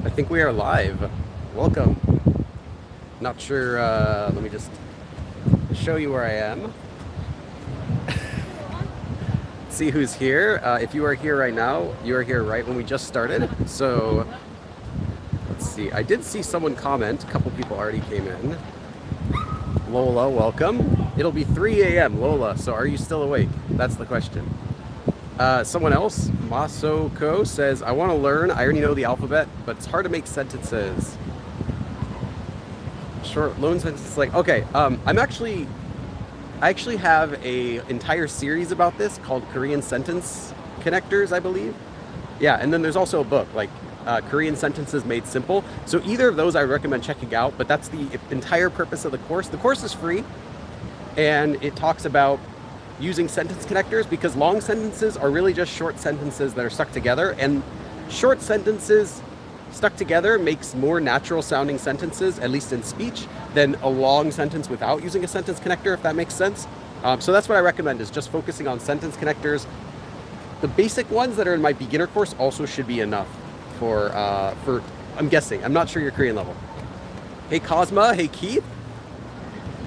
I think we are live. Welcome. Not sure, let me just show you where I am. See who's here. If you are here right now, you are here right when we just started. So, let's see. I did see someone comment. A couple people already came in. Lola, welcome. It'll be 3 a.m. Lola, so are you still awake? That's the question. Someone else, Masoko, says, I want to learn. I already know the alphabet, but it's hard to make sentences. Short loan sentences, like, okay, I actually have a entire series about this called Korean Sentence Connectors, I believe. Yeah, and then there's also a book, like Korean Sentences Made Simple. So either of those I recommend checking out, but that's the entire purpose of the course. The course is free, and it talks about using sentence connectors because long sentences are really just short sentences that are stuck together, and short sentences stuck together makes more natural sounding sentences, at least in speech, than a long sentence without using a sentence connector, if that makes sense. So that's what I recommend, is just focusing on sentence connectors. The basic ones that are in my beginner course also should be enough for I'm guessing, I'm not sure your Korean level. Hey Cosma, hey Keith,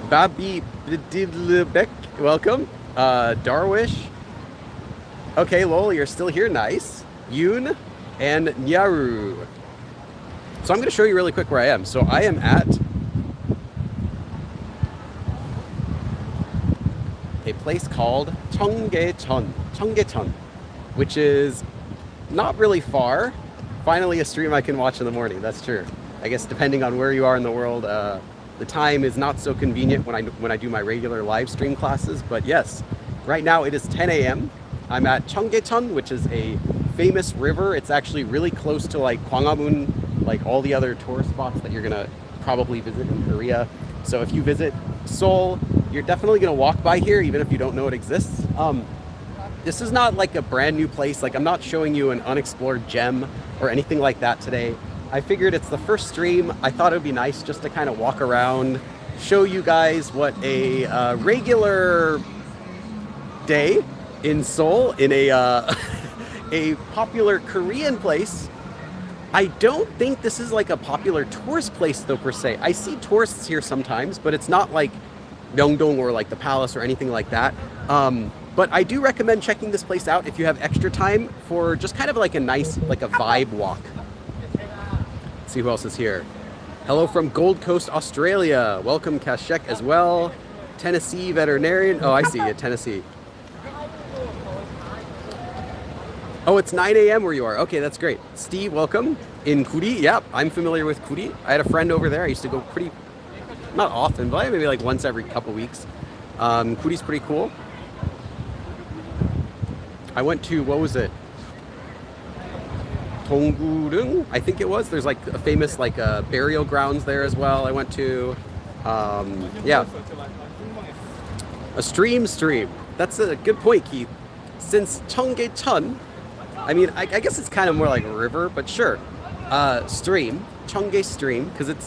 Babi Bidilbek, welcome. Darwish. Okay, Lol, you're still here. Nice. Yoon and Nyaru. So I'm going to show you really quick where I am. So I am at a place called Cheonggyecheon, which is not really far. Finally, a stream I can watch in the morning. That's true. I guess depending on where you are in the world, the time is not so convenient when I do my regular live stream classes, but yes, right now it is 10 a.m. I'm at Cheonggyecheon, which is a famous river. It's actually really close to like Gwanghwamun, like all the other tourist spots that you're gonna probably visit in Korea. So if you visit Seoul, you're definitely gonna walk by here, even if you don't know it exists. This is not like a brand new place. Like, I'm not showing you an unexplored gem or anything like that today. I figured it's the first stream. I thought it would be nice just to kind of walk around, show you guys what a regular day in Seoul, in a a popular Korean place. I don't think this is like a popular tourist place though, per se. I see tourists here sometimes, but it's not like Myeongdong or like the palace or anything like that. But I do recommend checking this place out if you have extra time for just kind of like a nice, like a vibe walk. See who else is here. Hello from Gold Coast, Australia. Welcome Kashek as well. Tennessee veterinarian. Oh, I see you, Tennessee. Oh, it's 9 a.m. where you are. Okay, that's great. Steve, welcome. In Kuri, yep, I'm familiar with Kuri. I had a friend over there. I used to go pretty, not often, but maybe like once every couple weeks. Kuri's pretty cool. I went to, what was it? Donggurung, I think it was. There's like a famous like burial grounds there as well. I went to, yeah, a stream. That's a good point, Keith. Since Cheonggyecheon, I mean, I guess it's kind of more like a river, but sure, stream, Cheonggye stream, because it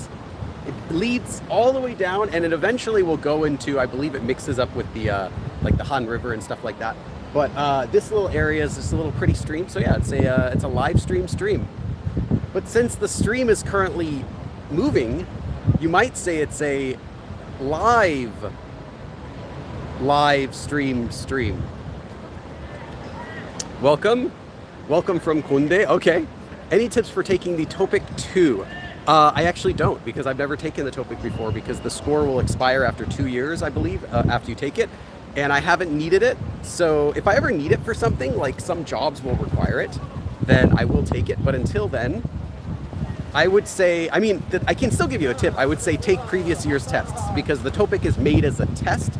leads all the way down, and it eventually will go into, I believe it mixes up with the like the Han River and stuff like that. But this little area is just a little pretty stream. So yeah, it's a live stream. But since the stream is currently moving, you might say it's a live stream. Welcome from Kunde. Okay. Any tips for taking the TOPIK 2? I actually don't, because I've never taken the TOPIK before, because the score will expire after 2 years, I believe, after you take it. And I haven't needed it. So if I ever need it for something, like some jobs will require it, then I will take it. But until then, I would say, I mean, I can still give you a tip. I would say take previous year's tests, because the TOPIK is made as a test,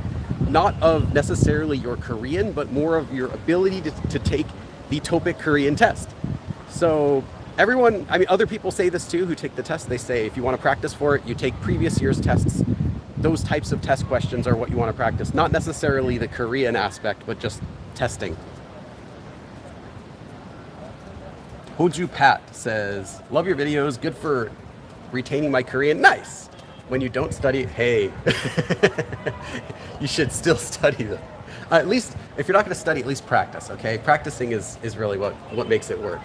not of necessarily your Korean, but more of your ability to take the TOPIK Korean test. So everyone, I mean, other people say this too who take the test. They say if you want to practice for it, you take previous year's tests. Those types of test questions are what you want to practice, not necessarily the Korean aspect, but just testing. Hoju Pat says, love your videos, good for retaining my Korean. Nice. When you don't study, hey, you should still study them. At least, if you're not going to study, at least practice, okay? Practicing is really what makes it work.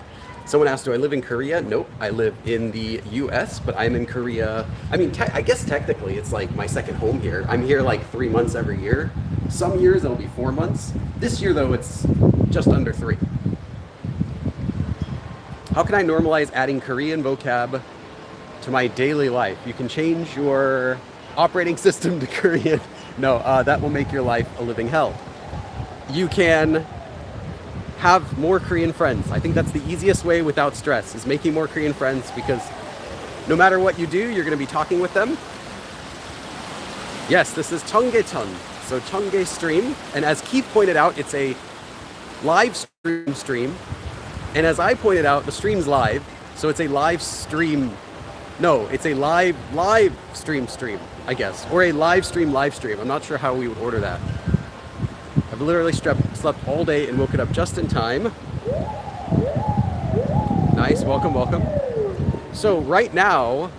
Someone asked, do I live in Korea? Nope, I live in the US, but I'm in Korea. I mean, I guess technically it's like my second home here. I'm here like 3 months every year. Some years it'll be 4 months. This year though, it's just under 3. How can I normalize adding Korean vocab to my daily life? You can change your operating system to Korean. No, that will make your life a living hell. You can have more Korean friends. I think that's the easiest way without stress, is making more Korean friends, because no matter what you do, you're going to be talking with them. Yes, this is Cheonggyecheon, so Cheonggye stream. And as Keith pointed out, it's a live stream. And as I pointed out, the stream's live, so it's a live stream. No, it's a live stream, I guess. Or a live stream. I'm not sure how we would order that. I've literally slept all day and woken up just in time. Nice, welcome. So right now,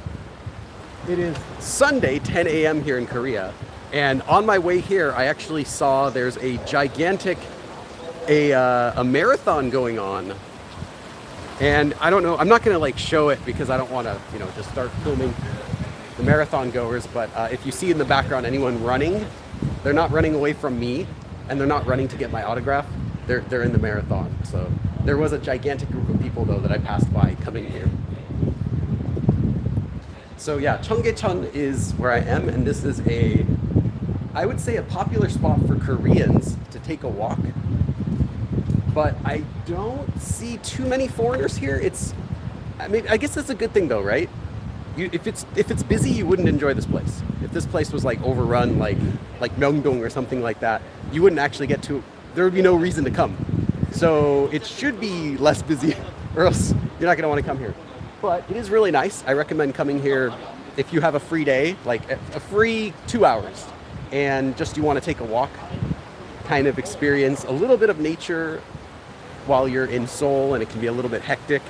it is Sunday, 10 a.m. here in Korea. And on my way here, I actually saw there's a gigantic, a marathon going on. And I don't know, I'm not gonna like show it because I don't wanna, just start filming the marathon goers. But if you see in the background anyone running, they're not running away from me. And they're not running to get my autograph. They're in the marathon. So there was a gigantic group of people though that I passed by coming here. So yeah, Cheonggyecheon is where I am, and this is I would say a popular spot for Koreans to take a walk. But I don't see too many foreigners here. I guess that's a good thing though, right? If it's busy, you wouldn't enjoy this place. If this place was like overrun, like Myeongdong or something like that, you wouldn't actually get to. There would be no reason to come. So it should be less busy, or else you're not going to want to come here. But it is really nice. I recommend coming here if you have a free day, like a free 2 hours, and just you want to take a walk, kind of experience a little bit of nature while you're in Seoul, and it can be a little bit hectic.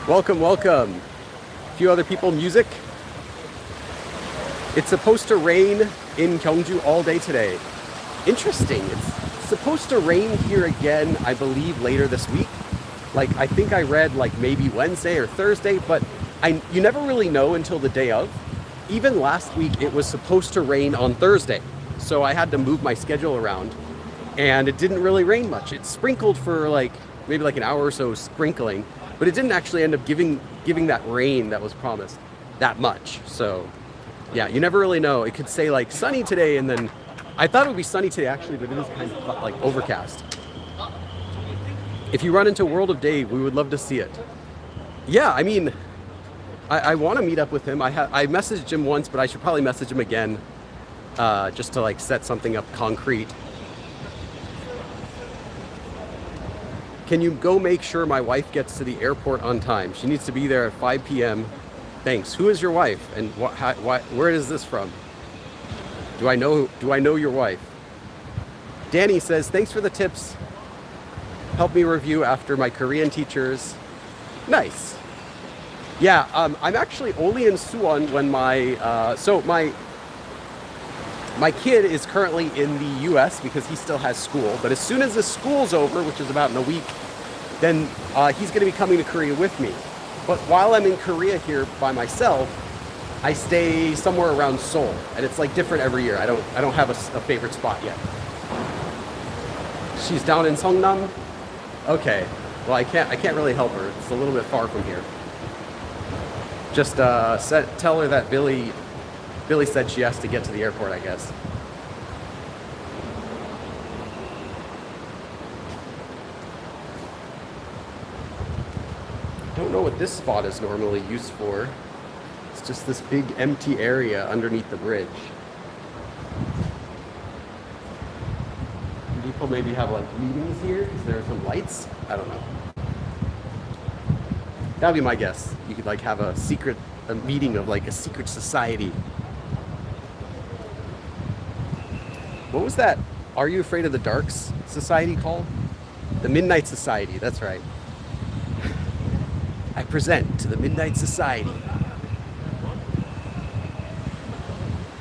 Welcome. A few other people, music. It's supposed to rain in Gyeongju all day today. Interesting. It's supposed to rain here again, I believe, later this week. Like, I think I read like maybe Wednesday or Thursday, but you never really know until the day of. Even last week, it was supposed to rain on Thursday. So I had to move my schedule around, and it didn't really rain much. It sprinkled for maybe an hour or so sprinkling, but it didn't actually end up giving that rain that was promised that much. So yeah, you never really know. It could say like sunny today, and then I thought it would be sunny today actually, but it is kind of like overcast. If you run into World of Dave, we would love to see it. Yeah, I mean, I want to meet up with him. I messaged him once, but I should probably message him again, just to like set something up concrete. Can you go make sure my wife gets to the airport on time? She needs to be there at 5 p.m. Thanks. Who is your wife, and where is this from? Do I know your wife? Danny says, thanks for the tips. Help me review after my Korean teachers. Nice. Yeah, I'm actually only in Suwon when my kid is currently in the US because he still has school. But as soon as the school's over, which is about in a week, then he's going to be coming to Korea with me. But while I'm in Korea here by myself, I stay somewhere around Seoul, and it's like different every year. I don't have a favorite spot yet. She's down in Seongnam. Okay, well I can't really help her. It's a little bit far from here. Just tell her that Billy said she has to get to the airport, I guess. Don't know what this spot is normally used for. It's just this big empty area underneath the bridge. People maybe have like meetings here because there are some lights. I don't know. That'd be my guess. You could like have a meeting of like a secret society. What was that? Are You Afraid of the Darks society called? The Midnight Society, that's right. I present to the Midnight Society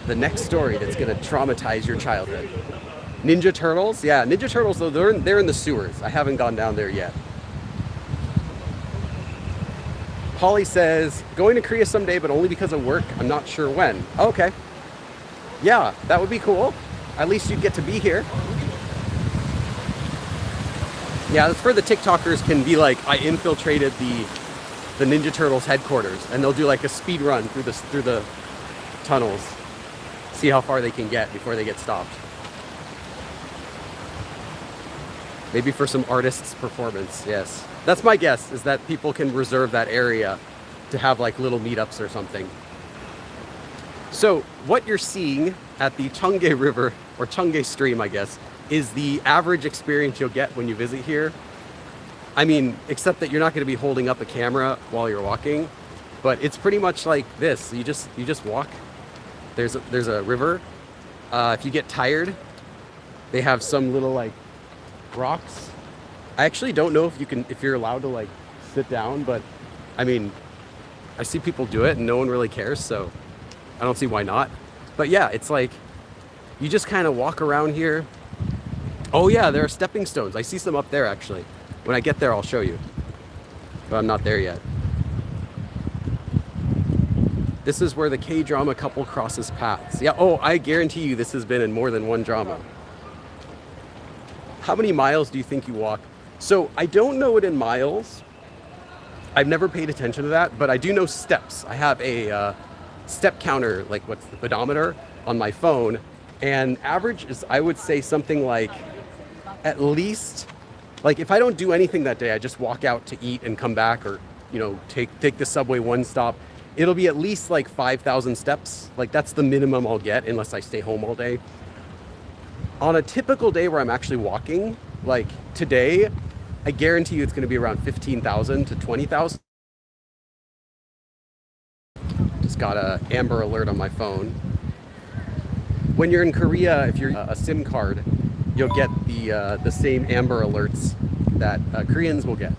the next story that's going to traumatize your childhood. Ninja Turtles, yeah, Ninja Turtles though they're in the sewers. I haven't gone down there yet. Polly says going to Korea someday, but only because of work. I'm not sure when. Okay, yeah, that would be cool. At least you'd get to be here. Yeah, that's where the TikTokers can be like, I infiltrated the Ninja Turtles headquarters, and they'll do like a speed run through the tunnels, see how far they can get before they get stopped. Maybe for some artist's performance, yes. That's my guess, is that people can reserve that area to have like little meetups or something. So what you're seeing at the Cheonggye River, or Cheonggye Stream, I guess, is the average experience you'll get when you visit here. I mean, except that you're not going to be holding up a camera while you're walking, but it's pretty much like this. You just walk. There's a river. If you get tired, they have some little like rocks. I actually don't know if you're allowed to like sit down, but I mean, I see people do it and no one really cares, so I don't see why not. But yeah, it's like you just kind of walk around here. Oh yeah, there are stepping stones. I see some up there actually. When I get there, I'll show you. But I'm not there yet. This is where the K-drama couple crosses paths. Yeah, oh, I guarantee you this has been in more than one drama. How many miles do you think you walk? So I don't know it in miles. I've never paid attention to that, but I do know steps. I have a step counter, like what's the pedometer on my phone, and average is, I would say, something like at least, like if I don't do anything that day, I just walk out to eat and come back, or you know, take the subway one stop, it'll be at least like 5,000 steps. Like that's the minimum I'll get unless I stay home all day. On a typical day where I'm actually walking, like today, I guarantee you it's going to be around 15,000 to 20,000. Just got a Amber Alert on my phone. When you're in Korea, if you're a SIM card, you'll get the same Amber Alerts that Koreans will get.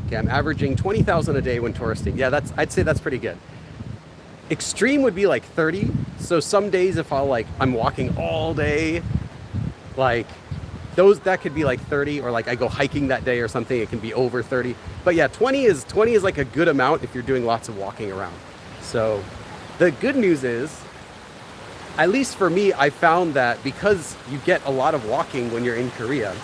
Okay, I'm averaging 20,000 a day when touristing. Yeah, I'd say that's pretty good. Extreme would be like 30. So some days if I'm walking all day, like that could be like 30, or like I go hiking that day or something, it can be over 30. But yeah, 20 is like a good amount if you're doing lots of walking around. So the good news is, at least for me, I found that because you get a lot of walking when you're in Korea,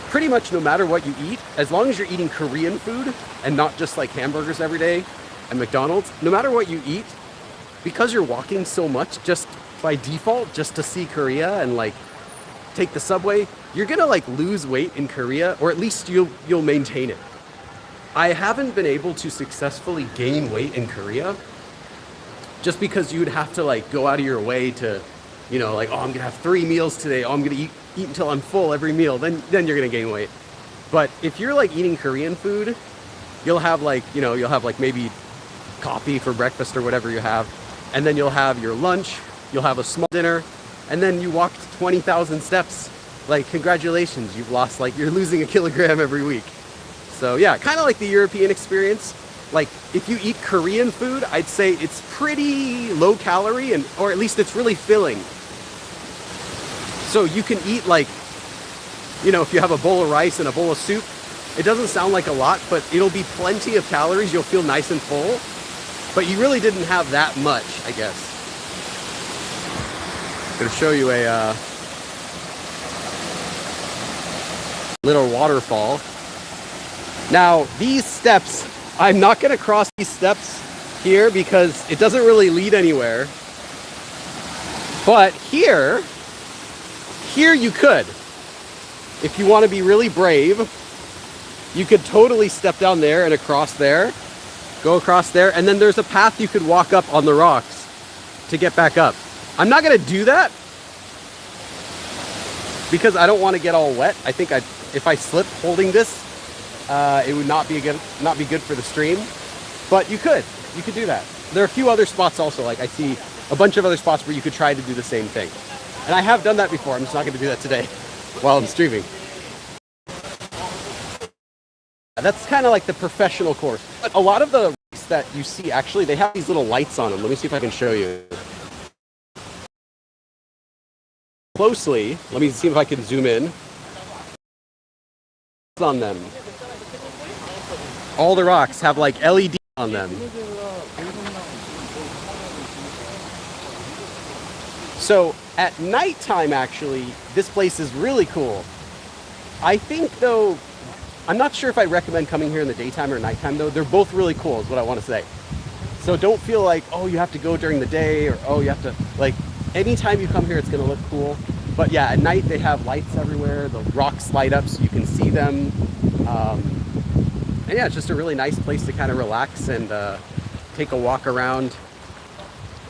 pretty much no matter what you eat, as long as you're eating Korean food and not just like hamburgers every day and McDonald's, no matter what you eat, because you're walking so much just by default, just to see Korea and like take the subway, you're gonna like lose weight in Korea, or at least you'll maintain it. I haven't been able to successfully gain weight in Korea, just because you'd have to like go out of your way to, you know, like, oh, I'm gonna have 3 meals today, oh, I'm gonna eat until I'm full every meal, then you're gonna gain weight. But if you're like eating Korean food, you'll have like maybe coffee for breakfast or whatever you have, and then you'll have your lunch, you'll have a small dinner, and then you walked 20,000 steps. Like, congratulations, you're losing a kilogram every week. So yeah, kind of like the European experience. Like, if you eat Korean food, I'd say it's pretty low calorie, or at least it's really filling. So you can eat like, you know, if you have a bowl of rice and a bowl of soup, it doesn't sound like a lot, but it'll be plenty of calories. You'll feel nice and full, but you really didn't have that much, I guess. I'm gonna show you a little waterfall. Now, these steps, I'm not gonna cross these steps here because it doesn't really lead anywhere. But here you could. If you want to be really brave, you could totally step down there and across there, go across there, and then there's a path you could walk up on the rocks to get back up. I'm not gonna do that because I don't want to get all wet. I think if I slip holding this, it would not be good for the stream. But you could do that. There are a few other spots also. Like, I see a bunch of other spots where you could try to do the same thing. And I have done that before. I'm just not going to do that today while I'm streaming. That's kind of like the professional course. But a lot of the rocks that you see, actually, they have these little lights on them. Let me see if I can show you. closely, let me see if I can zoom in on them. All the rocks have like LED on them. So at nighttime, actually, this place is really cool. I think though, I'm not sure if I recommend coming here in the daytime or nighttime though. They're both really cool is what I want to say. So don't feel like, oh, you have to go during the day, or oh, you have to, like, anytime you come here, it's gonna look cool. But yeah, at night they have lights everywhere. The rocks light up so you can see them. And yeah, it's just a really nice place to kind of relax and take a walk around,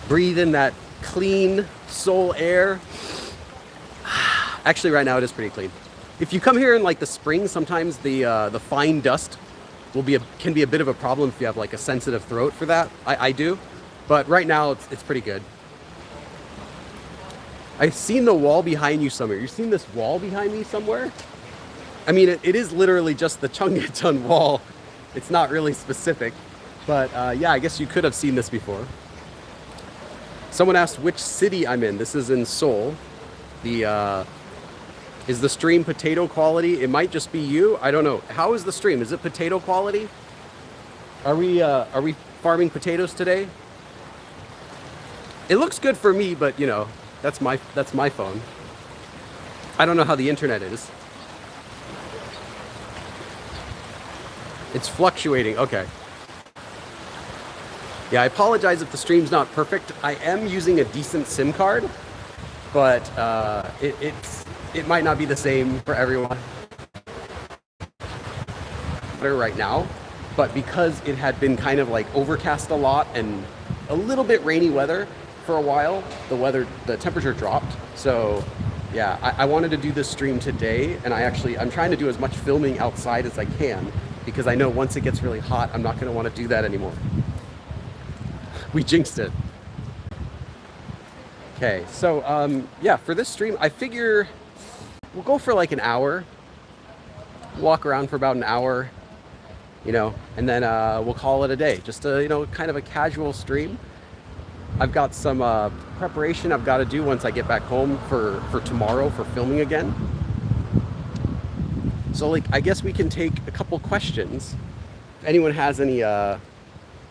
breathe in that clean soul air. Actually, right now it is pretty clean. If you come here in like the spring, sometimes the fine dust can be a bit of a problem if you have like a sensitive throat for that. I do, but right now it's pretty good. I've seen the wall behind you somewhere. You've seen this wall behind me somewhere? I mean, it is literally just the Cheonggyecheon wall. It's not really specific, but yeah, I guess you could have seen this before. Someone asked which city I'm in. This is in Seoul. Is the stream potato quality? It might just be you. I don't know. How is the stream? Is it potato quality? Are we farming potatoes today? It looks good for me, but you know, that's my phone. I don't know how the internet is. It's fluctuating. Okay. Yeah, I apologize if the stream's not perfect. I am using a decent SIM card, but it might not be the same for everyone right now. But because it had been kind of like overcast a lot and a little bit rainy weather for a while, the temperature dropped. So yeah, I wanted to do this stream today, and I'm trying to do as much filming outside as I can, because I know once it gets really hot, I'm not going to want to do that anymore. We jinxed it. Okay, so yeah, for this stream, I figure we'll go for like an hour, walk around for about an hour, you know, and then we'll call it a day. Just a, you know, kind of a casual stream. I've got some preparation I've got to do once I get back home for tomorrow for filming again. So like, I guess we can take a couple questions. If anyone has any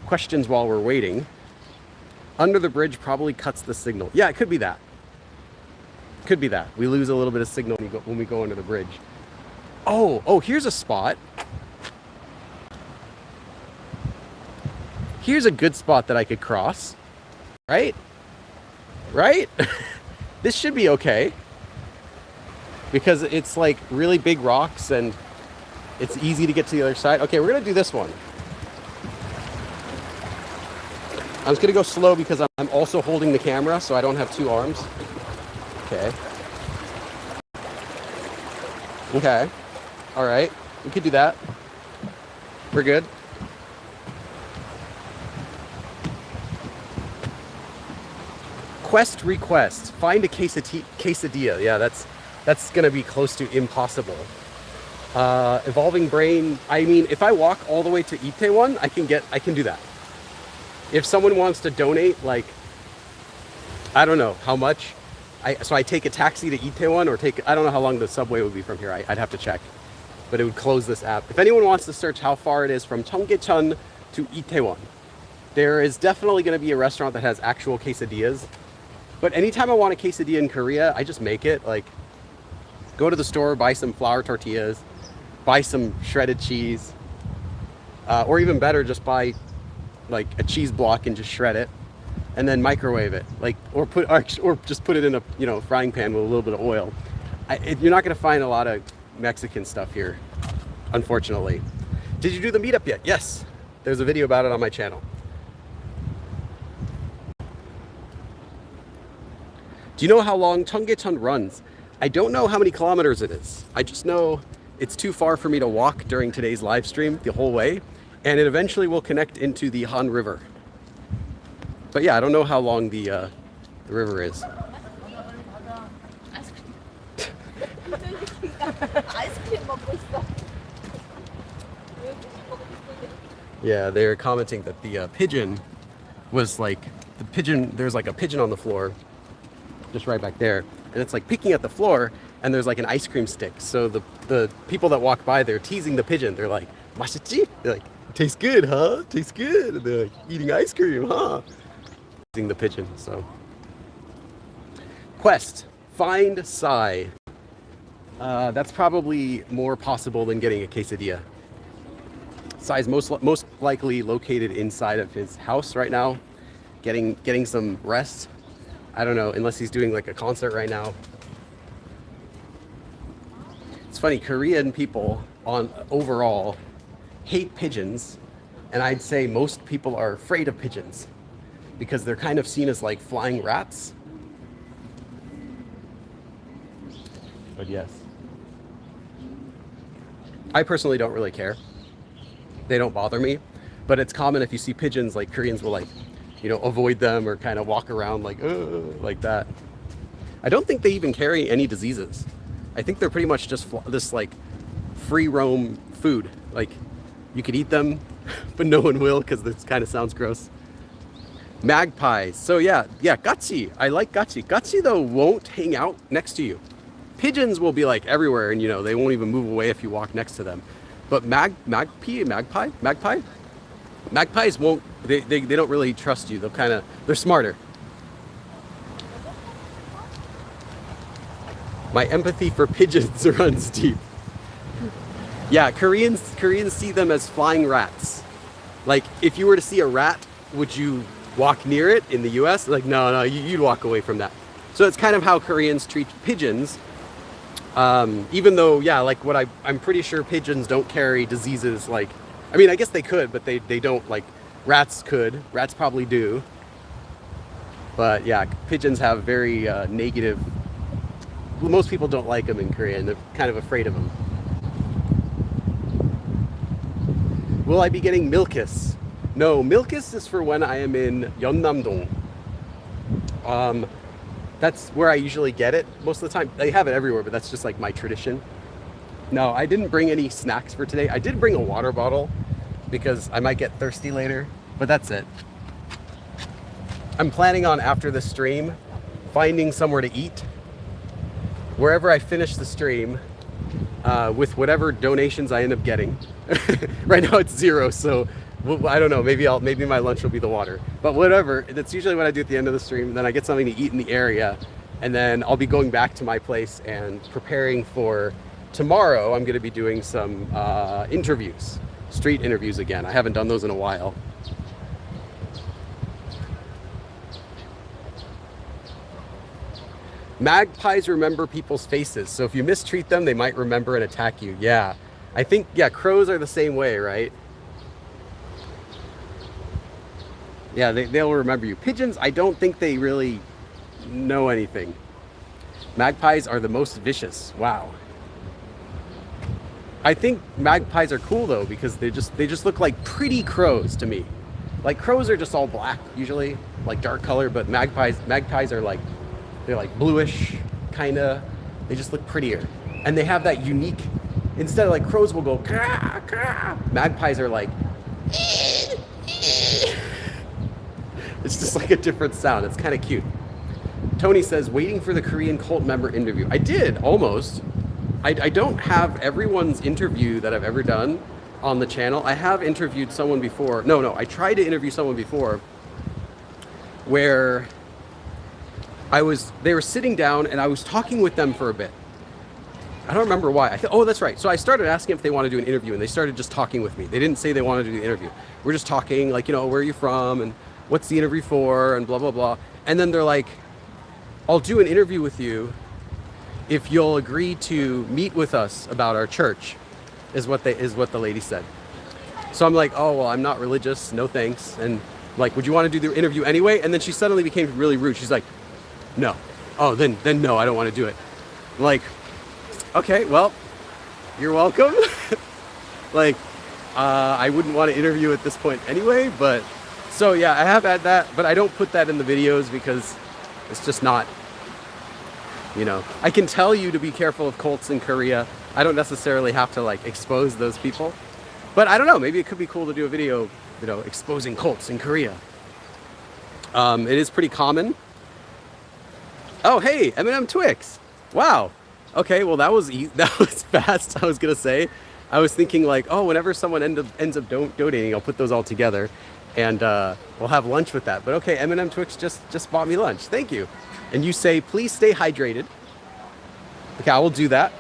questions while we're waiting. Under the bridge probably cuts the signal. Yeah, it could be that. Could be that. We lose a little bit of signal when we go under the bridge. Oh, here's a spot. Here's a good spot that I could cross. Right? Right? This should be okay. Because it's like really big rocks and it's easy to get to the other side. Okay, we're gonna do this one. I'm just gonna go slow because I'm also holding the camera, so I don't have two arms. Okay. Okay. All right. We could do that. We're good. Quest request. Find a quesadilla. Yeah, that's gonna be close to impossible. Evolving brain. I mean, if I walk all the way to Itaewon, I can do that. If someone wants to donate, like, I don't know how much. So I take a taxi to Itaewon, or I don't know how long the subway would be from here. I'd have to check, but it would close this app. If anyone wants to search how far it is from Cheonggyecheon to Itaewon, there is definitely going to be a restaurant that has actual quesadillas. But anytime I want a quesadilla in Korea, I just make it. Like, go to the store, buy some flour tortillas, buy some shredded cheese, or even better, just buy like a cheese block and just shred it, and then microwave it, like, or just put it in a, you know, frying pan with a little bit of oil. You're not going to find a lot of Mexican stuff here, unfortunately. Did you do the meetup yet? Yes, there's a video about it on my channel. Do you know how long Cheonggyecheon runs? I don't know how many kilometers it is. I just know it's too far for me to walk during today's live stream the whole way, and it eventually will connect into the Han River. But yeah, I don't know how long the river is. Yeah, they're commenting that the pigeon was like, there's like a pigeon on the floor, just right back there. and it's like picking at the floor, and there's like an ice cream stick. So the people that walk by, they're teasing the pigeon. They're like, "Mashichi?" They're like, "Tastes good, huh? Tastes good." And they're like, "Eating ice cream, huh?" Teasing the pigeon. So quest, find Sai. That's probably more possible than getting a quesadilla. Sai's most likely located inside of his house right now, getting some rest. I don't know, unless he's doing like a concert right now. It's funny, Korean people overall hate pigeons, and I'd say most people are afraid of pigeons because they're kind of seen as like flying rats. But yes, I personally don't really care. They don't bother me, but it's common if you see pigeons, like Koreans will like, avoid them or kind of walk around like that. I don't think they even carry any diseases. I think they're pretty much just this like free roam food. Like you could eat them, but no one will because this kind of sounds gross. Magpies. So yeah, gachi. I like gachi. Gachi though won't hang out next to you. Pigeons will be like everywhere, and they won't even move away if you walk next to them. But magpies won't. They don't really trust you. They're smarter. My empathy for pigeons runs deep. Yeah, Koreans see them as flying rats. Like if you were to see a rat, would you walk near it in the US? Like no, you'd walk away from that. So it's kind of how Koreans treat pigeons. Even though, like I'm pretty sure pigeons don't carry diseases like, I guess they could, but they don't. Like rats could. Rats probably do. But yeah, pigeons have very negative. Well, most people don't like them in Korea, and they're kind of afraid of them. Will I be getting Milkis? No, Milkis is for when I am in Yeonnam-dong. That's where I usually get it most of the time. They have it everywhere, but that's just like my tradition. No, I didn't bring any snacks for today. I did bring a water bottle because I might get thirsty later, but that's it. I'm planning on, after the stream, finding somewhere to eat. Wherever I finish the stream, with whatever donations I end up getting. Right now it's 0, so I don't know, maybe my lunch will be the water, but whatever. That's usually what I do at the end of the stream. Then I get something to eat in the area, and then I'll be going back to my place and preparing for tomorrow. I'm going to be doing some interviews, street interviews again. I haven't done those in a while. Magpies remember people's faces, so if you mistreat them, they might remember and attack you. Yeah, I think, crows are the same way, right? Yeah, they'll remember you. Pigeons, I don't think they really know anything. Magpies are the most vicious. Wow. I think magpies are cool though, because they just look like pretty crows to me. Like crows are just all black usually, like dark color, but magpies are like, they're like bluish kinda. They just look prettier. And they have that unique, instead of like crows will go caw, caw, magpies are like it's just like a different sound. It's kind of cute. Tony says, waiting for the Korean cult member interview. I did, almost. I don't have everyone's interview that I've ever done on the channel. I have interviewed someone before. No, I tried to interview someone before where they were sitting down and I was talking with them for a bit. I don't remember why. Oh, that's right. So I started asking if they want to do an interview, and they started just talking with me. They didn't say they wanted to do the interview. We're just talking, like, where are you from and what's the interview for and blah, blah, blah. And then they're like, I'll do an interview with you if you'll agree to meet with us about our church, is what the lady said. So I'm like, oh, well, I'm not religious, no thanks. And like, would you want to do the interview anyway? And then she suddenly became really rude. She's like, no. Oh, then no, I don't want to do it. I'm like, okay, well, you're welcome. Like, I wouldn't want to interview at this point anyway, but so yeah, I have had that, but I don't put that in the videos because it's just not, I can tell you to be careful of cults in Korea. I don't necessarily have to like expose those people, but I don't know, maybe it could be cool to do a video, exposing cults in Korea. It is pretty common Oh, hey, M&M Twix. Wow. Okay, well that was that was fast. I was gonna say, I was thinking like, oh, whenever someone ends up donating, I'll put those all together, and we'll have lunch with that. But okay, M&M Twix just bought me lunch. Thank you. And you say, please stay hydrated. Okay, I will do that.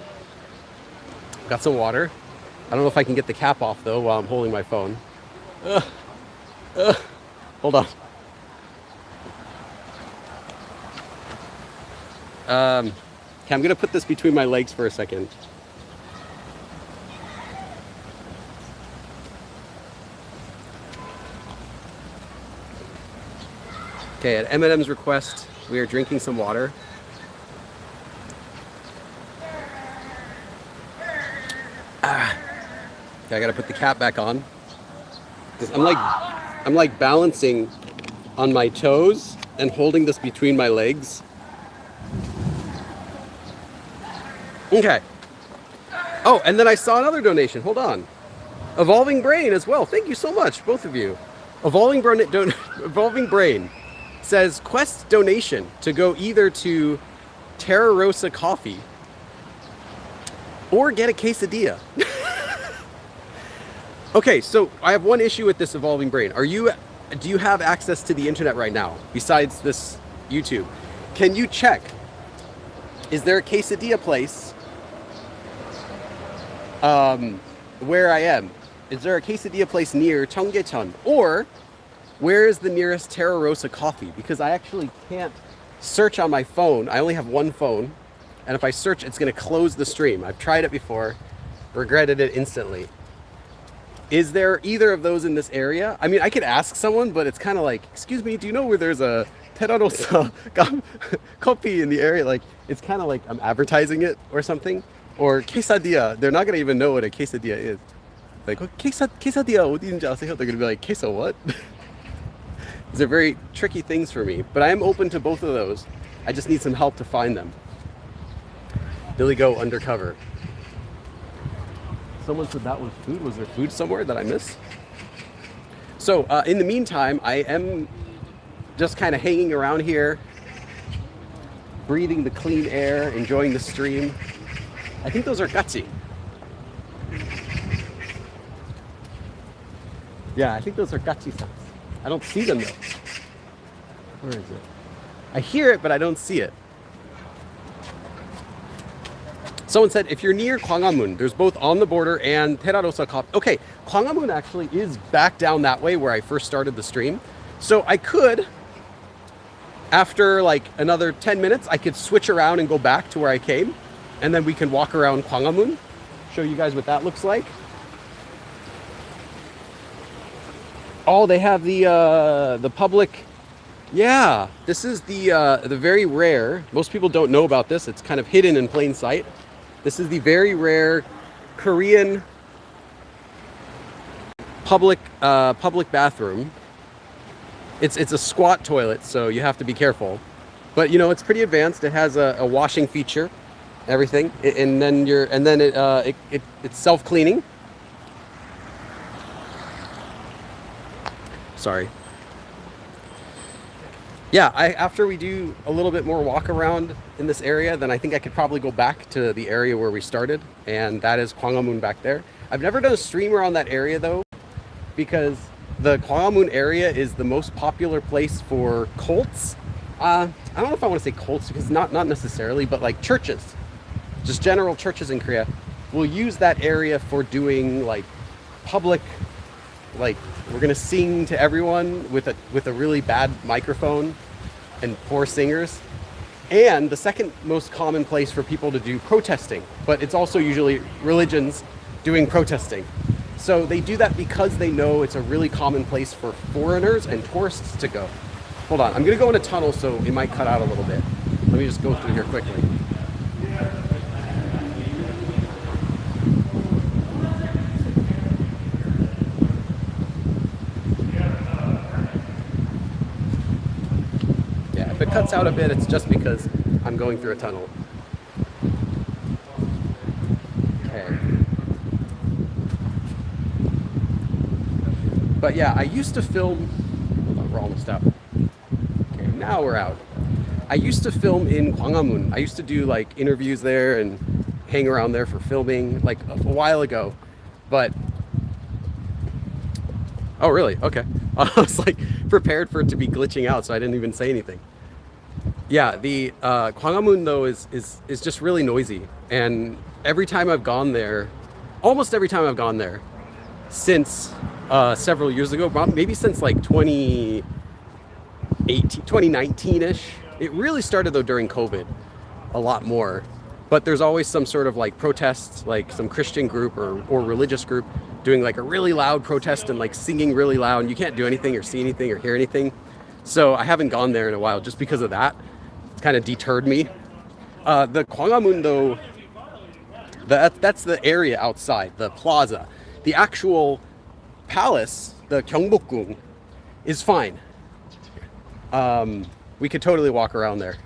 Got some water. I don't know if I can get the cap off though while I'm holding my phone. Ugh, ugh. Hold on. Okay, I'm gonna put this between my legs for a second. Okay, at M&M's request, we are drinking some water. Okay, I gotta put the cap back on. 'Cause I'm like balancing on my toes and holding this between my legs. Okay. Oh, and then I saw another donation. Hold on. Evolving Brain as well. Thank you so much, both of you. Evolving Brain says quest donation to go either to Terra Rosa Coffee or get a quesadilla. Okay, so I have one issue with this Evolving Brain. Do you have access to the internet right now besides this YouTube? Can you check? Is there a quesadilla place where I am? Is there a quesadilla place near Cheonggyecheon? Or where is the nearest Terra Rosa Coffee? Because I actually can't search on my phone. I only have one phone. And if I search, it's gonna close the stream. I've tried it before, regretted it instantly. Is there either of those in this area? I mean, I could ask someone, but it's kind of like, excuse me, do you know where there's a Terra Rosa coffee in the area? Like, it's kind of like I'm advertising it or something. Or quesadilla. They're not gonna even know what a quesadilla is. Like, quesadilla, they're gonna be like, queso what? These are very tricky things for me, but I am open to both of those. I just need some help to find them. Billy Go undercover. Someone said that was food. Was there food somewhere that I missed? So in the meantime, I am just kind of hanging around here, breathing the clean air, enjoying the stream. I think those are gatsi. Yeah, I think those are gatsi sounds. I don't see them though. Where is it? I hear it, but I don't see it. Someone said, if you're near Gwanghwamun, there's both On the Border and Terra Rosa Coffee. Okay, Gwanghwamun actually is back down that way where I first started the stream. So I could, after like another 10 minutes, I could switch around and go back to where I came. And then we can walk around Gwanghwamun, show you guys what that looks like. Oh, they have the public. Yeah, this is the very rare. Most people don't know about this. It's kind of hidden in plain sight. This is the very rare Korean public bathroom. It's a squat toilet, so you have to be careful. But you know, it's pretty advanced. It has a washing feature, everything, and then it's self-cleaning. Sorry. Yeah, after we do a little bit more walk around in this area, then I think I could probably go back to the area where we started, and that is Gwanghwamun back there. I've never done a stream around that area though, because the Gwanghwamun area is the most popular place for cults. I don't know if I want to say cults, because not necessarily, but like churches, just general churches in Korea will use that area for doing like public, like we're gonna sing to everyone with a really bad microphone and poor singers. And the second most common place for people to do protesting, but it's also usually religions doing protesting. So they do that because they know it's a really common place for foreigners and tourists to go. Hold on, I'm gonna go in a tunnel, so it might cut out a little bit. Let me just go through here quickly. If it cuts out a bit, it's just because I'm going through a tunnel. Okay. But yeah, I used to film. Hold on, we're almost out. Okay, now we're out. I used to film in Gwanghwamun. I used to do like interviews there and hang around there for filming like a while ago. But oh really? Okay. I was like prepared for it to be glitching out, so I didn't even say anything. Yeah, the Gwanghwamun though is just really noisy, and every time I've gone there, almost every time I've gone there since several years ago, maybe since like 2019-ish. It really started though during COVID, a lot more. But there's always some sort of like protests, like some Christian group or religious group doing like a really loud protest and like singing really loud, and you can't do anything or see anything or hear anything. So I haven't gone there in a while just because of that. It's kind of deterred me. The Gwanghwamun though, that's the area outside, the plaza. The actual palace, the Gyeongbokgung, is fine. We could totally walk around there.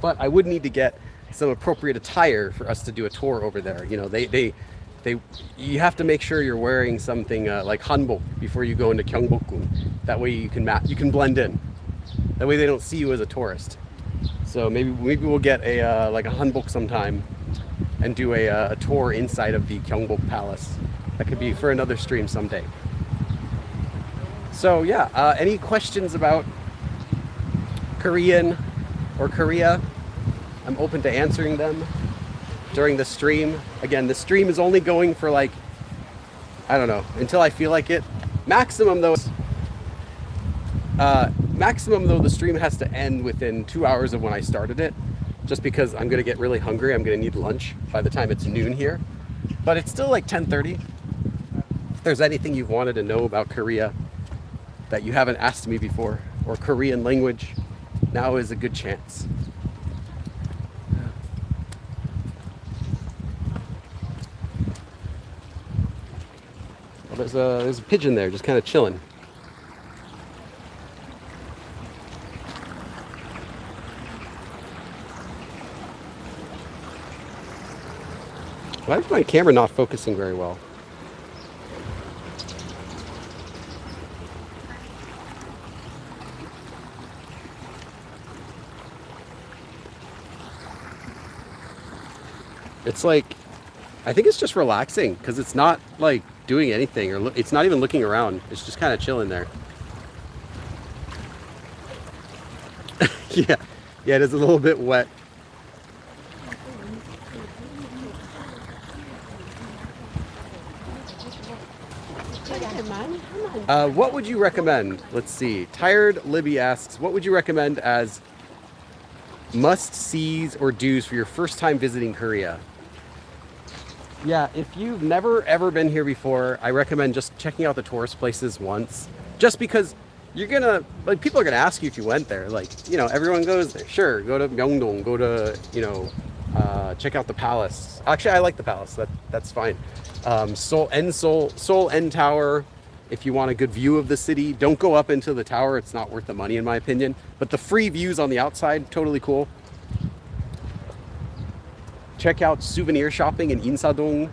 But I would need to get some appropriate attire for us to do a tour over there. You know, you have to make sure you're wearing something like hanbok before you go into Gyeongbokgung. That way you can blend in. That way they don't see you as a tourist. So maybe we'll get a like a hanbok sometime and do a tour inside of the Gyeongbok Palace. That could be for another stream someday. So yeah, any questions about Korean or Korea? I'm open to answering them during the stream. Again, the stream is only going for like, I don't know, until I feel like it. Maximum though, the stream has to end within 2 hours of when I started it, just because I'm gonna get really hungry. I'm gonna need lunch by the time it's noon here. But it's still like 10:30. If there's anything you've wanted to know about Korea that you haven't asked me before, or Korean language, now is a good chance. Well, there's a pigeon there just kind of chilling. Why is my camera not focusing very well? It's like, I think it's just relaxing because it's not like doing anything, or it's not even looking around. It's just kind of chilling there. Yeah, it is a little bit wet. What would you recommend? Let's see. Tired Libby asks, what would you recommend as must-sees or do's for your first time visiting Korea? Yeah, if you've never ever been here before, I recommend just checking out the tourist places once. Just because you're gonna, like, people are gonna ask you if you went there. Like, you know, everyone goes there. Sure, go to Myeongdong, go to, you know, check out the palace. Actually, I like the palace. That's fine. Seoul N Tower. If you want a good view of the city, don't go up into the tower. It's not worth the money, in my opinion. But the free views on the outside, totally cool. Check out souvenir shopping in Insadong.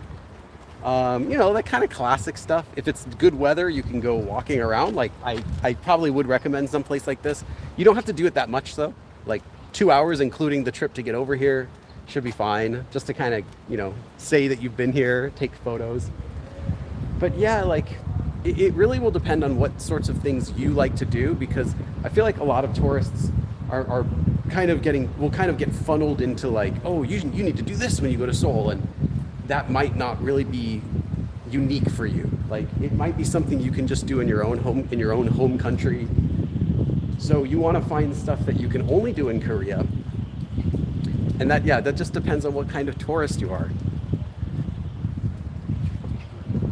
You know, that kind of classic stuff. If it's good weather, you can go walking around. Like, I probably would recommend some place like this. You don't have to do it that much, though. Like 2 hours, including the trip to get over here, should be fine. Just to kind of, you know, say that you've been here, take photos. But yeah, like, it really will depend on what sorts of things you like to do, because I feel like a lot of tourists are kind of get funneled into like, oh, you need to do this when you go to Seoul, and that might not really be unique for you. Like, it might be something you can just do in your own home country. So you want to find stuff that you can only do in Korea, and that just depends on what kind of tourist you are.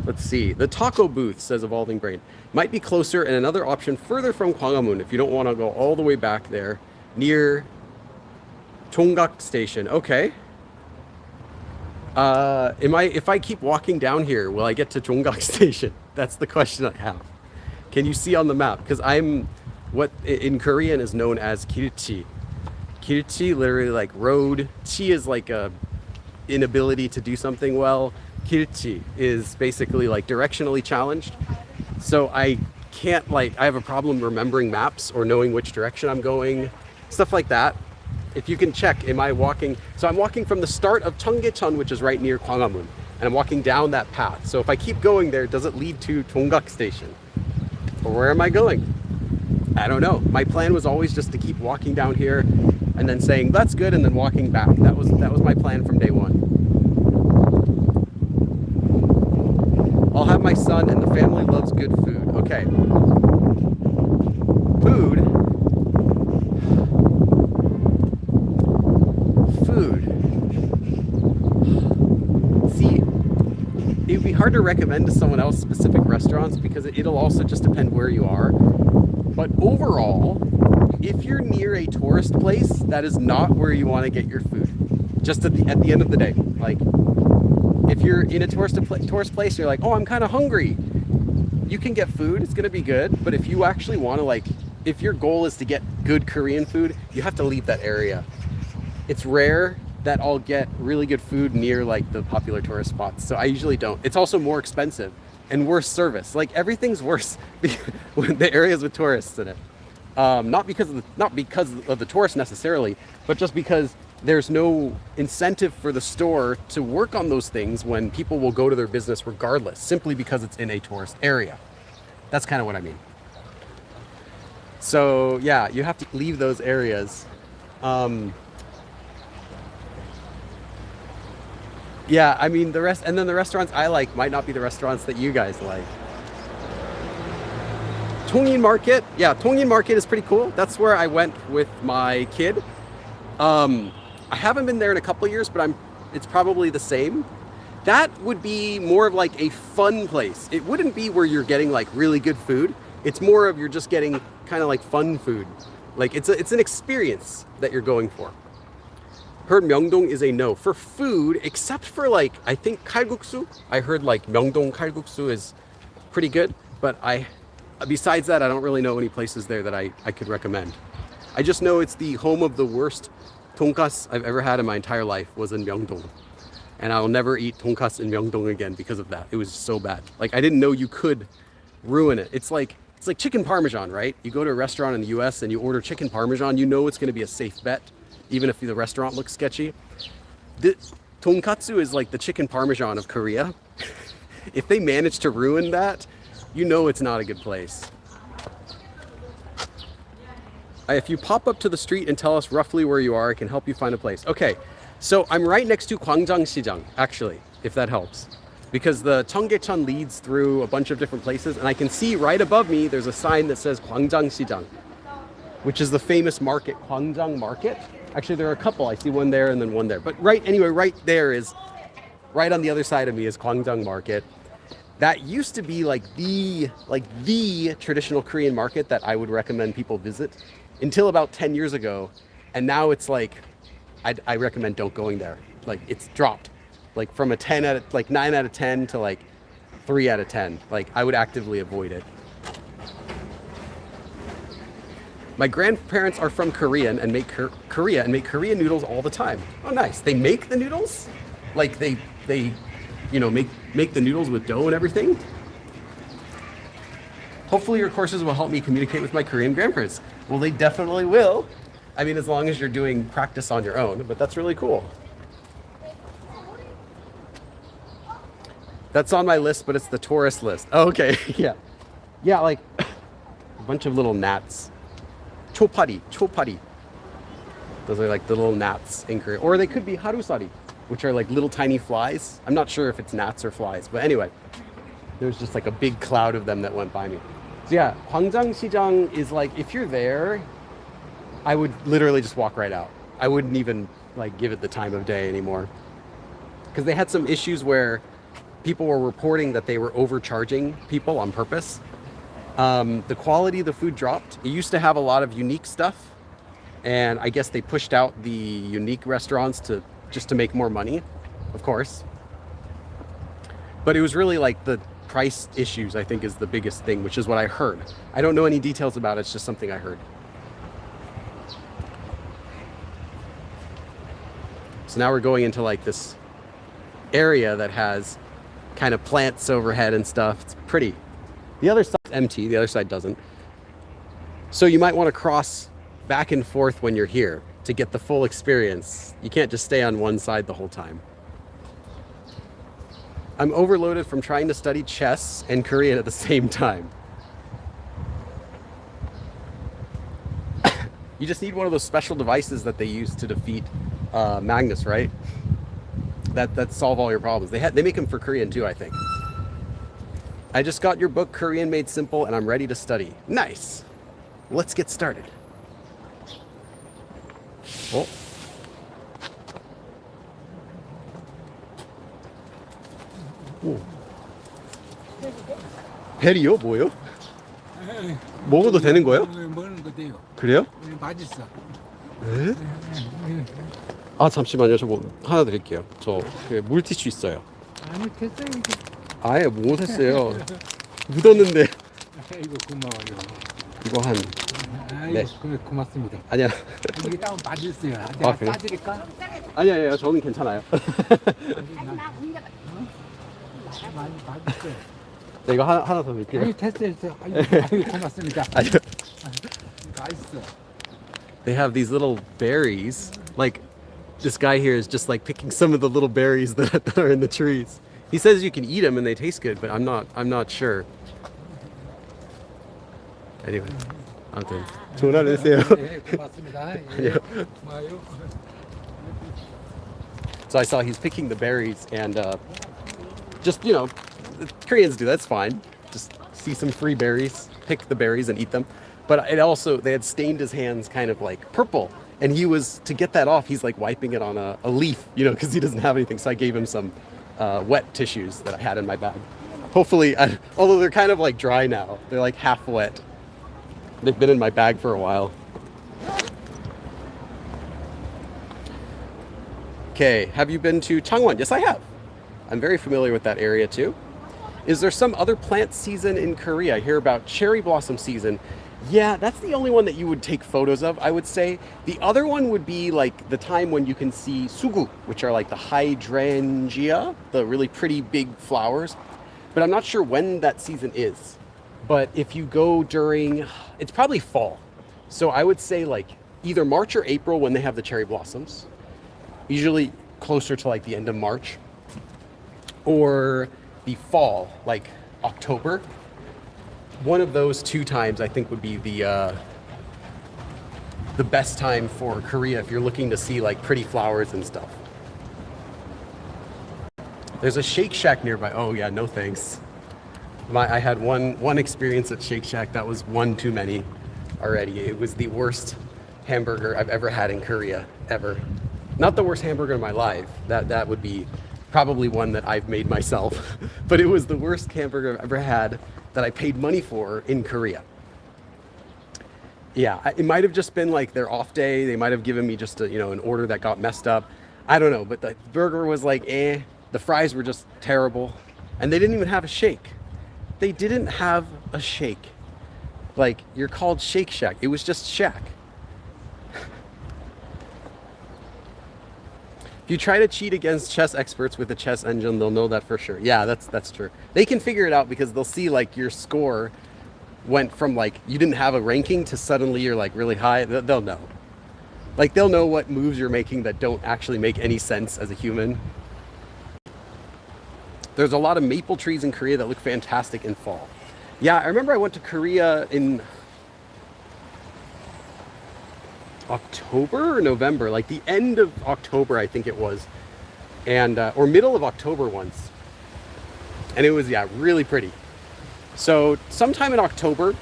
Let's see. The taco booth, says Evolving Brain, might be closer and another option further from Gwanghwamun if you don't want to go all the way back there, near Jonggak Station. Okay. If I keep walking down here, will I get to Jonggak Station? That's the question I have. Can you see on the map? Because I'm what in Korean is known as kirchi. Kirchi, literally like road. Chi is like a inability to do something well. Kirchi is basically like directionally challenged. So I can't, like, I have a problem remembering maps or knowing which direction I'm going. stuff like that. If you can check, am I walking? So I'm walking from the start of Cheonggyecheon, which is right near Gwanghwamun, and I'm walking down that path. So if I keep going there, does it lead to Dongguk Station? Or where am I going? I don't know. My plan was always just to keep walking down here and then saying, that's good, and then walking back. That was my plan from day one. I'll have my son, and the family loves good food. Okay. Food. See, it would be hard to recommend to someone else specific restaurants because it'll also just depend where you are. But overall, if you're near a tourist place, that is not where you want to get your food. Just at the end of the day, like if you're in a tourist place, and you're like, oh, I'm kind of hungry. You can get food; it's gonna be good. But if you actually want to, if your goal is to get good Korean food, you have to leave that area. It's rare that I'll get really good food near the popular tourist spots. So I usually don't. It's also more expensive and worse service. Like everything's worse when the areas with tourists in it. Not because of the tourists necessarily, but just because there's no incentive for the store to work on those things when people will go to their business regardless, simply because it's in a tourist area. That's kind of what I mean. So yeah, you have to leave those areas. Yeah, I mean the restaurants I like might not be the restaurants that you guys like. Tongin Market, yeah, Tongin Market is pretty cool. That's where I went with my kid. I haven't been there in a couple of years, but it's probably the same. That would be more of a fun place. It wouldn't be where you're getting really good food. It's more of you're just getting kind of fun food. It's an experience that you're going for. Heard Myeongdong is a no for food, except for I think kalguksu. I heard Myeongdong kalguksu is pretty good, but besides that, I don't really know any places there that I could recommend. I just know it's the home of the worst tonkas I've ever had in my entire life was in Myeongdong. And I'll never eat tonkas in Myeongdong again because of that. It was so bad. I didn't know you could ruin it. It's like chicken parmesan, right? You go to a restaurant in the US and you order chicken parmesan, you know it's going to be a safe bet, even if the restaurant looks sketchy. The tonkatsu is like the chicken parmesan of Korea. If they manage to ruin that, you know it's not a good place. If you pop up to the street and tell us roughly where you are, I can help you find a place. Okay, so I'm right next to Gwangjang-sijang, actually, if that helps. Because the Cheonggyecheon leads through a bunch of different places, and I can see right above me, there's a sign that says Gwangjang-sijang, which is the famous market, Gwangjang Market. Actually, there are a couple. I see one there and then one there. But right there is, right on the other side of me is Gwangjang Market. That used to be the traditional Korean market that I would recommend people visit until about 10 years ago. And now it's I recommend don't going there. It's dropped. From a 9 out of 10 to 3 out of 10. I would actively avoid it. My grandparents are from Korea and make Korean noodles all the time. Oh, nice. They make the noodles? They make the noodles with dough and everything? Hopefully your courses will help me communicate with my Korean grandparents. Well, they definitely will. I mean, as long as you're doing practice on your own, but that's really cool. That's on my list, but it's the tourist list. Oh, okay, yeah. Yeah, a bunch of little gnats. Chopari. Those are the little gnats in Korea. Or they could be harusari, which are little tiny flies. I'm not sure if it's gnats or flies, but anyway, there's just a big cloud of them that went by me. So yeah, Gwangjang-sijang is if you're there, I would literally just walk right out. I wouldn't even give it the time of day anymore. Because they had some issues where people were reporting that they were overcharging people on purpose. The quality of the food dropped. It used to have a lot of unique stuff, and I guess they pushed out the unique restaurants just to make more money, of course. But it was really the price issues, I think, is the biggest thing, which is what I heard. I don't know any details about it, it's just something I heard. So now we're going into this area that has kind of plants overhead and stuff. It's pretty. The other side's empty, the other side doesn't. So you might want to cross back and forth when you're here to get the full experience. You can't just stay on one side the whole time. I'm overloaded from trying to study chess and Korean at the same time. You just need one of those special devices that they use to defeat Magnus, right? That solve all your problems. They make them for Korean too, I think. I just got your book, Korean Made Simple, and I'm ready to study. Nice. Let's get started. Oh. 오. 벨이요? 뭐요? 먹어도 되는 거예요? 먹는 거 돼요. 그래요? 맛있어. 네? 아 잠시만요. 저 뭐 하나 드릴게요. 저 물티슈 있어요. 아니 됐어요 이제. 아예 못했어요. 묻었는데. 아이고 고마워요. 이거 한 아이고 네. 고맙습니다. 아니야. 이게 따로 맛있어요. 내가 그래요? 따드릴까? 아니야 저는 괜찮아요. 많이 맛있어요. 네, 이거 하나 더 드릴게요. 아니 됐어요. 아이고 고맙습니다. 아니요. 맛있어. They have these little berries. Like this guy here is just like picking some of the little berries that are in the trees. He says you can eat them and they taste good, but I'm not sure. Anyway, 아무튼 좋은 하루 되세요. 네, 고맙습니다. 예, 아니요. 고마워요. So I saw he's picking the berries and just Koreans do. That's fine. Just see some free berries, pick the berries and eat them. But it also they had stained his hands kind of like purple, and he was to get that off. He's like wiping it on a leaf, because he doesn't have anything. So I gave him some wet tissues that I had in my bag. Hopefully, although they're kind of like dry now, they're like half wet. They've been in my bag for a while. Okay, have you been to Changwon? Yes, I have. I'm very familiar with that area too. Is there some other plant season in Korea? I hear about cherry blossom season. Yeah, that's the only one that you would take photos of, I would say. The other one would be like the time when you can see sugu, which are like the hydrangea, the really pretty big flowers. But I'm not sure when that season is. But if you go during, it's probably fall. So I would say like either March or April when they have the cherry blossoms. Usually closer to like the end of March. Or the fall, like October. One of those two times I think would be the best time for Korea if you're looking to see like pretty flowers and stuff. There's a Shake Shack nearby. Oh yeah, no thanks. I had one experience at Shake Shack that was one too many already. It was the worst hamburger I've ever had in Korea, ever. Not the worst hamburger in my life. That would be probably one that I've made myself. But it was the worst hamburger I've ever had that I paid money for in Korea. Yeah, it might have just been like their off day. They might have given me just an order that got messed up. I don't know, but the burger was like eh. The fries were just terrible. And they didn't even have a shake. They didn't have a shake. Like, you're called Shake Shack. It was just Shack. If you try to cheat against chess experts with a chess engine, they'll know that for sure. Yeah, that's true. They can figure it out because they'll see like your score went from like you didn't have a ranking to suddenly you're like really high. They'll know. Like they'll know what moves you're making that don't actually make any sense as a human. There's a lot of maple trees in Korea that look fantastic in fall. Yeah, I remember I went to Korea in October or November, like the end of October, I think it was, and or middle of October once, and it was really pretty. So sometime in October,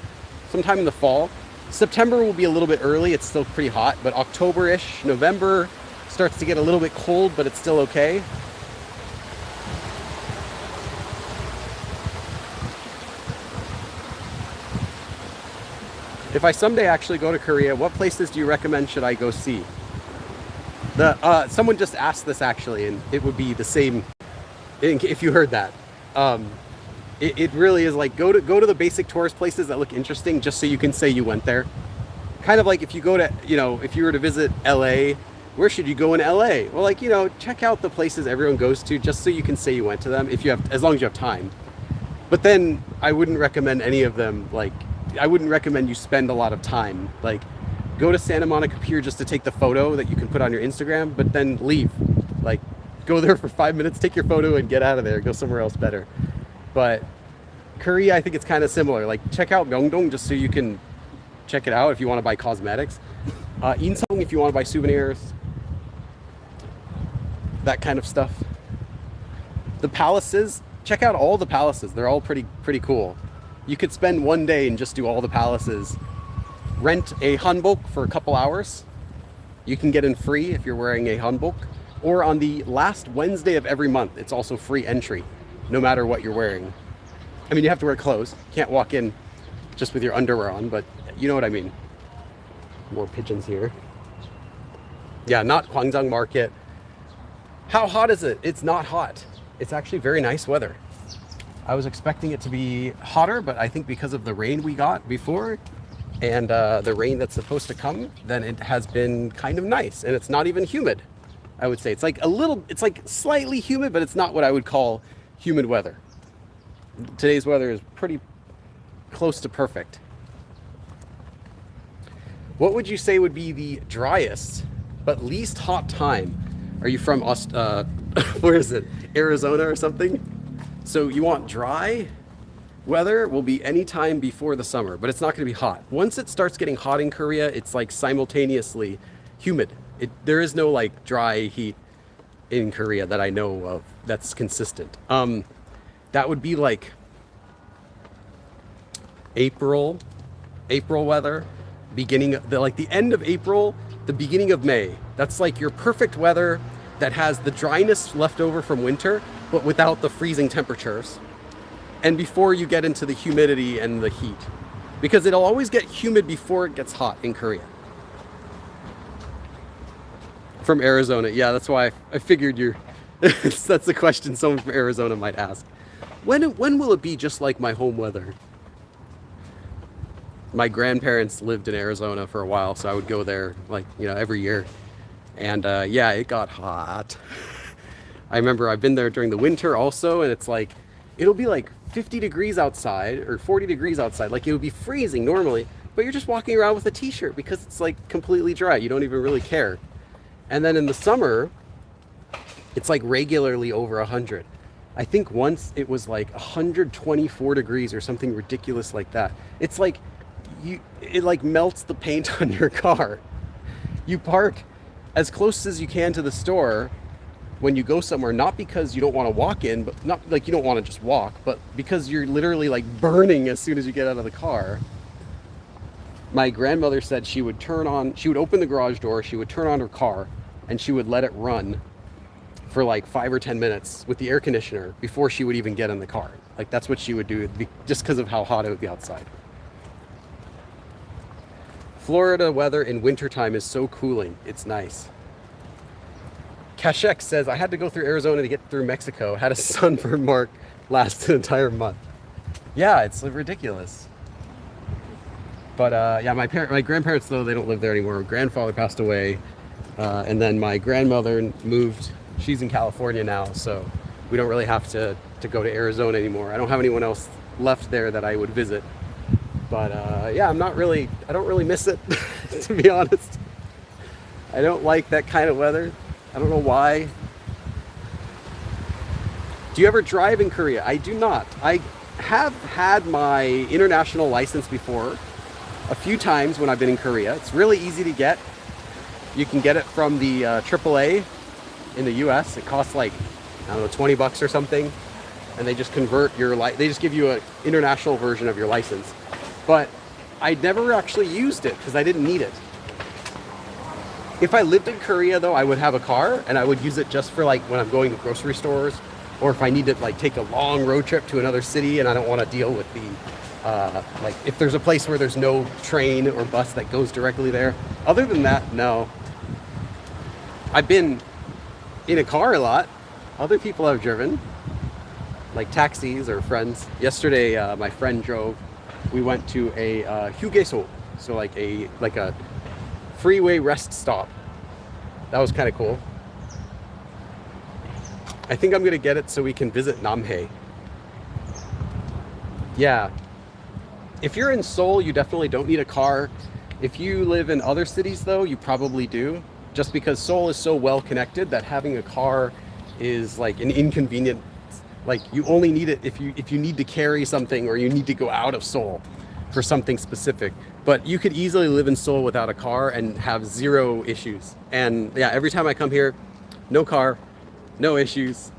sometime in the fall. September will be a little bit early. It's still pretty hot, but October-ish, November starts to get a little bit cold, but it's still okay. If I someday actually go to Korea, what places do you recommend should I go see? Someone just asked this actually, and it would be the same if you heard that. It really is like go to the basic tourist places that look interesting just so you can say you went there. Kind of like if you go to, if you were to visit LA, where should you go in LA? Well, like, check out the places everyone goes to just so you can say you went to them as long as you have time. But then I wouldn't recommend any of them, like, I wouldn't recommend you spend a lot of time. Like, go to Santa Monica Pier just to take the photo that you can put on your Instagram, but then leave. Like, go there for 5 minutes, take your photo, and get out of there. Go somewhere else better. But Korea, I think it's kind of similar. Like, check out Myeongdong just so you can check it out if you want to buy cosmetics. Incheon if you want to buy souvenirs. That kind of stuff. The palaces, check out all the palaces. They're all pretty cool. You could spend one day and just do all the palaces. Rent a hanbok for a couple hours. You can get in free if you're wearing a hanbok. Or on the last Wednesday of every month, it's also free entry, no matter what you're wearing. I mean, you have to wear clothes. You can't walk in just with your underwear on, but you know what I mean. More pigeons here. Yeah, not Gwangjang Market. How hot is it? It's not hot. It's actually very nice weather. I was expecting it to be hotter, but I think because of the rain we got before and the rain that's supposed to come, then it has been kind of nice. And it's not even humid, I would say. It's like it's like slightly humid, but it's not what I would call humid weather. Today's weather is pretty close to perfect. What would you say would be the driest but least hot time? Are you from where is it? Arizona or something? So you want dry weather will be any time before the summer, but it's not going to be hot. Once it starts getting hot in Korea, it's like simultaneously humid. There is no like dry heat in Korea that I know of that's consistent. That would be like April weather, beginning of the end of April, the beginning of May. That's like your perfect weather that has the dryness left over from winter, but without the freezing temperatures. And before you get into the humidity and the heat, because it'll always get humid before it gets hot in Korea. From Arizona, yeah, that's why I figured that's the question someone from Arizona might ask. When will it be just like my home weather? My grandparents lived in Arizona for a while, so I would go there every year. And yeah, it got hot. I remember I've been there during the winter also, and it's like, it'll be like 50 degrees outside or 40 degrees outside. Like, it would be freezing normally, but you're just walking around with a t-shirt because it's like completely dry. You don't even really care. And then in the summer, it's like regularly over 100. I think once it was like 124 degrees or something ridiculous like that. It's like, it like melts the paint on your car. You park as close as you can to the store when you go somewhere, not because you don't want to walk in, but not like you don't want to just walk, but because you're literally like burning as soon as you get out of the car. My grandmother said she would open the garage door, she would turn on her car, and she would let it run for like 5 or 10 minutes with the air conditioner before she would even get in the car. Like, that's what she would do just because of how hot it would be outside. Florida weather in wintertime is so cooling. It's nice. Kashek says, I had to go through Arizona to get through Mexico. Had a sunburn mark last an entire month. Yeah, it's ridiculous. But yeah, my grandparents, though, they don't live there anymore. My grandfather passed away. And then my grandmother moved. She's in California now, so we don't really have to go to Arizona anymore. I don't have anyone else left there that I would visit. But yeah, I don't really miss it, to be honest. I don't like that kind of weather. I don't know why. Do you ever drive in Korea? I do not. I have had my international license before a few times when I've been in Korea. It's really easy to get. You can get it from the AAA in the US. It costs like, I don't know, 20 bucks or something. And they just convert they just give you an international version of your license. But I never actually used it because I didn't need it. If I lived in Korea, though, I would have a car and I would use it just for like when I'm going to grocery stores, or if I need to like take a long road trip to another city and I don't want to deal with the like if there's a place where there's no train or bus that goes directly there. Other than that, no. I've been in a car a lot. Other people have driven, like taxis or friends. Yesterday, my friend drove. We went to a Hugeso, so like a freeway rest stop. That was kind of cool. I think I'm gonna get it so we can visit Namhae. Yeah. If you're in Seoul, you definitely don't need a car. If you live in other cities, though, you probably do, just because Seoul is so well connected that having a car is like an inconvenient. Like you only need it if you need to carry something or you need to go out of Seoul for something specific. But you could easily live in Seoul without a car and have zero issues. And yeah, every time I come here, no car, no issues.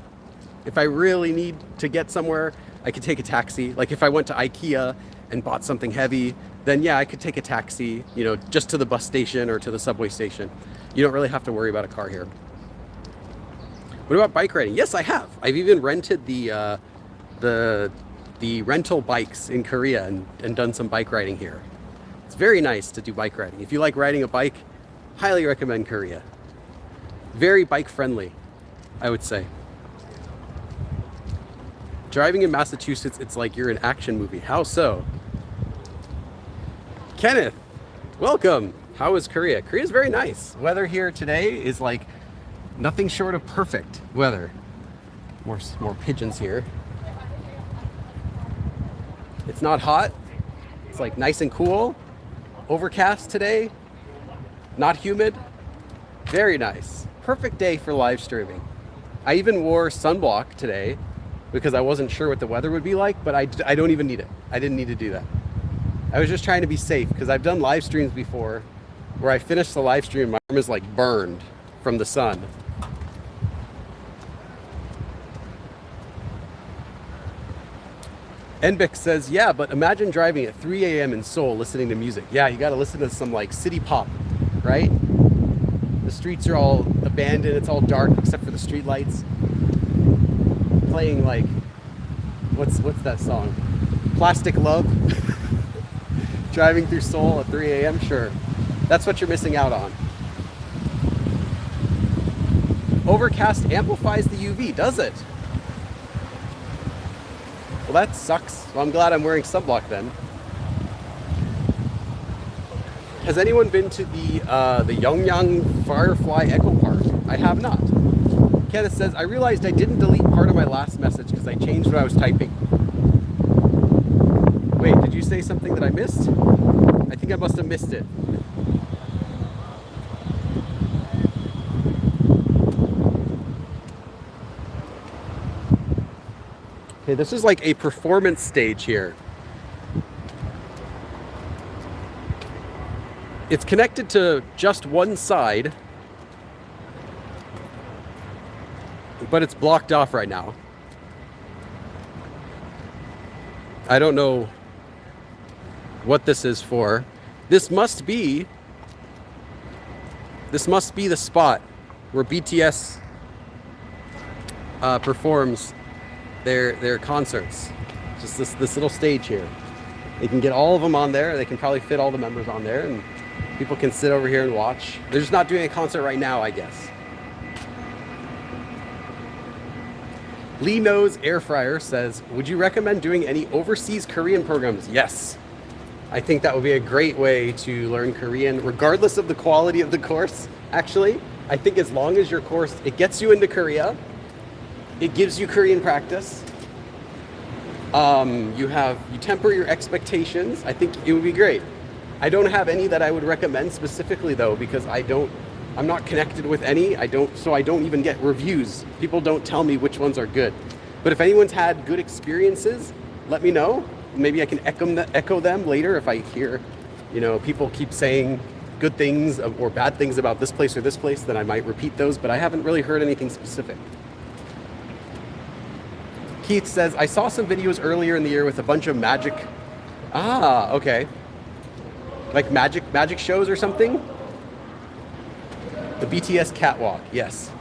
If I really need to get somewhere, I could take a taxi. Like if I went to IKEA and bought something heavy, then yeah, I could take a taxi, you know, just to the bus station or to the subway station. You don't really have to worry about a car here. What about bike riding? Yes, I have. I've even rented the rental bikes in Korea and done some bike riding here. It's very nice to do bike riding. If you like riding a bike, highly recommend Korea. Very bike friendly, I would say. Driving in Massachusetts, it's like you're in an action movie. How so? Kenneth, welcome. How is Korea? Korea's very nice. Weather here today is like nothing short of perfect weather. More pigeons here. It's not hot. It's like nice and cool. Overcast today. Not humid. Very nice. Perfect day for live streaming. I even wore sunblock today because I wasn't sure what the weather would be like, but I don't even need it. I didn't need to do that. I was just trying to be safe because I've done live streams before where I finished the live stream, my arm is like burned from the sun. Enbik says, yeah, but imagine driving at 3 a.m. in Seoul listening to music. Yeah, you got to listen to some like city pop, right? The streets are all abandoned. It's all dark except for the street lights. Playing like, what's that song? Plastic Love. Driving through Seoul at 3 a.m. Sure. That's what you're missing out on. Overcast amplifies the UV, does it? Well, that sucks. Well, I'm glad I'm wearing sunblock then. Has anyone been to the Yongyang Firefly Echo Park? I have not. Kenneth says, I realized I didn't delete part of my last message because I changed what I was typing. Wait, did you say something that I missed? I think I must have missed it. Okay, this is like a performance stage here. It's connected to just one side, but it's blocked off right now. I don't know what this is for. This must be the spot where BTS performs their concerts. Just this little stage here. They can get all of them on there. They can probably fit all the members on there, and people can sit over here and watch. They're just not doing a concert right now, I guess. Lee Knows Air Fryer says, would you recommend doing any overseas Korean programs? Yes. I think that would be a great way to learn Korean, regardless of the quality of the course, actually. I think as long as your course, it gets you into Korea, it gives you Korean practice. You temper your expectations. I think it would be great. I don't have any that I would recommend specifically though, because I'm not connected with any. So I don't even get reviews. People don't tell me which ones are good. But if anyone's had good experiences, let me know. Maybe I can echo them later if I hear, people keep saying good things or bad things about this place or this place, then I might repeat those, but I haven't really heard anything specific. Keith says, I saw some videos earlier in the year with a bunch of magic. Ah, okay. Like magic shows or something? The BTS catwalk, yes.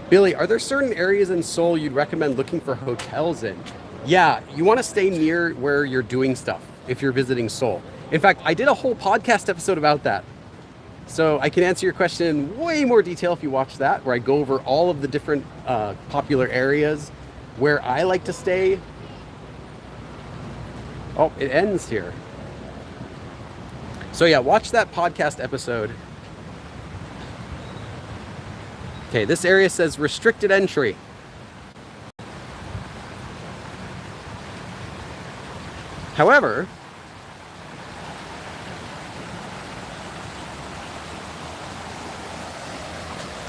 Billy, are there certain areas in Seoul you'd recommend looking for hotels in? Yeah, you want to stay near where you're doing stuff if you're visiting Seoul. In fact, I did a whole podcast episode about that. So I can answer your question in way more detail if you watch that, where I go over all of the different popular areas where I like to stay. Oh, it ends here. So yeah, watch that podcast episode. Okay, this area says restricted entry. However,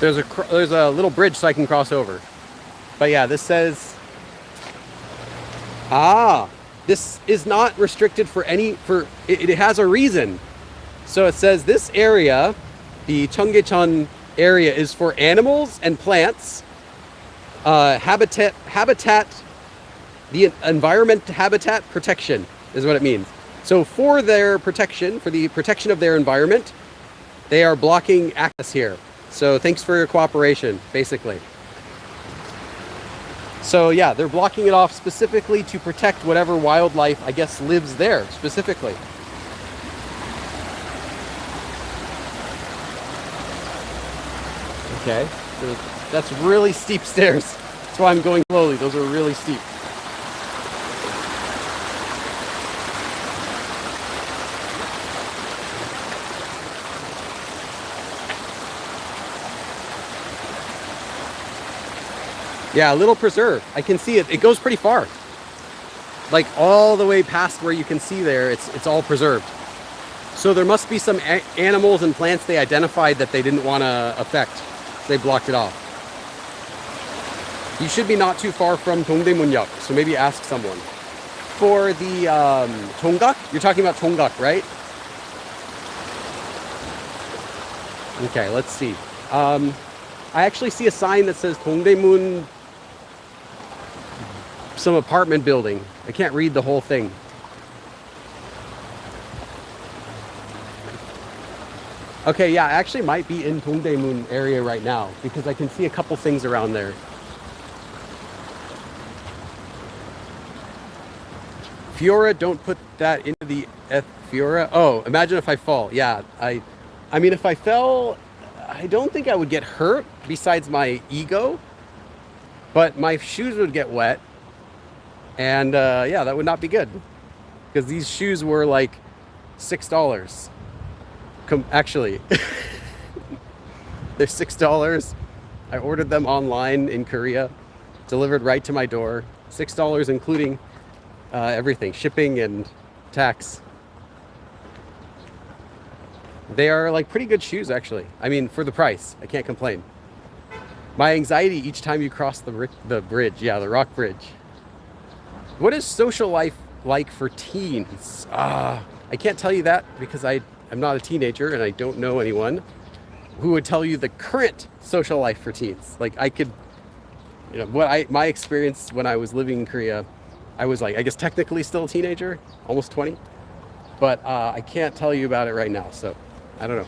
there's a little bridge so I can cross over. But yeah, this says, this is not restricted for it has a reason. So it says this area, the Cheonggyecheon area, is for animals and plants, habitat, the environment habitat protection is what it means. So for their protection, for the protection of their environment, they are blocking access here. So thanks for your cooperation, basically. So yeah, they're blocking it off specifically to protect whatever wildlife, I guess, lives there specifically. Okay, so that's really steep stairs. That's why I'm going slowly. Those are really steep. Yeah, a little preserve. I can see it. It goes pretty far. Like all the way past where you can see there, it's all preserved. So there must be some animals and plants they identified that they didn't want to affect. They blocked it off. You should be not too far from Dongdaemun역, so maybe ask someone. For the Jonggak, you're talking about Jonggak, right? Okay, let's see. I actually see a sign that says Dongdaemun, some apartment building. I can't read the whole thing. Okay, yeah, I actually might be in Dongdaemun area right now because I can see a couple things around there. Fiora, don't put that into the Fiora. Oh, imagine if I fall. Yeah, I mean, if I fell, I don't think I would get hurt besides my ego, but my shoes would get wet. And yeah, that would not be good because these shoes were like $6. Actually, they're $6. I ordered them online in Korea, delivered right to my door. $6 including everything, shipping and tax. They are like pretty good shoes, actually. I mean, for the price, I can't complain. My anxiety each time you cross the bridge, yeah, the rock bridge. What is social life like for teens? I can't tell you that because I'm not a teenager and I don't know anyone who would tell you the current social life for teens. Like I could, you know, my experience when I was living in Korea, I was like, I guess technically still a teenager, almost 20, but I can't tell you about it right now. So I don't know.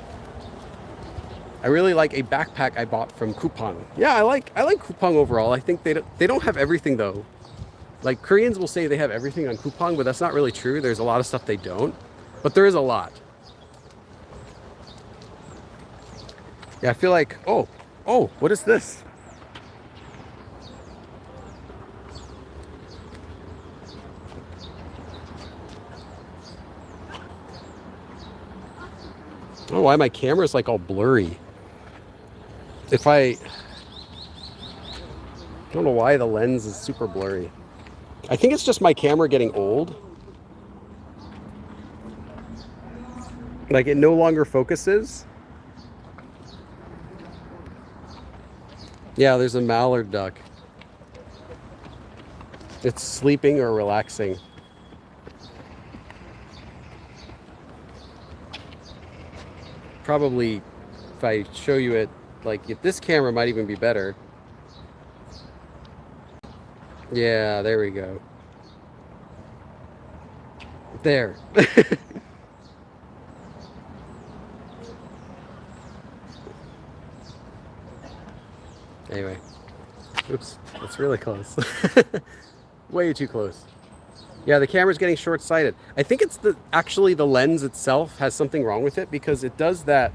I really like a backpack I bought from Coupang. Yeah, I like Coupang overall. I think they don't have everything though. Like Koreans will say they have everything on Coupang, but that's not really true. There's a lot of stuff they don't, but there is a lot. Yeah, I feel like, oh, what is this? I don't know why my camera's like all blurry. I don't know why the lens is super blurry. I think it's just my camera getting old. Like it no longer focuses. Yeah, there's a mallard duck. It's sleeping or relaxing. Probably, if I show you it, like if this camera might even be better. Yeah, there we go. There. Anyway. Oops, that's really close. Way too close. Yeah, the camera's getting short-sighted. I think it's actually the lens itself has something wrong with it because it does that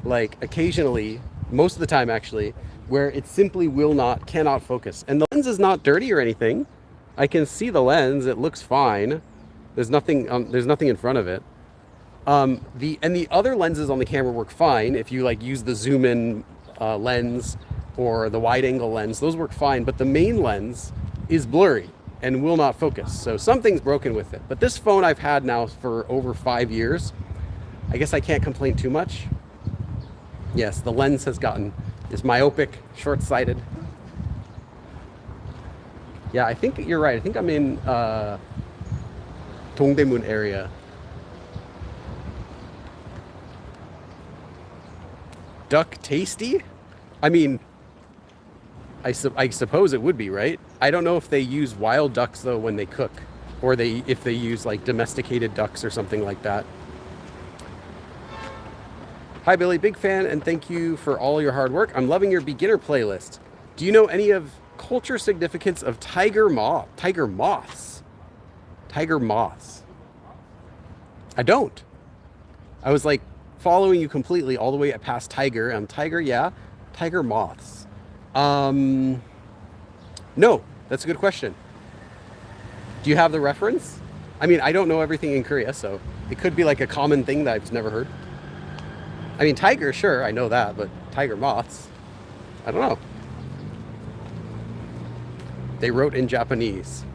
like occasionally, most of the time actually, where it simply cannot focus. And the lens is not dirty or anything. I can see the lens, it looks fine. There's nothing in front of it. The other lenses on the camera work fine if you like use the zoom in lens or the wide angle lens, those work fine, but the main lens is blurry and will not focus. So something's broken with it. But this phone I've had now for over 5 years. I guess I can't complain too much. Yes, the lens has gotten is myopic, short-sighted. Yeah, I think you're right. I think I'm in Dongdaemun area. Duck tasty? I mean, I suppose it would be, right? I don't know if they use wild ducks though when they cook, or if they use like domesticated ducks or something like that. Hi Billy, big fan and thank you for all your hard work. I'm loving your beginner playlist. Do you know any of culture significance of tiger moths? Tiger moths. I don't. I was like following you completely all the way past tiger. Tiger, yeah. Tiger moths. No, that's a good question. Do you have the reference? I mean, I don't know everything in Korea, so it could be like a common thing that I've never heard. I mean, tiger, sure, I know that, but tiger moths, I don't know. They wrote in Japanese.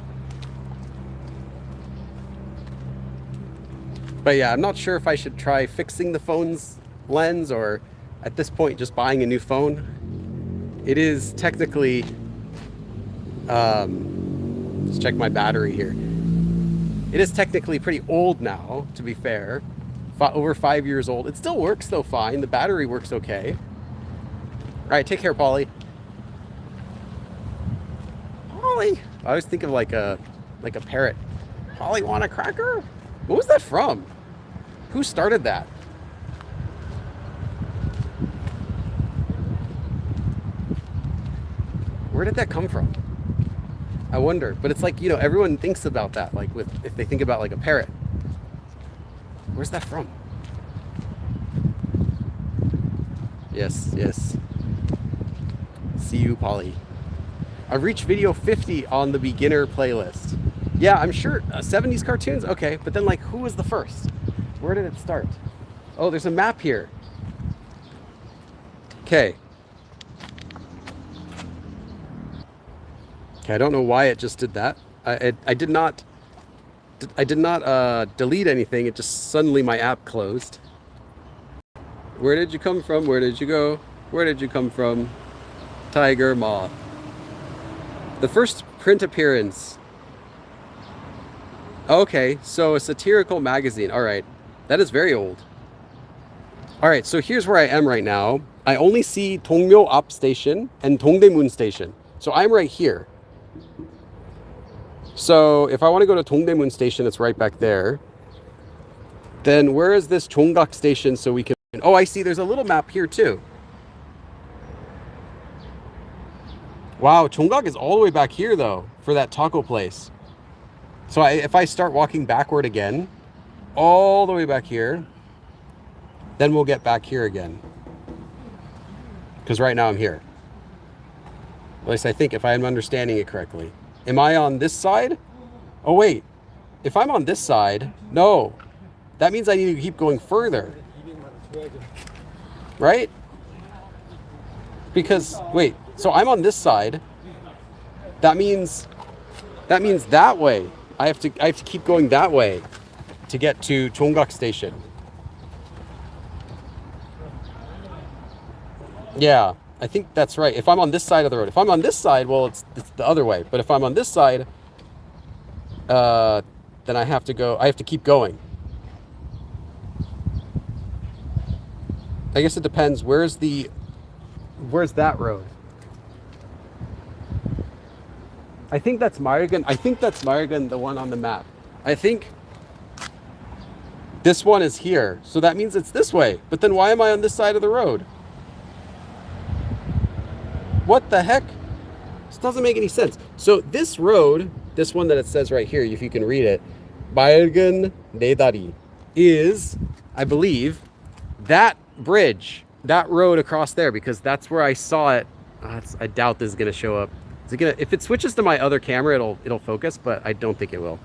But yeah, I'm not sure if I should try fixing the phone's lens or at this point just buying a new phone. It is technically, let's check my battery here. It is technically pretty old now, to be fair. Over 5 years old. It still works though fine. The battery works okay. All right, take care, Polly. Polly. I always think of like a parrot. Polly, want a cracker? What was that from? Who started that? Where did that come from? I wonder. But it's like, you know, everyone thinks about that, like if they think about like a parrot. Where's that from? Yes, yes. See you, Polly. I've reached video 50 on the beginner playlist. Yeah, I'm sure 70s cartoons. Okay, but then like, who was the first? Where did it start? Oh, there's a map here. Okay. Okay, I don't know why it just did that. I did not delete anything. It just suddenly my app closed. Where did you come from? Where did you go? Where did you come from? Tiger moth. The first print appearance. Okay, so a satirical magazine. All right, that is very old. All right, so here's where I am right now. I only see Dongmyo Up Station and Dongdaemun Station. So I'm right here. So if I want to go to Dongdaemun Station, it's right back there. Then where is this Chonggak Station so we can... Oh, I see. There's a little map here too. Wow, Chonggak is all the way back here though for that taco place. So if I start walking backward again, all the way back here, then we'll get back here again. Because right now I'm here. At least I think, if I'm understanding it correctly. Am I on this side? Oh wait, if I'm on this side, no. That means I need to keep going further. Right? Because, wait, so I'm on this side. That means that way. I have to keep going that way to get to Chonggak Station. Yeah, I think that's right. If I'm on this side of the road. If I'm on this side, well, it's the other way. But if I'm on this side, then I have to keep going. I guess it depends. Where's that road? I think that's Marigan, the one on the map. I think this one is here. So that means it's this way. But then why am I on this side of the road? What the heck? This doesn't make any sense. So this road, this one that it says right here, if you can read it, Marigan Nedari, is, I believe, that bridge, that road across there, because that's where I saw it. I doubt this is going to show up. Is it gonna, if it switches to my other camera, it'll focus, but I don't think it will.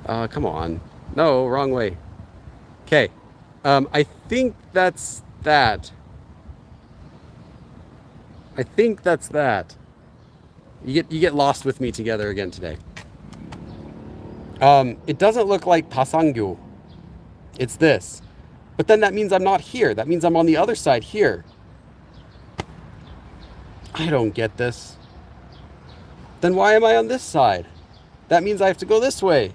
Come on. No, wrong way. Okay. I think that's that. I think that's that. You get lost with me together again today. It doesn't look like Tasangyu. It's this. But then that means I'm not here. That means I'm on the other side here. I don't get this. Then why am I on this side? That means I have to go this way.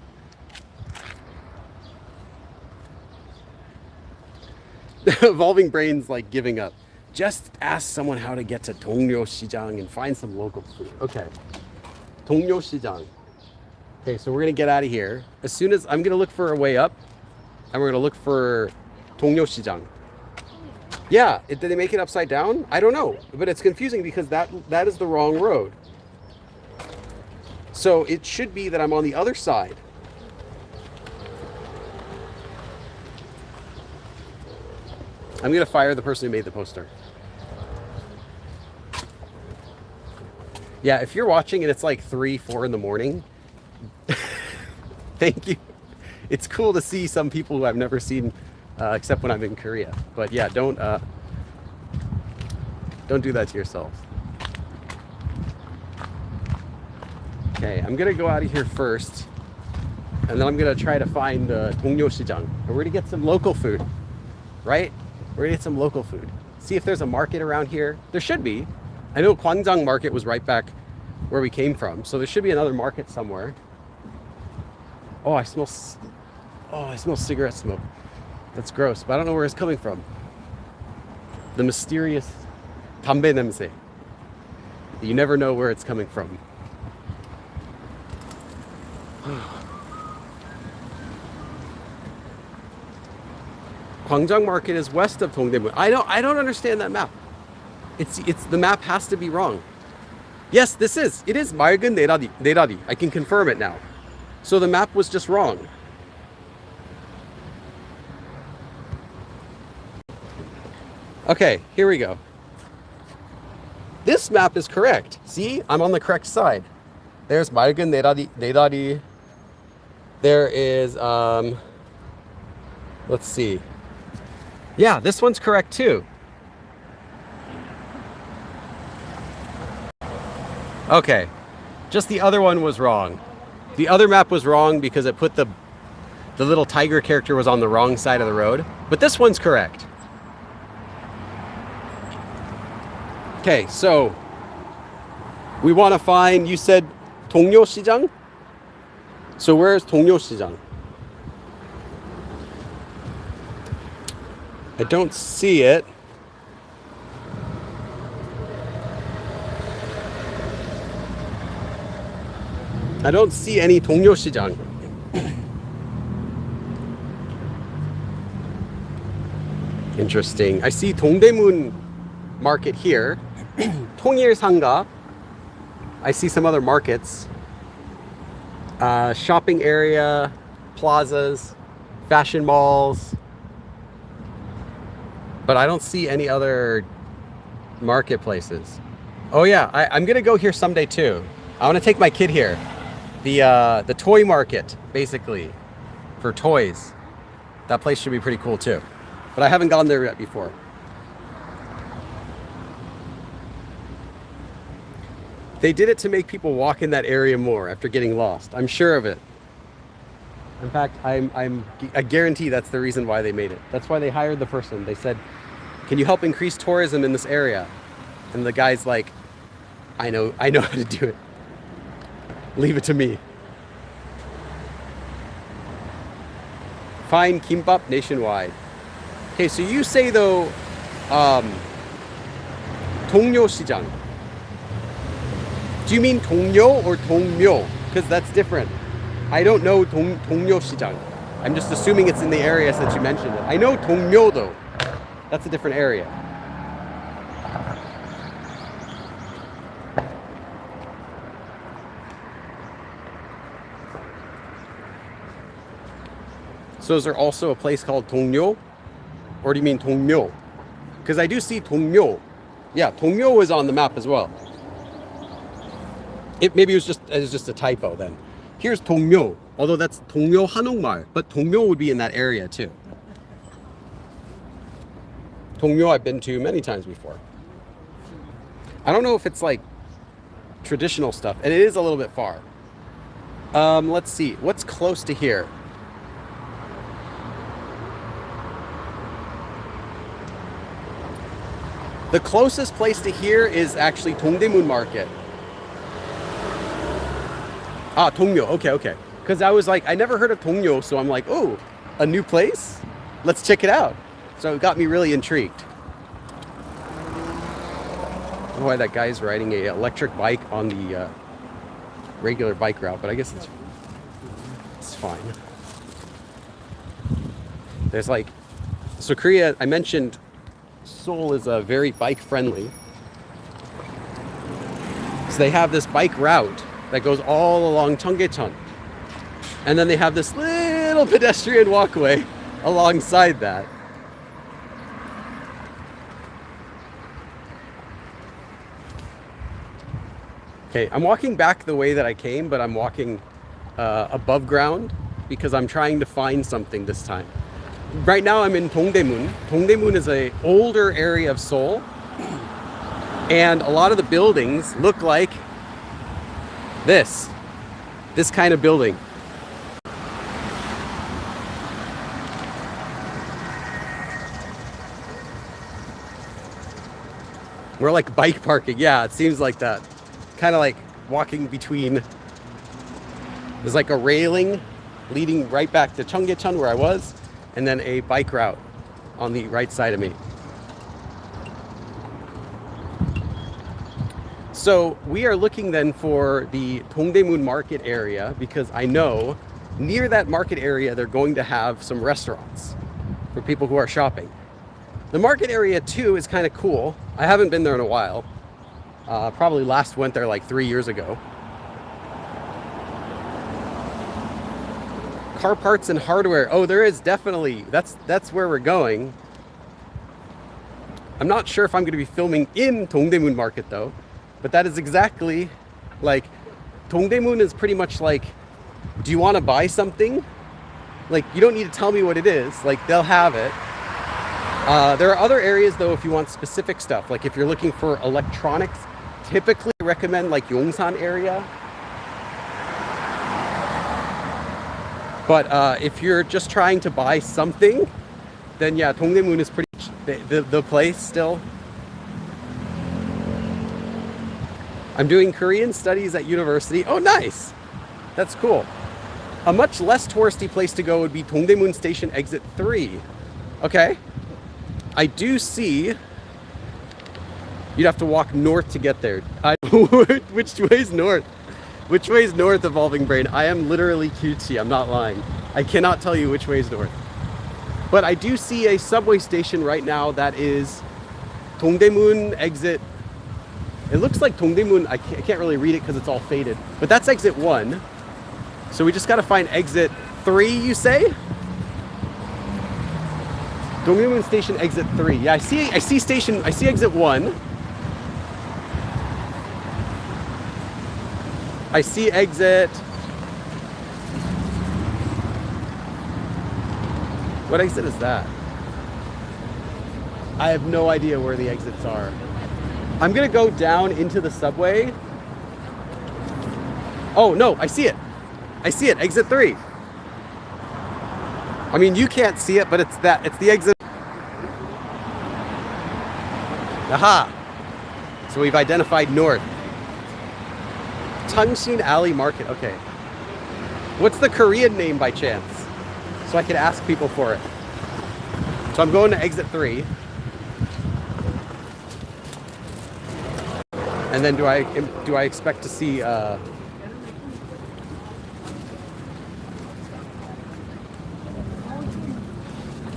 Evolving brains like giving up. Just ask someone how to get to 동묘시장 and find some local food. Okay. 동묘시장. Okay, so we're gonna get out of here. As soon as I'm gonna look for a way up, and we're gonna look for 동묘시장. Yeah, did they make it upside down? I don't know, but it's confusing because that is the wrong road. So it should be that I'm on the other side. I'm gonna fire the person who made the poster. Yeah, if you're watching and it's like 3, 4 in the morning, thank you. It's cool to see some people who I've never seen except when I'm in Korea. But yeah, don't do that to yourselves. Okay, I'm gonna go out of here first, and then I'm gonna try to find 동묘시장. And we're gonna get some local food, right? We're gonna get some local food. See if there's a market around here. There should be. I know Gwangjang Market was right back where we came from, so there should be another market somewhere. Oh, I smell cigarette smoke. That's gross, but I don't know where it's coming from. The mysterious 담배 냄새. You never know where it's coming from. Gwangjang Market is west of Dongdaemun. I don't understand that map. It's the map has to be wrong. Yes, it is 맑은 내다리. I can confirm it now. So the map was just wrong. Okay, here we go. This map is correct. See, I'm on the correct side. There's 맑은 내다리. There is let's see. Yeah, this one's correct too. Okay, just the other one was wrong. The other map was wrong because it put the little tiger character was on the wrong side of the road. But this one's correct. Okay, so we want to find, you said 동묘시장? So where's 동묘시장? I don't see it. I don't see any 동묘시장. Interesting. I see Dongdaemun Market here. 통일상가. I see some other markets. Shopping area, plazas, fashion malls. But I don't see any other marketplaces. Oh yeah, I'm gonna go here someday too. I want to take my kid here. The toy market, basically, for toys. That place should be pretty cool too. But I haven't gone there yet before. They did it to make people walk in that area more after getting lost. I'm sure of it. In fact, I guarantee that's the reason why they made it. That's why they hired the person. They said, "Can you help increase tourism in this area?" And the guy's like, I know how to do it. Leave it to me. Find kimbap nationwide. Okay, so you say though, 동묘시장. Do you mean 동료 or 동묘? Because that's different. I don't know 동묘시장. I'm just assuming it's in the area since you mentioned it. I know 동묘 though. That's a different area. So is there also a place called 동료? Or do you mean 동묘? Because I do see 동묘. Yeah, 동묘 is on the map as well. Maybe it was just a typo then. Here's 동묘, although that's 동묘 한옥마을, but 동묘 would be in that area too. 동묘 I've been to many times before. I don't know if it's like traditional stuff, and it is a little bit far. Let's see, what's close to here? The closest place to here is actually Dongdaemun Market. Ah, Dongnyo. Okay, okay. Because I was like, I never heard of Dongnyo, so I'm like, oh, a new place? Let's check it out. So it got me really intrigued. I don't know why that guy's riding a electric bike on the regular bike route, but I guess it's fine. There's like, so Korea, I mentioned Seoul is very bike friendly. So they have this bike route that goes all along Cheonggyecheon. And then they have this little pedestrian walkway alongside that. Okay, I'm walking back the way that I came, but I'm walking above ground because I'm trying to find something this time. Right now I'm in Dongdaemun. Dongdaemun is an older area of Seoul. And a lot of the buildings look like this kind of building. More like bike parking. Yeah, it seems like that. Kind of like walking between. There's like a railing leading right back to Cheonggyecheon where I was, and then a bike route on the right side of me. So we are looking then for the Dongdaemun Market area because I know near that market area they're going to have some restaurants for people who are shopping. The market area too is kind of cool. I haven't been there in a while. Probably last went there like 3 years ago. Car parts and hardware. Oh, there is definitely. That's where we're going. I'm not sure if I'm going to be filming in Dongdaemun Market though. But that is exactly like, Dongdaemun is pretty much like, do you want to buy something? Like, you don't need to tell me what it is. Like, they'll have it. There are other areas though if you want specific stuff. Like if you're looking for electronics, typically recommend like Yongsan area. But if you're just trying to buy something, then yeah, Dongdaemun is pretty much the place still. I'm doing Korean studies at university. Oh, nice. That's cool. A much less touristy place to go would be Dongdaemun Station Exit 3. Okay. I do see you'd have to walk north to get there. Which way is north? Which way is north, Evolving Brain? I am literally cutesy. I'm not lying. I cannot tell you which way is north. But I do see a subway station right now that is Dongdaemun Exit. It looks like Dongdaemun, I can't really read it because it's all faded, but that's exit 1. So we just got to find exit 3, you say? Dongdaemun Station exit 3. Yeah, I see exit 1. I see exit. What exit is that? I have no idea where the exits are. I'm gonna go down into the subway. Oh no, I see it. I see it, exit 3. I mean, you can't see it, but it's the exit. Aha! So we've identified north. Cheongshin Alley Market, okay. What's the Korean name by chance? So I can ask people for it. So I'm going to exit 3. And then do I expect to see I'm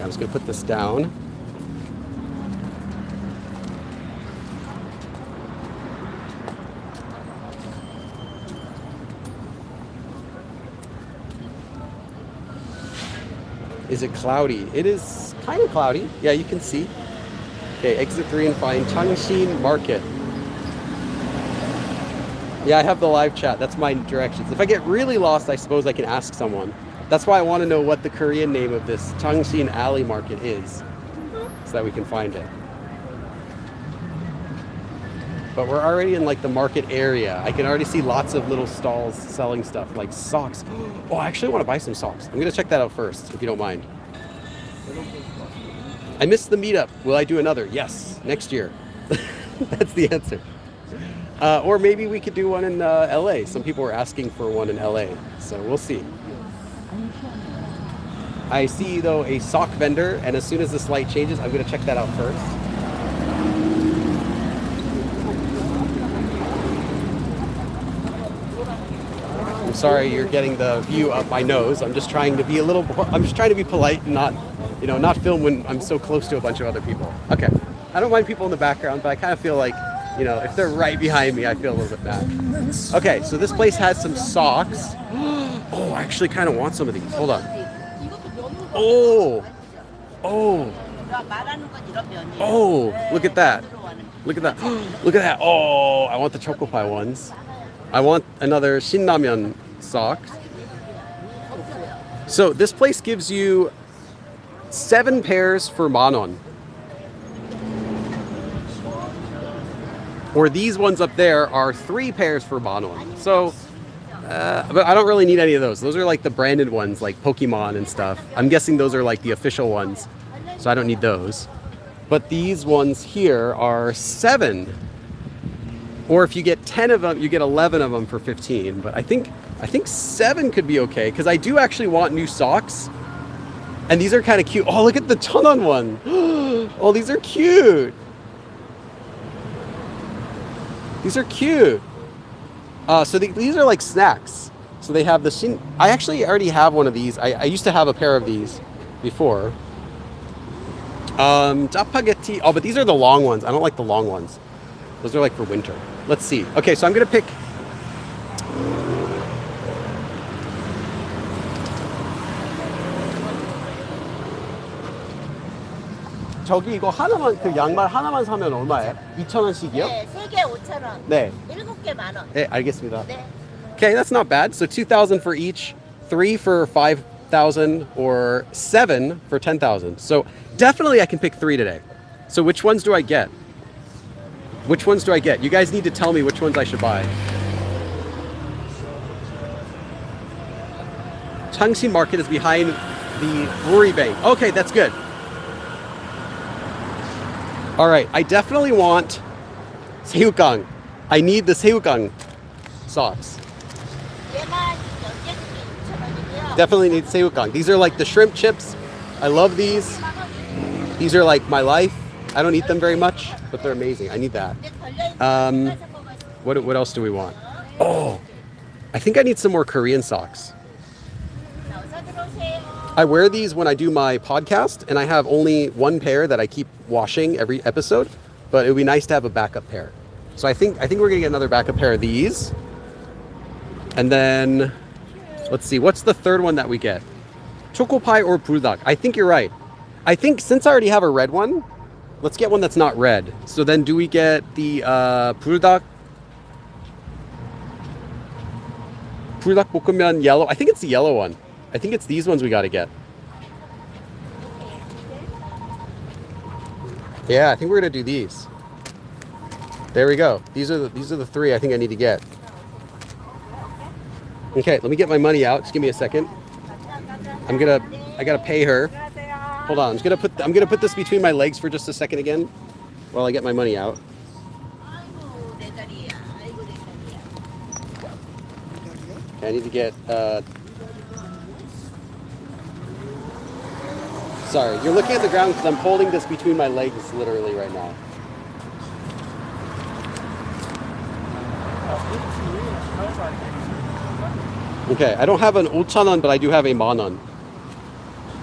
just gonna put this down. Is it cloudy? It is kind of cloudy. Yeah, you can see. Okay, exit 3 and find Cheongshin Market. Yeah, I have the live chat. That's my directions. If I get really lost, I suppose I can ask someone. That's why I want to know what the Korean name of this Cheongshin Alley Market is, so that we can find it. But we're already in like the market area. I can already see lots of little stalls selling stuff like socks. Oh, I actually want to buy some socks. I'm going to check that out first, if you don't mind. I missed the meetup. Will I do another? Yes, next year. That's the answer. Or maybe we could do one in LA. Some people were asking for one in LA, so we'll see. I see though a sock vendor, and as soon as this light changes, I'm gonna check that out first. I'm sorry you're getting the view up my nose. I'm just trying to be polite and not, not film when I'm so close to a bunch of other people. Okay. I don't mind people in the background, but I kind of feel like, if they're right behind me, I feel a little bit bad. Okay, so this place has some socks. Oh, I actually kind of want some of these. Hold on. Oh, look at that. Look at that. Look at that. Oh, I want the choco pie ones. I want another Shinramyeon sock. So this place gives you 7 pairs for 10,000won. Or these ones up there are 3 pairs for 10,000won. So, but I don't really need any of those. Those are like the branded ones, like Pokemon and stuff. I'm guessing those are like the official ones, so I don't need those. But these ones here are 7. Or if you get 10 of them, you get 11 of them for 15. But I think 7 could be okay, because I do actually want new socks. And these are kind of cute. Oh, look at the Cheonan one. Oh, these are cute. These are cute. So these are like snacks. So they have the I actually already have one of these. I used to have a pair of these before. Spaghetti. Oh, but these are the long ones. I don't like the long ones. Those are like for winter. Let's see. Okay, so I'm gonna pick. 저기 이거 하나만 그 양말 하나만 사면 얼마예요? 2,000원씩이요? 네, 3개 5,000원. 네. 7개 10,000원. 네, 알겠습니다. 네. Okay, that's not bad. So 2,000 for each, 3 for 5,000, or 7 for 10,000. So definitely I can pick 3 today. So which ones do I get? Which ones do I get? You guys need to tell me which ones I should buy. Changshin Market is behind the Brewery Bank. Okay, that's good. All right, I definitely want 새우깡. I need the 새우깡 socks. 얘만 10개 중에 6,000원이고요. Definitely need 새우깡. These are like the shrimp chips. I love these. These are like my life. I don't eat them very much, but they're amazing. I need that. What else do we want? Oh, I think I need some more Korean socks. I wear these when I do my podcast, and I have only one pair that I keep washing every episode, but it would be nice to have a backup pair. So I think we're gonna get another backup pair of these. And then let's see, what's the third one that we get? Choco pie or buldak? I think you're right. I think since I already have a red one, let's get one that's not red. So then do we get the buldak? Buldak 볶음면 yellow? I think it's the yellow one. I think it's these ones we got to get. Yeah, I think we're gonna do these. There we go. These are the 3 I think I need to get. Okay, let me get my money out. Just give me a second. I gotta pay her. Hold on. I'm gonna put this between my legs for just a second again, while I get my money out. Okay, I need to get. Sorry, you're looking at the ground because I'm holding this between my legs literally right now. Okay, I don't have an 5,000원, but I do have a 10,000won.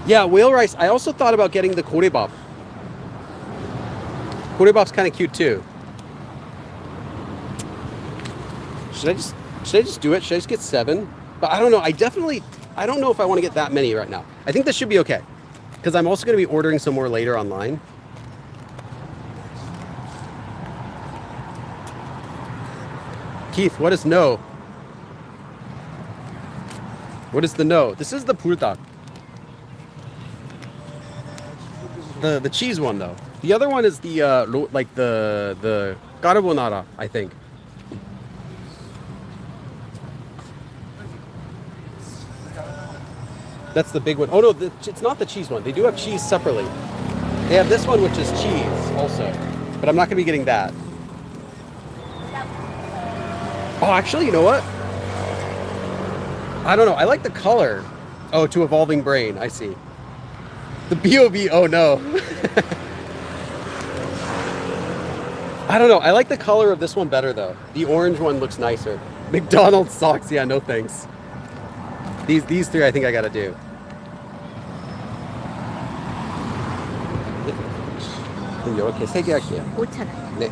Yeah, whale rice. I also thought about getting the korebap. Korebap's kind of cute too. Should I just do it? Should I just get 7? But I don't know. I don't know if I want to get that many right now. I think this should be okay, because I'm also going to be ordering some more later online. Keith, what is no? What is the no? This is the buldak. The cheese one though. The other one is the like the carbonara, I think. That's the big one. Oh no, it's not the cheese one. They do have cheese separately. They have this one, which is cheese also. But I'm not gonna be getting that. Oh, actually, you know what? I don't know. I like the color. Oh, to Evolving Brain. I see. The BOV. Oh no. I don't know. I like the color of this one better though. The orange one looks nicer. McDonald's socks. Yeah, no thanks. These three I think I gotta do. 이렇게 세 개 할게요. 5,000원. 네.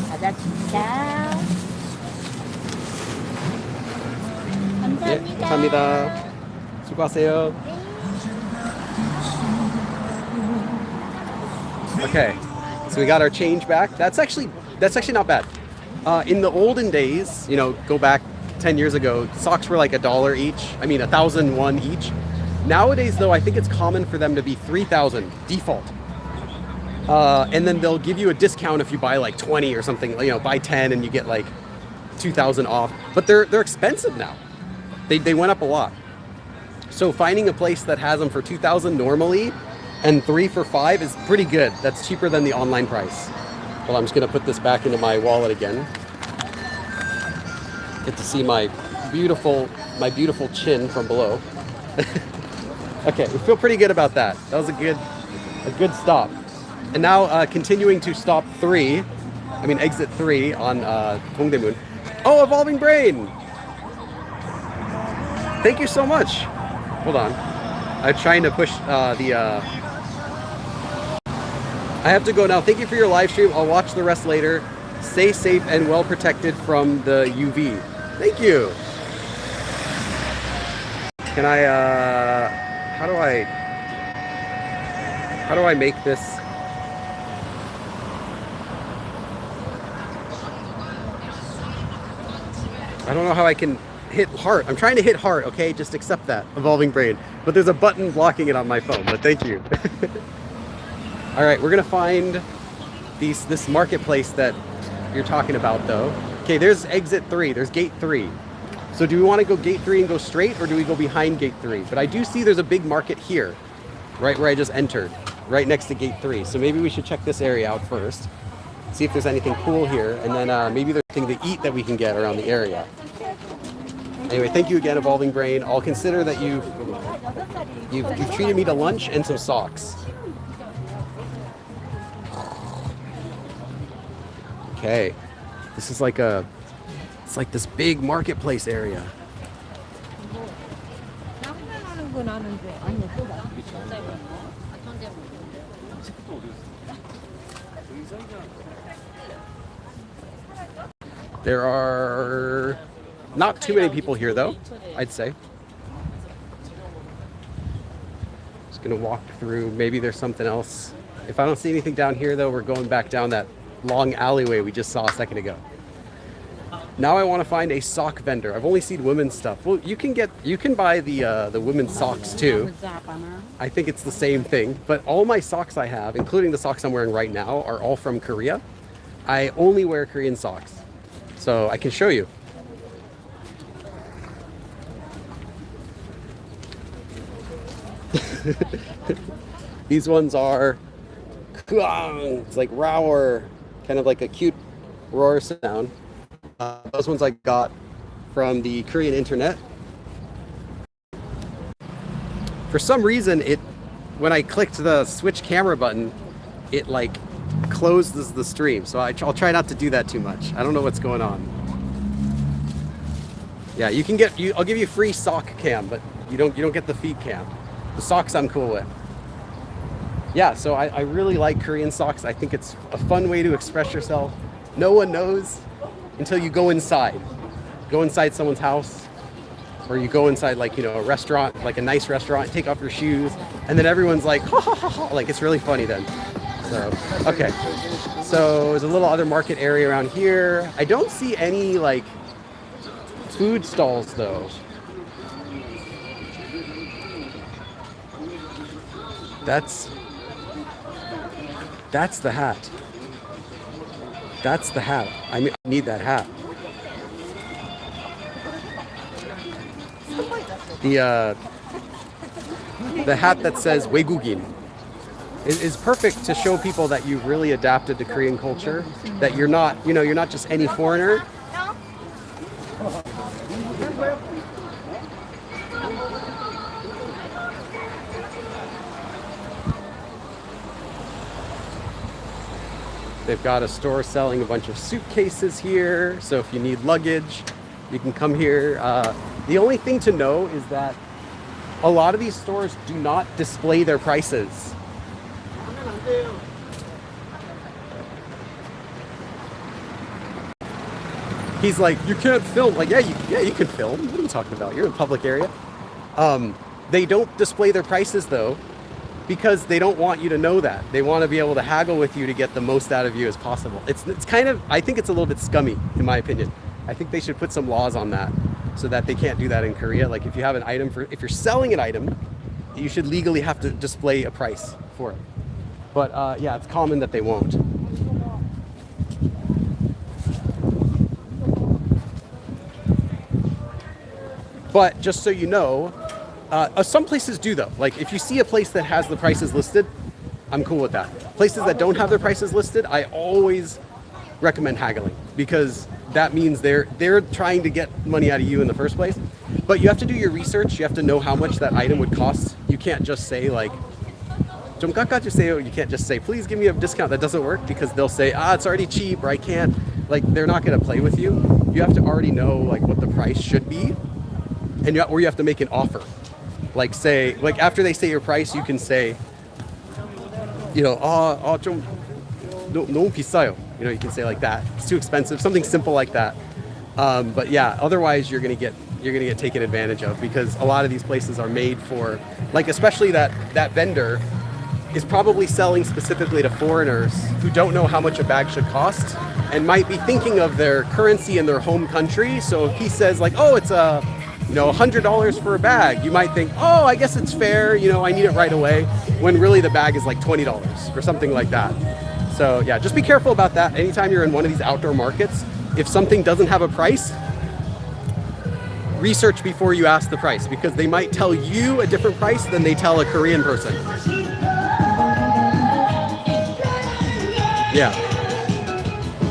받아줍니다. 예, 감사합니다. 감사합니다. 수고하세요. Okay, so we got our change back. That's actually not bad. In the olden days, you know, go back 10 years ago, socks were like $1 each. I mean, 1,001 each. Nowadays, though, I think it's common for them to be 3,000 default. And then they'll give you a discount if you buy like 20 or something. You know, buy 10 and you get like 2,000 off. But they're expensive now. They went up a lot. So finding a place that has them for 2,000 normally and 3 for 5 is pretty good. That's cheaper than the online price. Well, I'm just gonna put this back into my wallet again. Get to see my beautiful chin from below. Okay, we feel pretty good about that. That was a good stop. And now continuing to exit 3 on Dongdaemun. Oh, Evolving Brain! Thank you so much. Hold on. I'm trying to push I have to go now. Thank you for your live stream. I'll watch the rest later. Stay safe and well protected from the UV. Thank you. Can I, how do I make this? I don't know how I can hit heart. I'm trying to hit heart, okay? Just accept that, Evolving Brain. But there's a button blocking it on my phone, but thank you. All right, we're gonna find this marketplace that you're talking about though. Okay, there's exit 3, there's gate 3. So do we wanna go gate 3 and go straight, or do we go behind gate 3? But I do see there's a big market here, right where I just entered, right next to gate 3. So maybe we should check this area out first, see if there's anything cool here, and then maybe there's something to eat that we can get around the area. Anyway, thank you again, Evolving Brain. I'll consider that you've treated me to lunch and some socks. Okay, this is like it's like this big marketplace area. There are not too many people here though, I'd say. Just gonna walk through, maybe there's something else. If I don't see anything down here though, we're going back down that long alleyway we just saw a second ago. Now I want to find a sock vendor. I've only seen women's stuff. Well, you can buy the women's socks too. I think it's the same thing, but all my socks I have, including the socks I'm wearing right now, are all from Korea. I only wear Korean socks. So I can show you. These ones are kuang. It's like roar, kind of like a cute roar sound. Those ones I got from the Korean internet. For some reason, when I clicked the switch camera button, it like closes the stream. So I'll try not to do that too much. I don't know what's going on. Yeah, you can get I'll give you free sock cam, but you don't get the feed cam. The socks I'm cool with. Yeah, so I really like Korean socks. I think it's a fun way to express yourself. No one knows until you go inside. Go inside someone's house, or you go inside like, you know, a restaurant, like a nice restaurant, take off your shoes, and then everyone's like, ha ha ha ha, like it's really funny then. So, okay. So there's a little other market area around here. I don't see any like food stalls though. That's the hat. That's the hat. I need that hat. the hat that says 외국인 is perfect to show people that you've really adapted to Korean culture, that you're not, you're not just any foreigner. They've got a store selling a bunch of suitcases here, so if you need luggage, you can come here. The only thing to know is that a lot of these stores do not display their prices. He's like, you can't film. Like, yeah, you can film. What are you talking about? You're in a public area. They don't display their prices though, because they don't want you to know that. They want to be able to haggle with you to get the most out of you as possible. It's kind of, I think it's a little bit scummy in my opinion. I think they should put some laws on that so that they can't do that in Korea. Like if you have an item if you're selling an item, you should legally have to display a price for it. But yeah, it's common that they won't. But just so you know, some places do though. Like if you see a place that has the prices listed, I'm cool with that. Places that don't have their prices listed, I always recommend haggling, because that means they're trying to get money out of you in the first place. But you have to do your research. You have to know how much that item would cost. You can't just say like, you can't just say, please give me a discount. That doesn't work, because they'll say, it's already cheap, or I can't. Like they're not gonna play with you. You have to already know like what the price should be, or you have to make an offer. Like say, like after they say your price, you can say, 좀 너무 비싸요. You can say like that. It's too expensive. Something simple like that. But yeah, otherwise you're gonna get taken advantage of, because a lot of these places are made for, like especially that vendor is probably selling specifically to foreigners who don't know how much a bag should cost and might be thinking of their currency in their home country. So if he says like, oh, it's $100 for a bag, you might think, oh, I guess it's fair, I need it right away, when really the bag is like $20 or something like that. So yeah, just be careful about that. Anytime you're in one of these outdoor markets, if something doesn't have a price, research before you ask the price, because they might tell you a different price than they tell a Korean person. Yeah.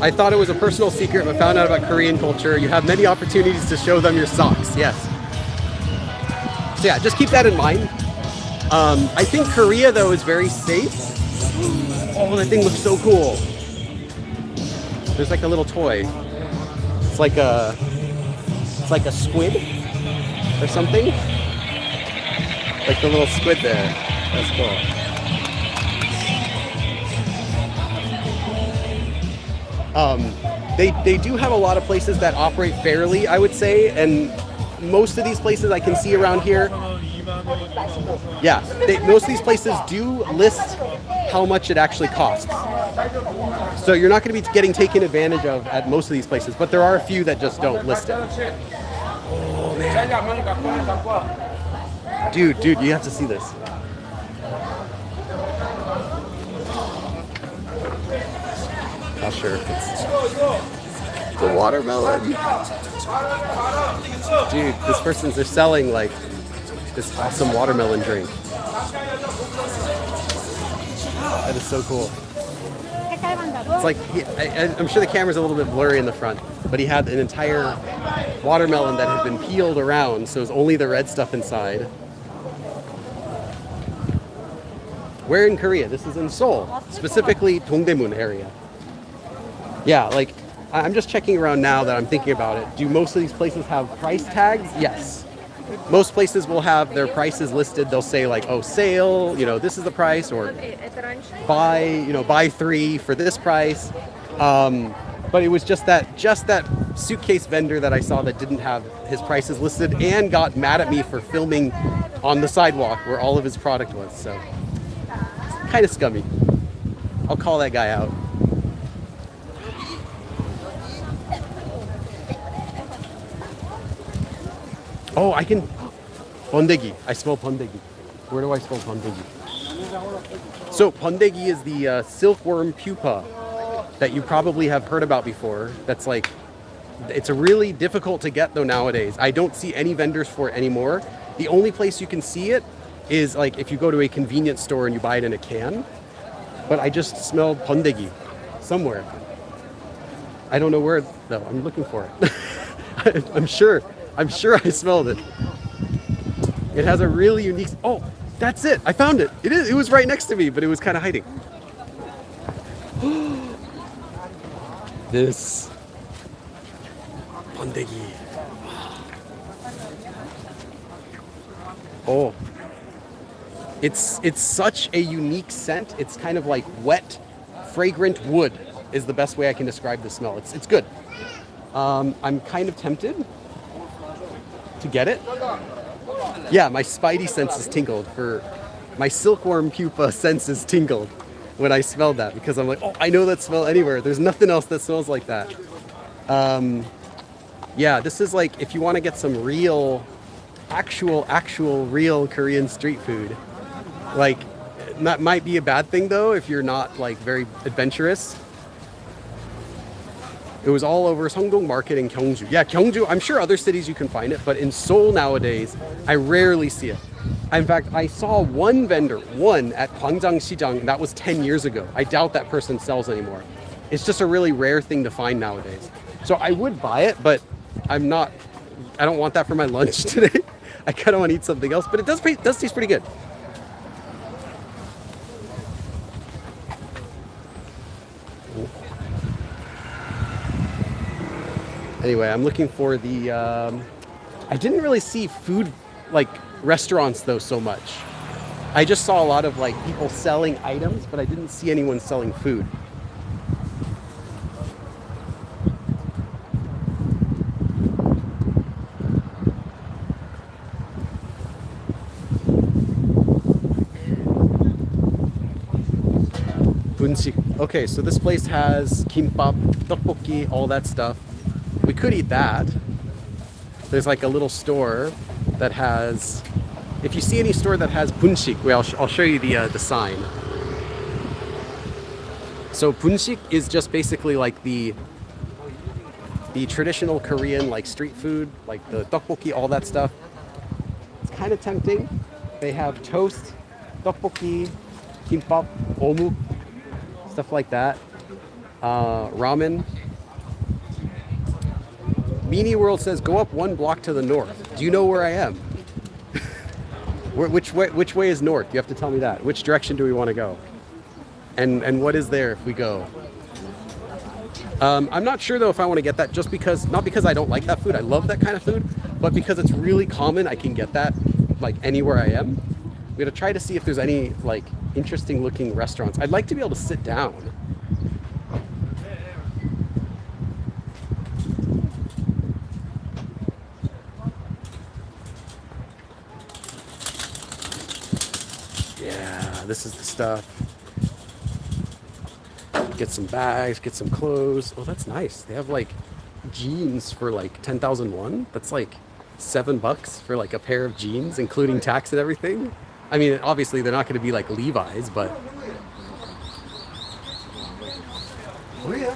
I thought it was a personal secret, but found out about Korean culture. You have many opportunities to show them your socks. Yes. So yeah, just keep that in mind. I think Korea though is very safe. Oh, that thing looks so cool. There's like a little toy. It's like a squid or something. Like the little squid there. That's cool. They do have a lot of places that operate fairly, I would say, and most of these places I can see around here, yeah, most of these places do list how much it actually costs. So you're not going to be getting taken advantage of at most of these places, but there are a few that just don't list it. Oh man. Dude, you have to see this. Not sure if it's the watermelon. Dude, this person's, they're selling like this awesome watermelon drink. That is so cool. It's like, I'm sure the camera's a little bit blurry in the front, but he had an entire watermelon that had been peeled around, so it was only the red stuff inside. Where in Korea? This is in Seoul, specifically Dongdaemun area. Yeah, like, I'm just checking around now that I'm thinking about it. Do most of these places have price tags? Yes. Most places will have their prices listed. They'll say like, oh, sale, this is the price, or buy 3 for this price. But it was just that suitcase vendor that I saw that didn't have his prices listed and got mad at me for filming on the sidewalk where all of his product was. So, kind of scummy. I'll call that guy out. Oh, I can. Bondegi. I smell bondegi. Where do I smell bondegi? So bondegi is the silkworm pupa that you probably have heard about before. That's like, it's a really difficult to get though nowadays. I don't see any vendors for it anymore. The only place you can see it is like if you go to a convenience store and you buy it in a can. But I just smelled pondegi somewhere. I don't know where though. I'm looking for it. I'm sure I smelled it. It has a really unique. Oh, that's it. I found it. It was right next to me, but it was kind of hiding. This pondegi. Oh, it's such a unique scent. It's kind of like wet, fragrant wood is the best way I can describe the smell. It's good. I'm kind of tempted to get it. Yeah, my spidey senses tingled. My silkworm pupa senses tingled when I smelled that because I'm like, oh, I know that smell anywhere. There's nothing else that smells like that. Yeah, this is like if you want to get some real, actual real Korean street food. Like, that might be a bad thing though if you're not like very adventurous. It was all over Seongdong Market in Gyeongju. Yeah, Gyeongju, I'm sure other cities you can find it, but in Seoul nowadays, I rarely see it. In fact, I saw one vendor, at Gwangjang Sijang, that was 10 years ago. I doubt that person sells anymore. It's just a really rare thing to find nowadays. So I would buy it, but I don't want that for my lunch today. I kind of want to eat something else, but it does taste pretty good. Anyway, I'm looking for the, I didn't really see food, like restaurants though so much. I just saw a lot of like people selling items, but I didn't see anyone selling food. Bunsik. Okay, so this place has kimbap, tteokbokki, all that stuff. We could eat that. There's like a little store that has, if you see any store that has bunsik, well, I'll show you the sign. So bunsik is just basically like the traditional Korean like street food, like the tteokbokki, all that stuff. It's kind of tempting. They have toast, tteokbokki, kimbap, omuk, stuff like that. Ramen. Meanie World says, go up 1 block to the north. Do you know where I am? Which way is north? You have to tell me that. Which direction do we want to go? And what is there if we go? I'm not sure though if I want to get that, just because, not because I don't like that food, I love that kind of food, but because it's really common, I can get that like anywhere I am. I'm gonna try to see if there's any like interesting looking restaurants. I'd like to be able to sit down. Yeah, this is the stuff. Get some bags, get some clothes. Oh, that's nice. They have like jeans for like 10,000 won. That's like $7 for like a pair of jeans, including tax and everything. I mean, obviously they're not going to be like Levi's, but. Oh yeah.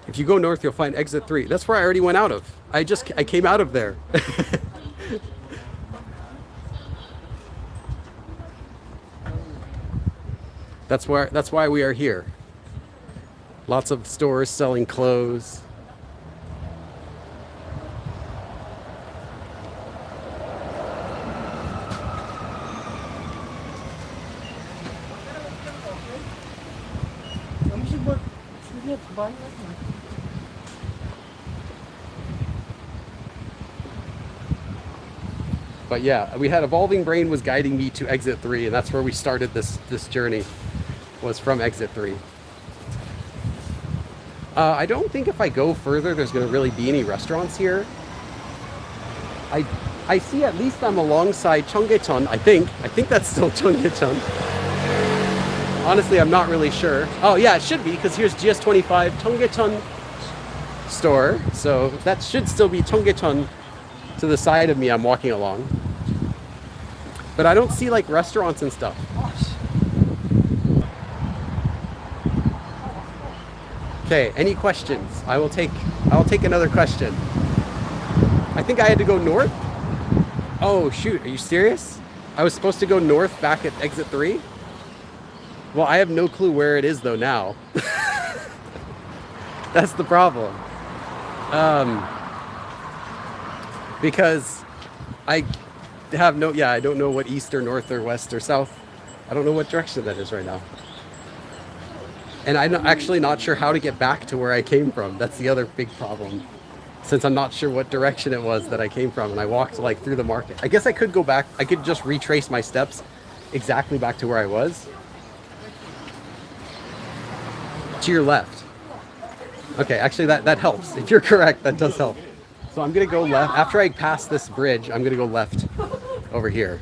If you go north, you'll find exit 3. That's where I already went out of. I came out of there. That's why we are here. Lots of stores selling clothes. But yeah, we had Evolving Brain was guiding me to exit 3, and that's where we started this journey, was from exit 3. I don't think if I go further, there's going to really be any restaurants here. I see at least I'm alongside Cheonggyecheon, I think that's still Cheonggyecheon. Honestly, I'm not really sure. Oh yeah, it should be, because here's GS25 Cheonggyecheon store. So that should still be Cheonggyecheon to the side of me I'm walking along. But I don't see like restaurants and stuff. Okay, any questions? I'll take another question. I think I had to go north. Oh shoot, are you serious? I was supposed to go north back at exit 3? Well, I have no clue where it is though now. That's the problem. Because I have no, I don't know what east or north or west or south. I don't know what direction that is right now. And I'm actually not sure how to get back to where I came from. That's the other big problem. Since I'm not sure what direction it was that I came from and I walked like through the market. I guess I could go back. I could just retrace my steps exactly back to where I was. To your left. Okay, actually that helps. If you're correct, that does help. So I'm gonna go left. After I pass this bridge, I'm gonna go left over here.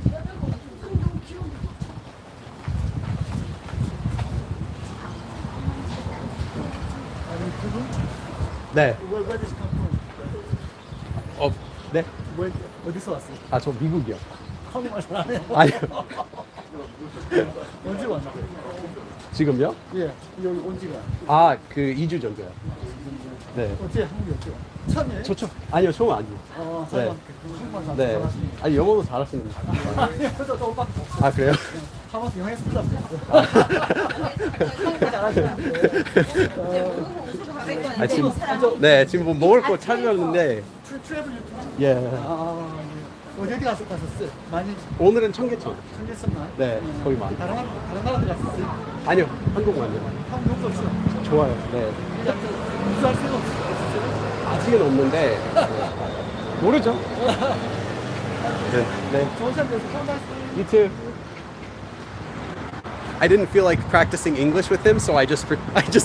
네. 네. 어디서 왔어요? 아, 저 미국이요. 한국말 잘하네. 아니요. 언제 왔나? 지금요? 예, 여기 온 지가 아, 그 2주 정도요. 네. 어째 한국에 왔죠? 처음이에요? 아니요, 처음 아니에요. 한국말 잘 네. 잘하시네. 아니, 영어도 잘하시는데. 아니요, 저 오빠 아, 그래요? 한번 영어 했습니다. 한국말 잘하시는데. 아, 지금, 네, 지금 뭐 먹을 거 찾으려는데, 트래블 유튜브. 예. 어디 가셨어요? 많이 오늘은 청계천. 생겼었나? 네, 거기 많아요. 다른 나라 갔었어요? 아니요, 한국만요. 한국 없어요. 좋아요. 네. 무수할 수가 없어요. 아직은 없는데, 모르죠. 네. 네. 좋은 시간 되서 한번 You too. I didn't feel like practicing English with him, so I just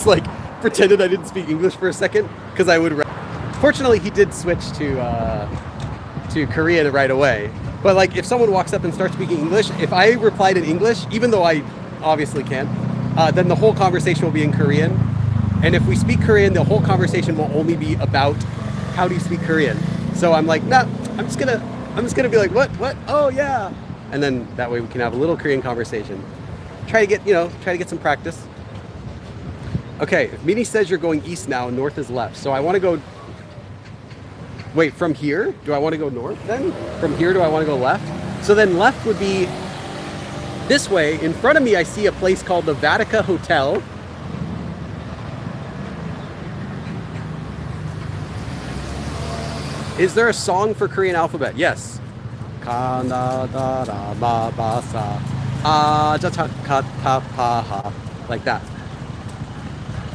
like pretended I didn't speak English for a second because I would. Fortunately, he did switch to Korean right away. But like, if someone walks up and starts speaking English, if I replied in English, even though I obviously can, then the whole conversation will be in Korean. And if we speak Korean, the whole conversation will only be about how do you speak Korean. So I'm like, nah, I'm just gonna be like, what? Oh yeah. And then that way we can have a little Korean conversation. Try to get some practice. Okay, Mini says you're going east now, and north is left. So I want to go. Wait, from here? Do I want to go north then? From here, do I want to go left? So then left would be this way. In front of me, I see a place called the Vatica Hotel. Is there a song for Korean alphabet? Yes. Kanadara mabasa ajachakatapaha. Like that.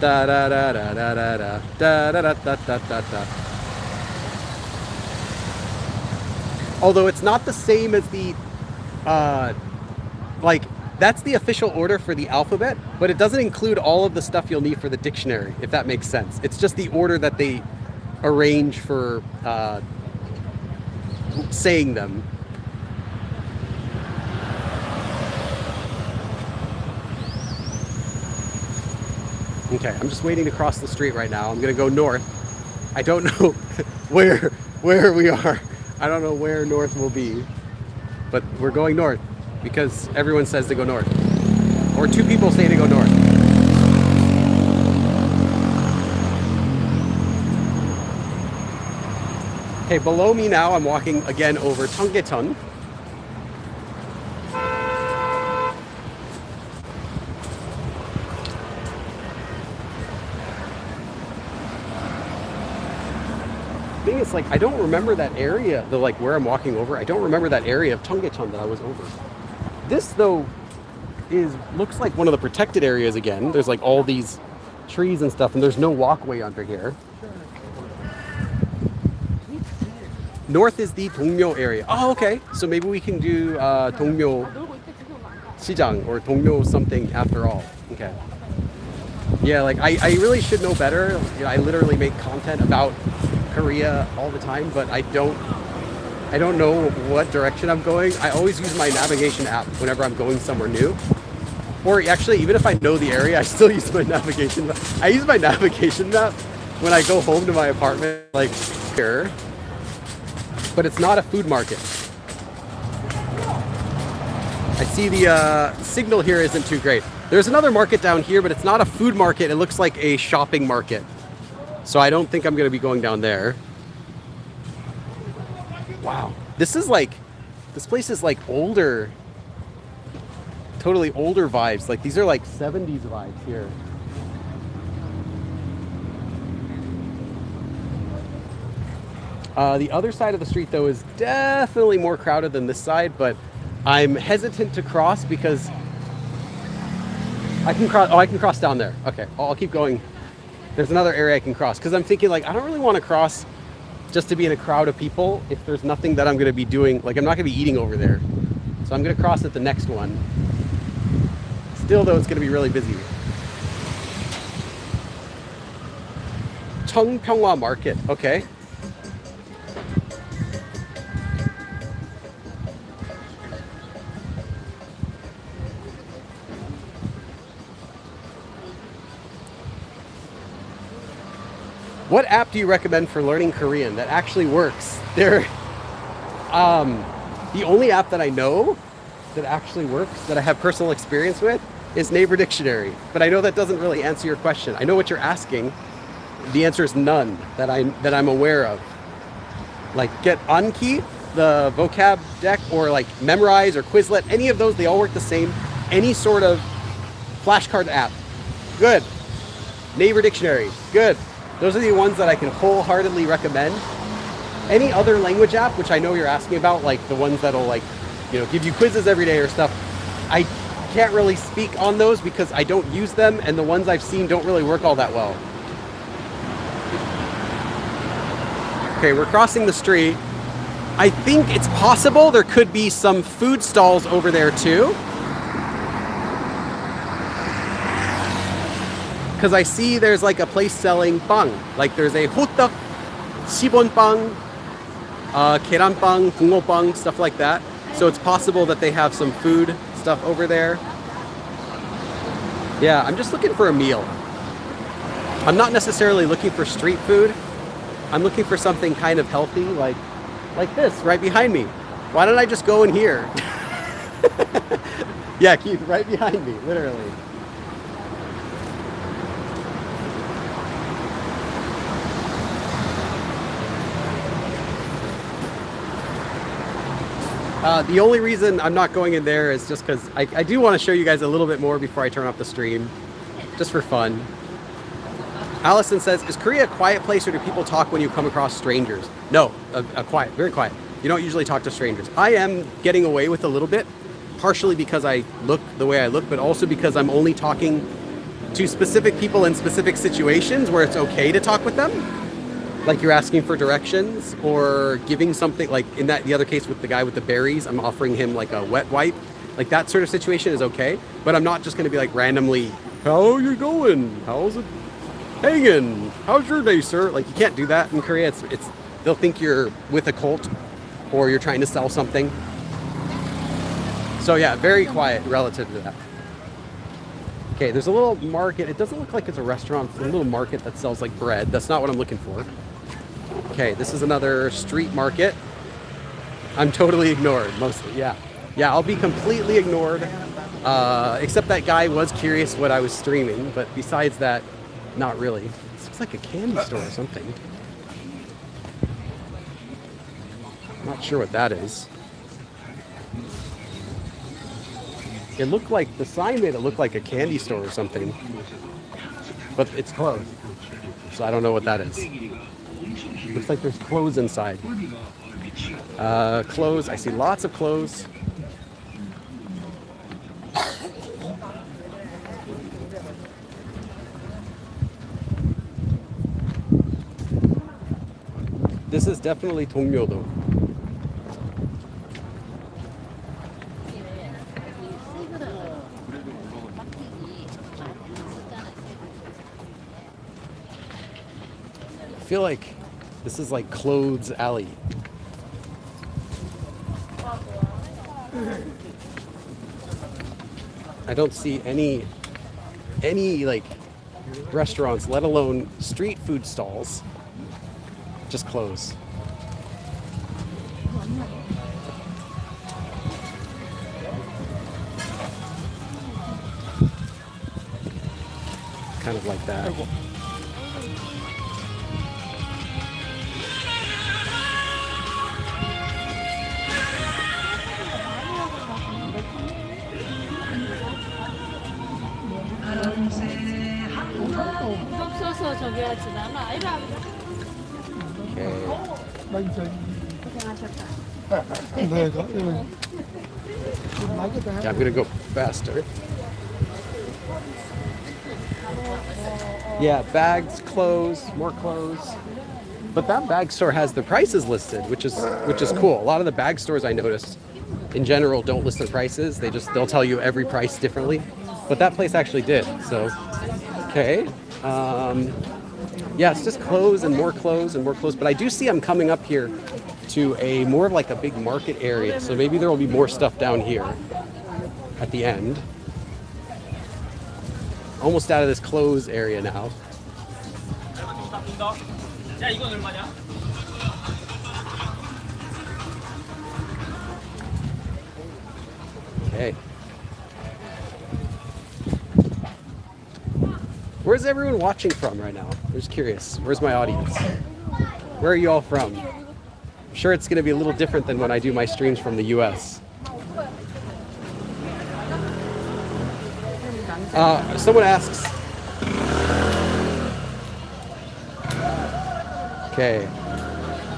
Da da da da da da da da da da da da da. Although it's not the same as the like that's the official order for the alphabet, but it doesn't include all of the stuff you'll need for the dictionary, if that makes sense. It's just the order that they arrange for saying them. Okay, I'm just waiting to cross the street right now. I'm gonna go north. I don't know where we are. I don't know where north will be, but we're going north because everyone says to go north, or two people say to go north. Okay, below me now, I'm walking again over Cheonggyecheon. Thing is, like, I don't remember that area, where I'm walking over. I don't remember that area of Cheonggyecheon that I was over. This though looks like one of the protected areas again. There's like all these trees and stuff, and there's no walkway under here. North is the Dongmyo area. Oh, okay. So maybe we can do Dongmyo Sijang or Dongmyo something after all. Okay. Yeah, like I really should know better. You know, I literally make content about Korea all the time, but I don't know what direction I'm going. I always use my navigation app whenever I'm going somewhere new. Or actually, even if I know the area, I still use my navigation map. I use my navigation map when I go home to my apartment, like here. But it's not a food market. I see the signal here isn't too great. There's another market down here, but it's not a food market. It looks like a shopping market. So I don't think I'm going to be going down there. Wow. This place is like older. Totally older vibes. Like these are like 70s vibes here. The other side of the street though is definitely more crowded than this side, but I'm hesitant to cross because I can cross. Oh, I can cross down there. Okay, I'll keep going. There's another area I can cross because I'm thinking like I don't really want to cross just to be in a crowd of people if there's nothing that I'm going to be doing. Like I'm not going to be eating over there, so I'm going to cross at the next one. Still though, it's going to be really busy. Cheongpyeonghwa Market. Okay. What app do you recommend for learning Korean that actually works? The only app that I know that actually works, that I have personal experience with, is Naver Dictionary. But I know that doesn't really answer your question. I know what you're asking. The answer is none that I'm aware of. Like get Anki, the vocab deck, or like Memrise or Quizlet, any of those, they all work the same. Any sort of flashcard app, good. Naver Dictionary, good. Those are the ones that I can wholeheartedly recommend. Any other language app, which I know you're asking about, like the ones that'll like, give you quizzes every day or stuff, I can't really speak on those because I don't use them, and the ones I've seen don't really work all that well. Okay, we're crossing the street. I think it's possible there could be some food stalls over there too. Because I see there's like a place selling bang. Like there's a hotak, shibon bang, keran bang, bungo bang, stuff like that. So it's possible that they have some food stuff over there. Yeah, I'm just looking for a meal. I'm not necessarily looking for street food. I'm looking for something kind of healthy, like this right behind me. Why don't I just go in here? Yeah, Keith, right behind me, literally. The only reason I'm not going in there is just because I do want to show you guys a little bit more before I turn off the stream, just for fun. Allison says, is Korea a quiet place, or do people talk when you come across strangers? No, quiet, very quiet. You don't usually talk to strangers. I am getting away with a little bit, partially because I look the way I look, but also because I'm only talking to specific people in specific situations where it's okay to talk with them. Like you're asking for directions or giving something, like in the other case with the guy with the berries, I'm offering him like a wet wipe. Like that sort of situation is okay, but I'm not just going to be like randomly, how are you going? How's it hanging? How's your day, sir? Like you can't do that in Korea. It's they'll think you're with a cult or you're trying to sell something. So yeah, very quiet relative to that. Okay, there's a little market. It doesn't look like it's a restaurant. It's a little market that sells like bread. That's not what I'm looking for. Okay, this is another street market. I'm totally ignored, mostly, yeah. Yeah, I'll be completely ignored, except that guy was curious what I was streaming, but besides that, not really. This looks like a candy store or something. I'm not sure what that is. It looked like, the sign made it look like a candy store or something, but it's closed, so I don't know what that is. Looks like there's clothes inside. Clothes, I see lots of clothes. This is definitely Dongmyo-do. I feel like this is like Clothes Alley. I don't see any like restaurants, let alone street food stalls. Just clothes. kind of like that. 없어서 저기 하지 않아. 이리 와. Okay. Yeah, I'm gonna go faster. Yeah, bags, clothes, more clothes. But that bag store has the prices listed, which is cool. A lot of the bag stores I noticed in general don't list their prices. They'll tell you every price differently. But that place actually did. So okay. Yeah, it's just clothes and more clothes and more clothes. But I do see I'm coming up here to a more of like a big market area. So maybe there will be more stuff down here at the end. Almost out of this clothes area now. Okay. Where's everyone watching from right now? I'm just curious. Where's my audience? Where are you all from? I'm sure it's going to be a little different than when I do my streams from the US. Someone asks. Okay.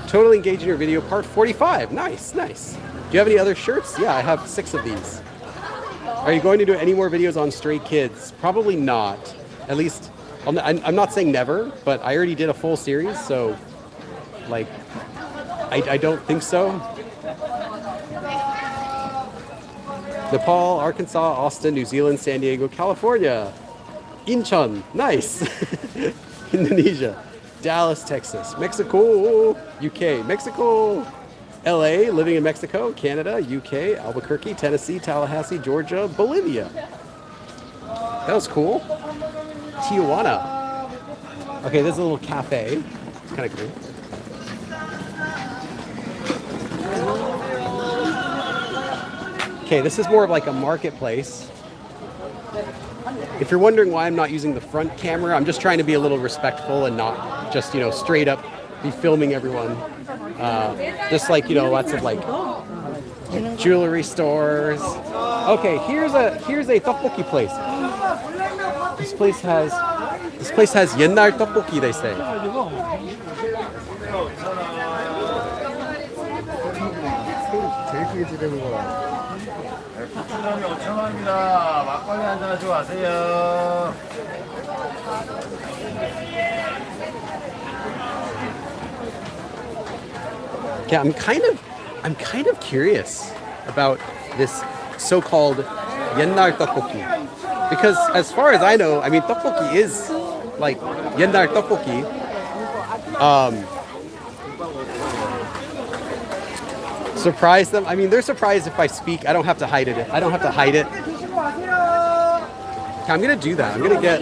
Totally engaged in your video, part 45. Nice, nice. Do you have any other shirts? Yeah, I have 6 of these. Are you going to do any more videos on stray kids? Probably not. At least, I'm not saying never, but I already did a full series, so, like, I don't think so. Nepal, Arkansas, Austin, New Zealand, San Diego, California, Incheon, nice. Indonesia, Dallas, Texas, Mexico, UK, Mexico, LA, living in Mexico, Canada, UK, Albuquerque, Tennessee, Tallahassee, Georgia, Bolivia. That was cool. Tijuana. Okay, there's a little cafe. It's kind of cool. Okay, this is more of like a marketplace. If you're wondering why I'm not using the front camera, I'm just trying to be a little respectful and not just, straight up be filming everyone. Just like, lots of like jewelry stores. Okay, here's a tteokbokki place. This place has 옛날 tteokbokki, they say. 부추라면 5,000원입니다. 막걸리 한잔 하시고 가세요. Yeah, I'm kind of curious about this so-called 옛날 tteokbokki, because as far as I know, I mean tteokbokki is like 옛날 tteokbokki. Surprise them. I mean, they're surprised if I speak. I don't have to hide it. Okay, I'm gonna do that. I'm gonna get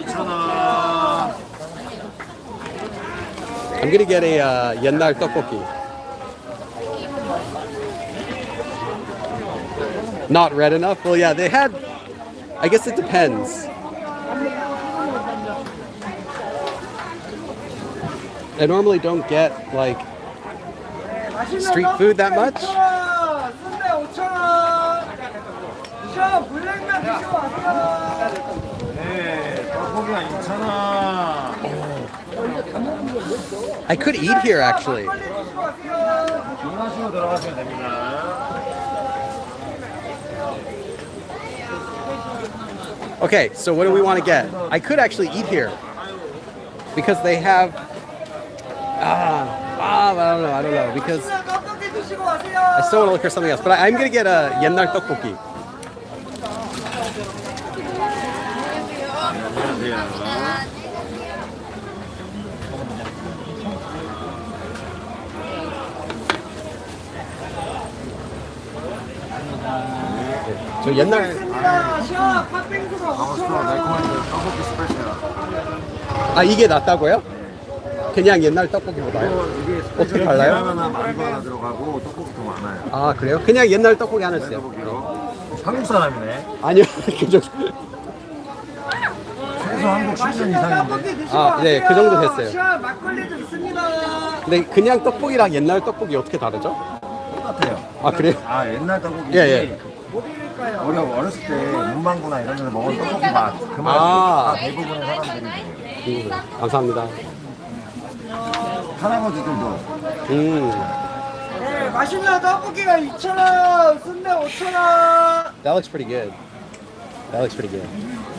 a 옛날 tteokbokki. Not red enough? Well, yeah, they had. I guess it depends. I normally don't get like street food that much. 네, 떡볶이가 2,000원. I could eat here actually. 주문하시고 들어가시면 됩니다. Okay, so what do we want to get? I could actually eat here because they have. I don't know because I still want to look for something else. But I'm gonna get a 옛날 tteokbokki. 저 옛날. 떡볶이 스페셜. 아, 이게 낫다고요? 그냥 옛날 떡볶이보다요? 이게 어떻게 달라요? 하나 만두 하나 들어가고 떡볶이 더 많아요. 아, 그래요? 그냥 옛날 떡볶이 하나 주세요. 떡볶이로. 한국 사람이네. 아니요, 그 정도. 최소 한국 10년 이상인데. 아, 네, 그 정도 됐어요. 시원 막걸리도 있습니다. 근데 그냥 떡볶이랑 옛날 떡볶이 어떻게 다르죠? 똑같아요. 아, 그래요? 아 옛날 떡볶이. 예, 예. 뭐 드릴까요? 우리가 어렸을 때 문방구나 이런 데서 먹은 떡볶이 맛. 그 맛. 아. 대부분의 사람들이 그래요. 감사합니다. 할아버지들도. 네, 맛있는 떡볶이가 2,000원, 순대 5,000원. That looks pretty good. That looks pretty good.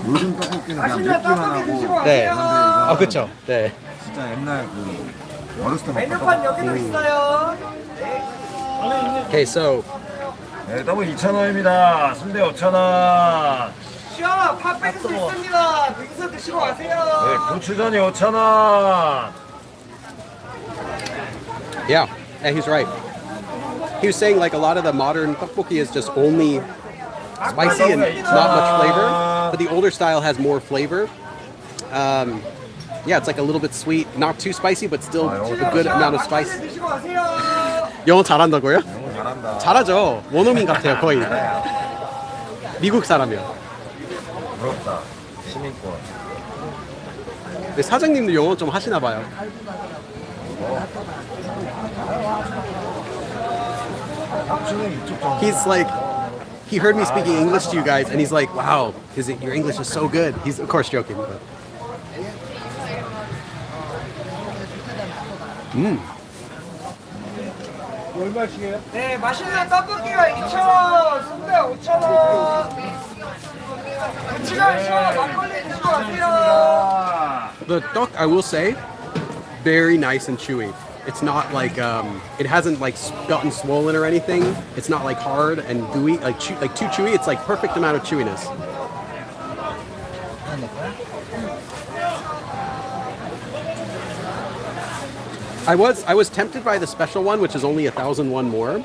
요즘 떡볶이는 그냥 맛있는 맵기만 떡볶이 드시고 하고. 네. 가세요. 아, 그쵸. 네. 진짜 옛날 그 어렸을 때 먹던 메뉴판 떡볶이. 여기도 있어요. Okay, so 네, 떡볶이 2,000원입니다. 순대 5,000원. 시원한 팥백수 있습니다. 빙수 드시고 가세요. 네, 고추전이 5,000원. yeah, he's right. He was saying like a lot of the modern tteokbokki is just only spicy and not much flavor, but the older style has more flavor. Yeah, it's like a little bit sweet, not too spicy, but still a good amount of spice. 막걸리 드시고 가세요. 영어 잘한다고요? 너무 잘한다. 잘하죠. 원어민 같아요, 거의. 미국 사람이요. 부럽다. 시민권. 근데 사장님도 영어 좀 하시나 봐요. He's like, he heard me speaking English to you guys, and he's like, "Wow, your English is so good." He's of course joking, but. 얼마씩이에요? 네, 맛있는 떡볶이가 2,000원, 순대 5,000원. 고추장 시원 막걸리 드시고 가세요. The duck, I will say, very nice and chewy. It's not like it hasn't like gotten swollen or anything. It's not like hard and gooey, like too chewy. It's like perfect amount of chewiness. I was tempted by the special one, which is only 1,001 more,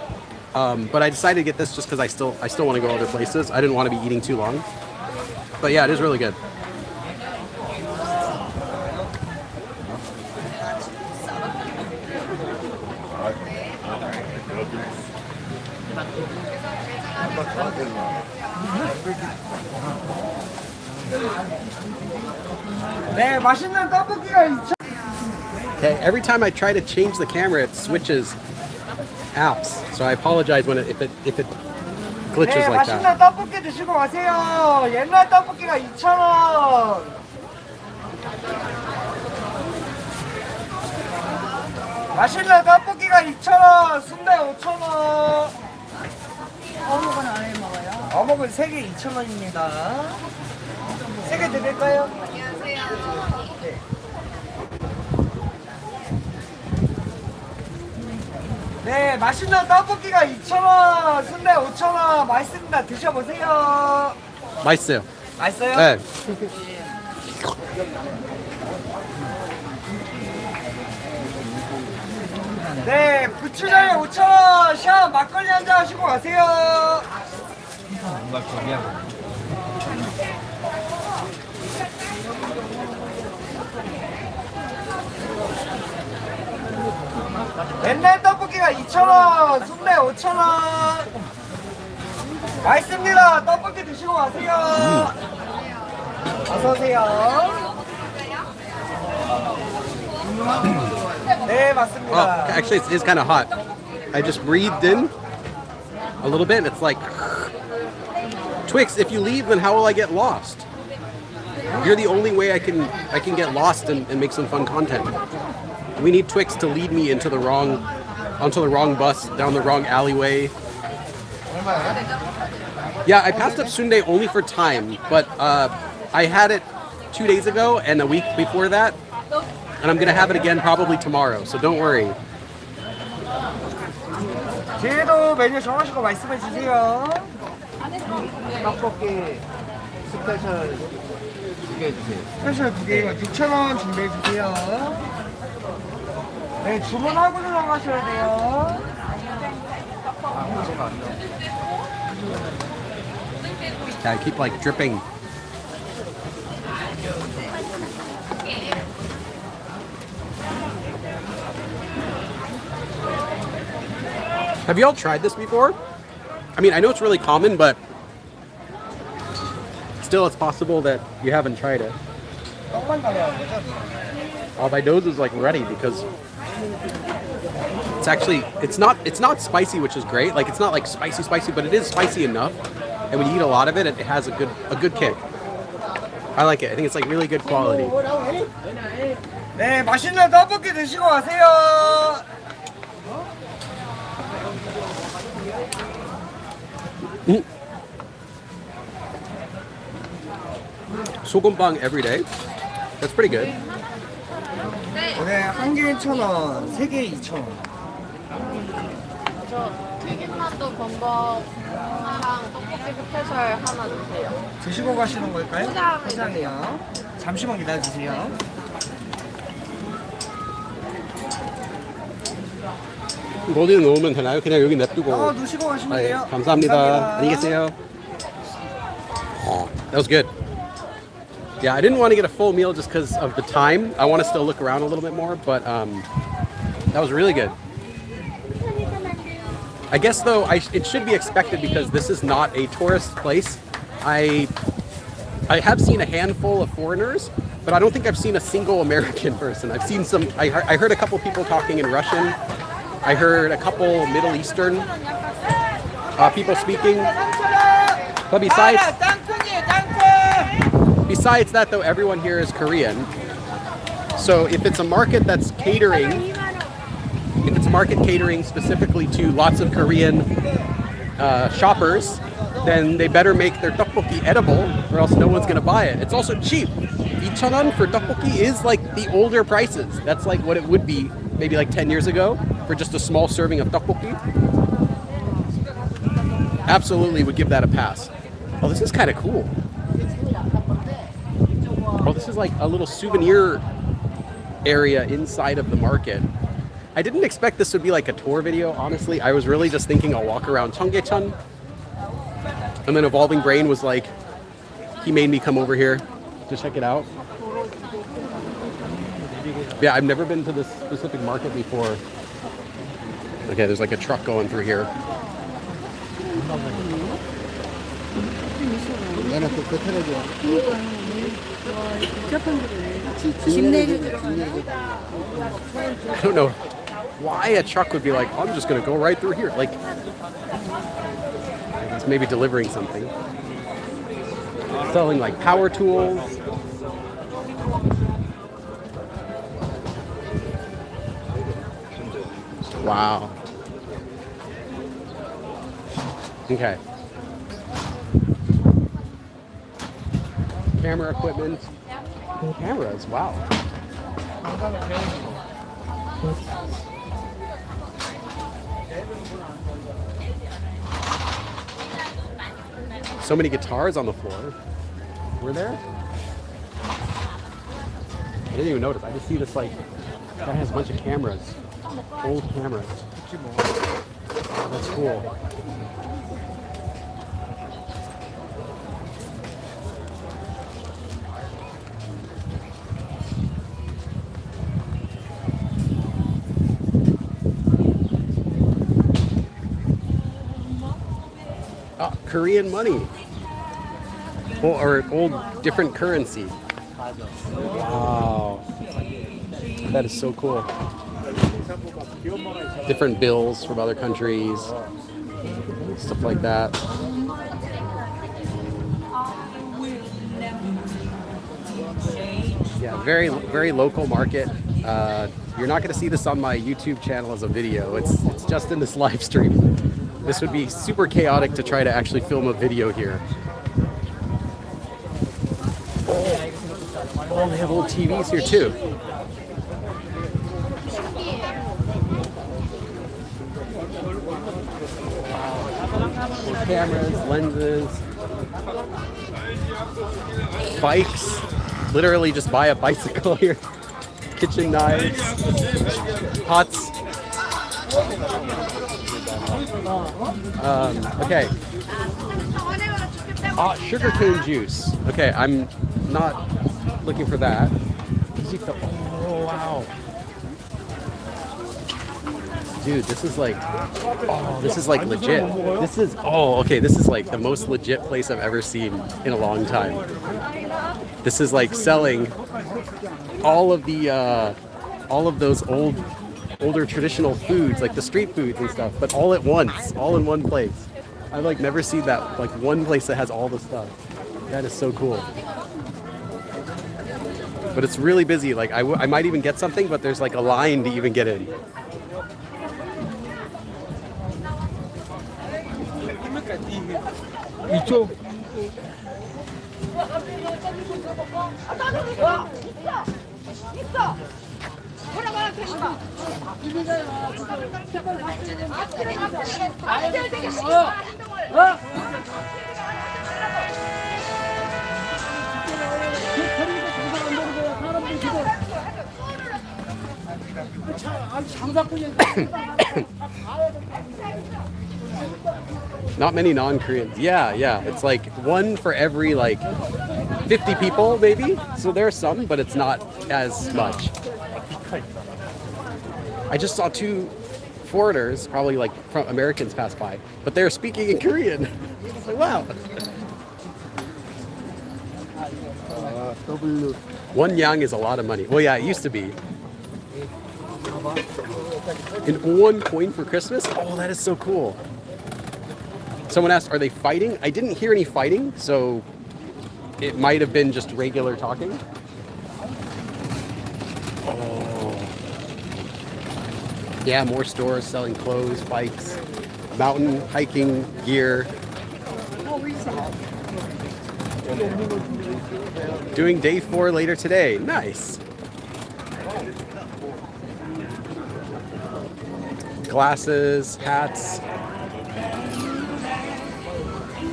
but I decided to get this just because I still want to go other places. I didn't want to be eating too long, but yeah, it is really good. 네, 맛있는 떡볶이가 2,000원. Okay, every time I try to change the camera, it switches apps. So I apologize when if it glitches 네, like 맛있는 that. 떡볶이 드시고 가세요. 옛날 떡볶이가 2,000원. 맛있는 떡볶이가 2,000원, 순대 5,000원. 어묵은 안 해 먹어요? 어묵은 3개 2,000원입니다. 3개 드릴까요? 네, 맛있는 떡볶이가 2,000원, 순대 5,000원. 맛있습니다. 드셔보세요. 맛있어요. 맛있어요? 네. 네, 부추장에 5,000원, 시원 막걸리 한잔 하시고 가세요. 옛날 떡볶이가 2,000원, 순대 5,000원. 맛있습니다. 떡볶이 드시고 가세요. 어서 오세요. 네, Oh, 맞습니다. actually, it's kind of hot. I just breathed in a little bit, and it's like Twix. If you leave, then how will I get lost? You're the only way I can get lost and make some fun content. We need Twix to lead me onto the wrong bus, down the wrong alleyway. Yeah, I passed up Sundae only for time, but I had it 2 days ago and a week before that, and I'm gonna have it again probably tomorrow. So don't worry. 뒤에도 메뉴 정하시고 말씀해 주세요. 떡볶이 스페셜 2개 주세요. 스페셜 2개 6,000원 준비해 주세요. 네, 주문하고 들어가셔야 돼요. I keep like dripping. Have y'all tried this before? I mean, I know it's really common, but still it's possible that you haven't tried it. 떡만 달라는 거죠? Oh, my nose is like ready because it's not spicy, which is great. Like it's not like spicy, but it is spicy enough. And when you eat a lot of it, it has a good kick. I like it. I think it's like really good quality. 네, 맛있는 떡볶이 드시고 가세요. 소금빵 every day. That's pretty good. 네, 한 개에 1,000원, 세 개에 2,000원. 저 튀김만두 범벅 하나랑 떡볶이 스페셜 하나 주세요. 드시고 가시는 걸까요? 포장. 포장이요. 잠시만 기다려주세요. 어디에 놓으면 되나요? 그냥 여기 냅두고. 드시고 가시면 아, 예. 돼요. 감사합니다. 안녕히 계세요. Oh, that was good. Yeah, I didn't want to get a full meal just because of the time. I want to still look around a little bit more, but that was really good. I guess though, it should be expected because this is not a tourist place. I have seen a handful of foreigners, but I don't think I've seen a single American person. I've seen some. I heard a couple people talking in Russian. I heard a couple Middle Eastern people speaking. But besides that, though, everyone here is Korean. So if it's a market that's catering, specifically to lots of Korean shoppers, then they better make their tteokbokki edible, or else no one's gonna buy it. It's also cheap. 2,000원 for tteokbokki is like the older prices. That's like what it would be maybe like 10 years ago for just a small serving of tteokbokki. Absolutely would give that a pass. Oh, this is kind of cool. Oh, this is like a little souvenir area inside of the market. I didn't expect this would be like a tour video, honestly. I was really just thinking I'll walk around Cheonggyecheon. And then Evolving Brain was like, he made me come over here to check it out. Yeah, I've never been to this specific market before. Okay, there's like a truck going through here. I don't know why a truck would be like, I'm just gonna go right through here. Like, it's maybe delivering something. Selling like power tools. Wow. Okay. Camera equipment. Cameras, wow. So many guitars on the floor. Were there? I didn't even notice. I just see this like guy has a bunch of cameras. Old cameras. That's cool. Korean money. Or old different currency. Wow. That is so cool. Different bills from other countries. Stuff like that. Yeah, very, very local market. You're not going to see this on my YouTube channel as a video. It's just in this live stream. This would be super chaotic to try to actually film a video here. Oh, they have old TVs here too. Wow. Cameras, lenses, bikes. Literally just buy a bicycle here. Kitchen knives, pots. Okay. Sugarcane juice. Okay, I'm not looking for that. Oh, wow. Dude, this is like legit. This is like the most legit place I've ever seen in a long time. This is like selling all of those older traditional foods, like the street foods and stuff, but all at once, all in one place. I've like never seen that, like one place that has all the stuff. That is so cool. But it's really busy. Like I might even get something, but there's like a line to even get in. 이쪽 Not many non-Koreans. Yeah. It's like one for every like 50 people maybe. So there are some, but it's not as much. I just saw two foreigners, probably like from Americans, pass by, but they're speaking in Korean. It's like, wow. One yang is a lot of money. Well, yeah, it used to be. And one coin for Christmas? Oh, that is so cool. Someone asked, are they fighting? I didn't hear any fighting, so it might have been just regular talking. Oh. Yeah, more stores selling clothes, bikes, mountain hiking gear. Doing day 4 later today. Nice. Glasses, hats.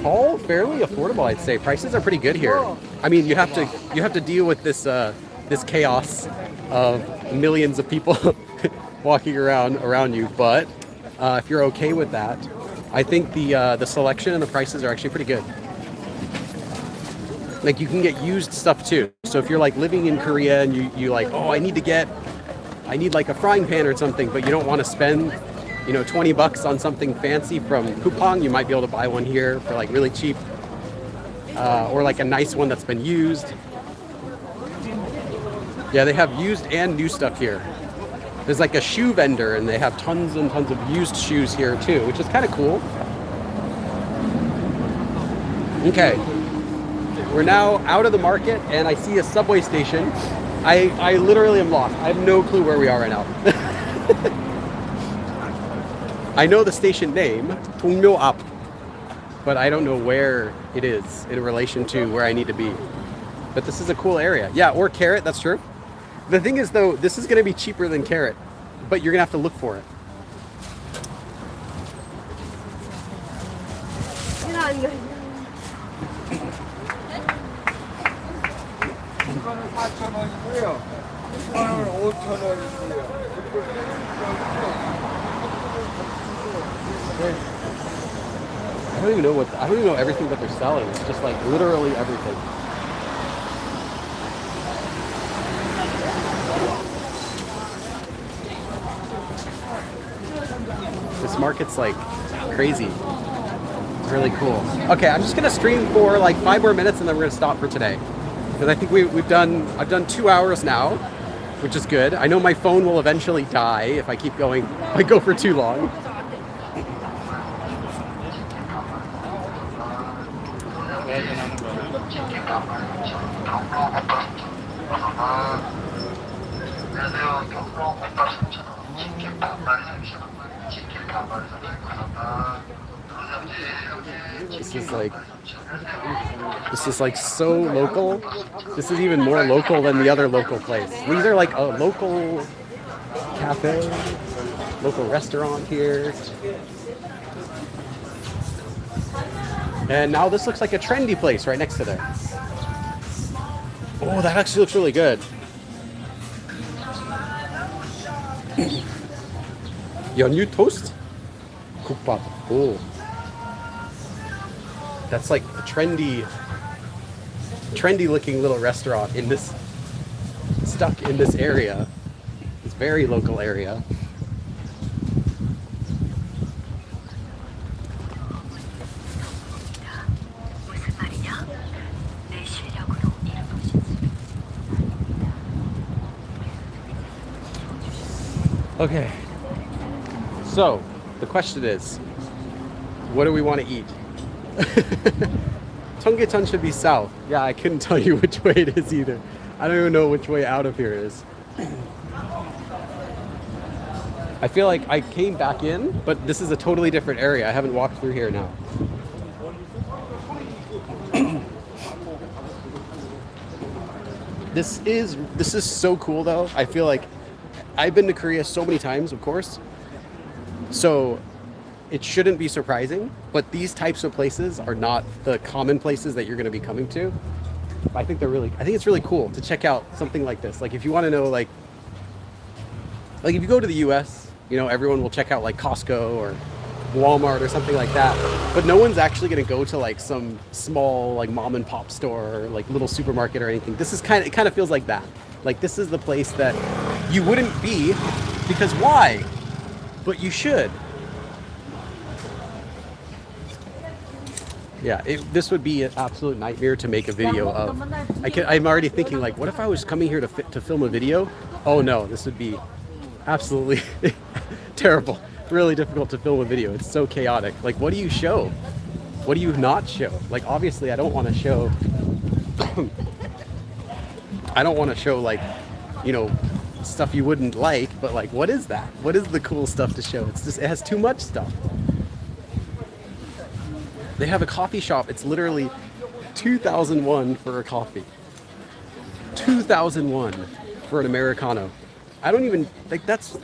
All fairly affordable, I'd say. Prices are pretty good here. I mean, you have to deal with this this chaos of millions of people walking around you. But if you're okay with that, I think the selection and the prices are actually pretty good. Like you can get used stuff too. So if you're like living in Korea and you like, oh, I need like a frying pan or something, but you don't want to spend, you know, $20 on something fancy from Coupang, you might be able to buy one here for like really cheap, or like a nice one that's been used. Yeah, they have used and new stuff here. There's like a shoe vendor and they have tons and tons of used shoes here too, which is kind of cool. Okay, we're now out of the market and I see a subway station. I literally am lost. I have no clue where we are right now. I know the station name, Dongmyo-ap, but I don't know where it is in relation to where I need to be. But this is a cool area. Yeah, or Carrot, that's true. The thing is though, this is gonna be cheaper than Carrot, but you're gonna have to look for it. 이거는 4,000원이고요. 이거는 5,000원이고요. I don't even know everything that they're selling. It's just like literally everything. This market's like crazy. It's really cool. Okay, I'm just gonna stream for like 5 more minutes and then we're gonna stop for today. Because I think I've done 2 hours now, which is good. I know my phone will eventually die if I keep going, if I go for too long. This is like so local. This is even more local than the other local place. These are like a local cafe, local restaurant here. And now this looks like a trendy place right next to there. Oh, that actually looks really good. 연유 toast? 국밥. Oh. That's like a trendy looking little restaurant in this, stuck in this area. This very local area. Okay. So, the question is, what do we want to eat? Cheonggyecheon should be south. Yeah, I couldn't tell you which way it is either. I don't even know which way out of here is. I feel like I came back in, but this is a totally different area. I haven't walked through here now. This is so cool though. I feel like I've been to Korea so many times, of course. So it shouldn't be surprising, but these types of places are not the common places that you're going to be coming to. I think it's really cool to check out something like this. Like if you want to know like if you go to the US, you know, everyone will check out like Costco or Walmart or something like that. But no one's actually going to go to like some small like mom and pop store or like little supermarket or anything. This is it kind of feels like that. Like this is the place that you wouldn't be because why? But you should. Yeah, this would be an absolute nightmare to make a video of. I'm already thinking like, what if I was coming here to film a video? Oh no, this would be absolutely terrible. Really difficult to film a video. It's so chaotic. Like, what do you show? What do you not show? Like, obviously, I don't want to show. I don't want to show like, you know, stuff you wouldn't like. But like, what is that? What is the cool stuff to show? It's just it has too much stuff. They have a coffee shop. It's literally 2,001 for a coffee. 2,001 for an Americano. I don't even like that's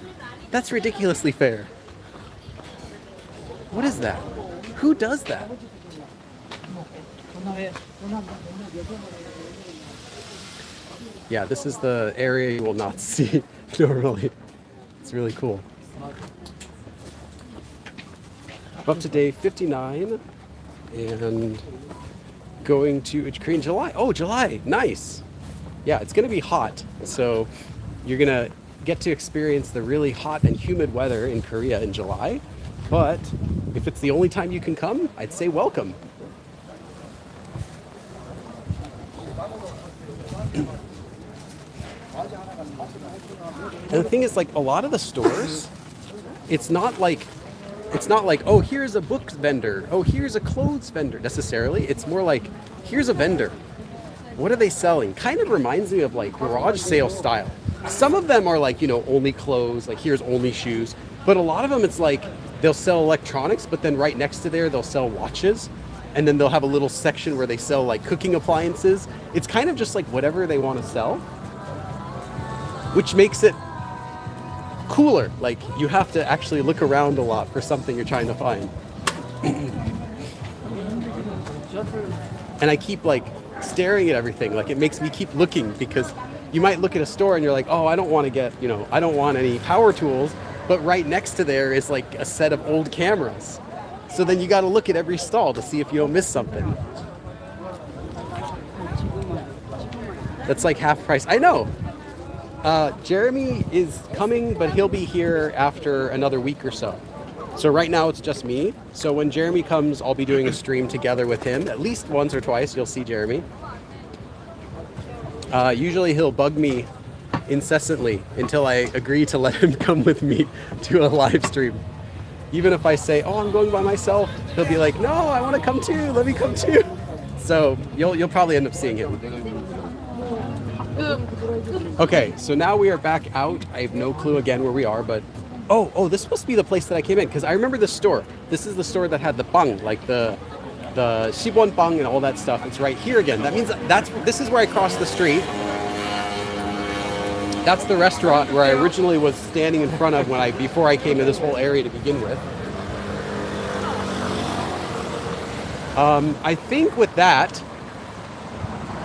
ridiculously fair. What is that? Who does that? Yeah, this is the area you will not see normally. It's really cool. Up to day 59 and going to Korean July. Oh, July, nice. Yeah, it's gonna be hot. So you're gonna get to experience the really hot and humid weather in Korea in July. But if it's the only time you can come, I'd say welcome. And the thing is, like, a lot of the stores, it's not like, oh, here's a books vendor, oh, here's a clothes vendor necessarily. It's more like, here's a vendor. What are they selling? Kind of reminds me of like garage sale style. Some of them are like, you know, only clothes, like here's only shoes. But a lot of them, it's like they'll sell electronics, but then right next to there, they'll sell watches. And then they'll have a little section where they sell like cooking appliances. It's kind of just like whatever they want to sell, which makes it cooler. Like you have to actually look around a lot for something you're trying to find. And I keep like staring at everything. Like it makes me keep looking because you might look at a store and you're like, oh, I don't want to get, you know, I don't want any power tools. But right next to there is like a set of old cameras. So then you got to look at every stall to see if you don't miss something. That's like half price. I know. Jeremy is coming, but he'll be here after another week or so. So right now it's just me. So when Jeremy comes, I'll be doing a stream together with him. At least once or twice, you'll see Jeremy. Usually he'll bug me incessantly until I agree to let him come with me to a live stream. Even if I say, oh, I'm going by myself, he'll be like, no, I want to come too. Let me come too. So you'll probably end up seeing him. Okay, so now we are back out. I have no clue again where we are, but oh, this must be the place that I came in because I remember this store. This is the store that had the bang, like the shibon bang and all that stuff. It's right here again. That means this is where I crossed the street. That's the restaurant where I originally was standing in front of before I came to this whole area to begin with. I think with that,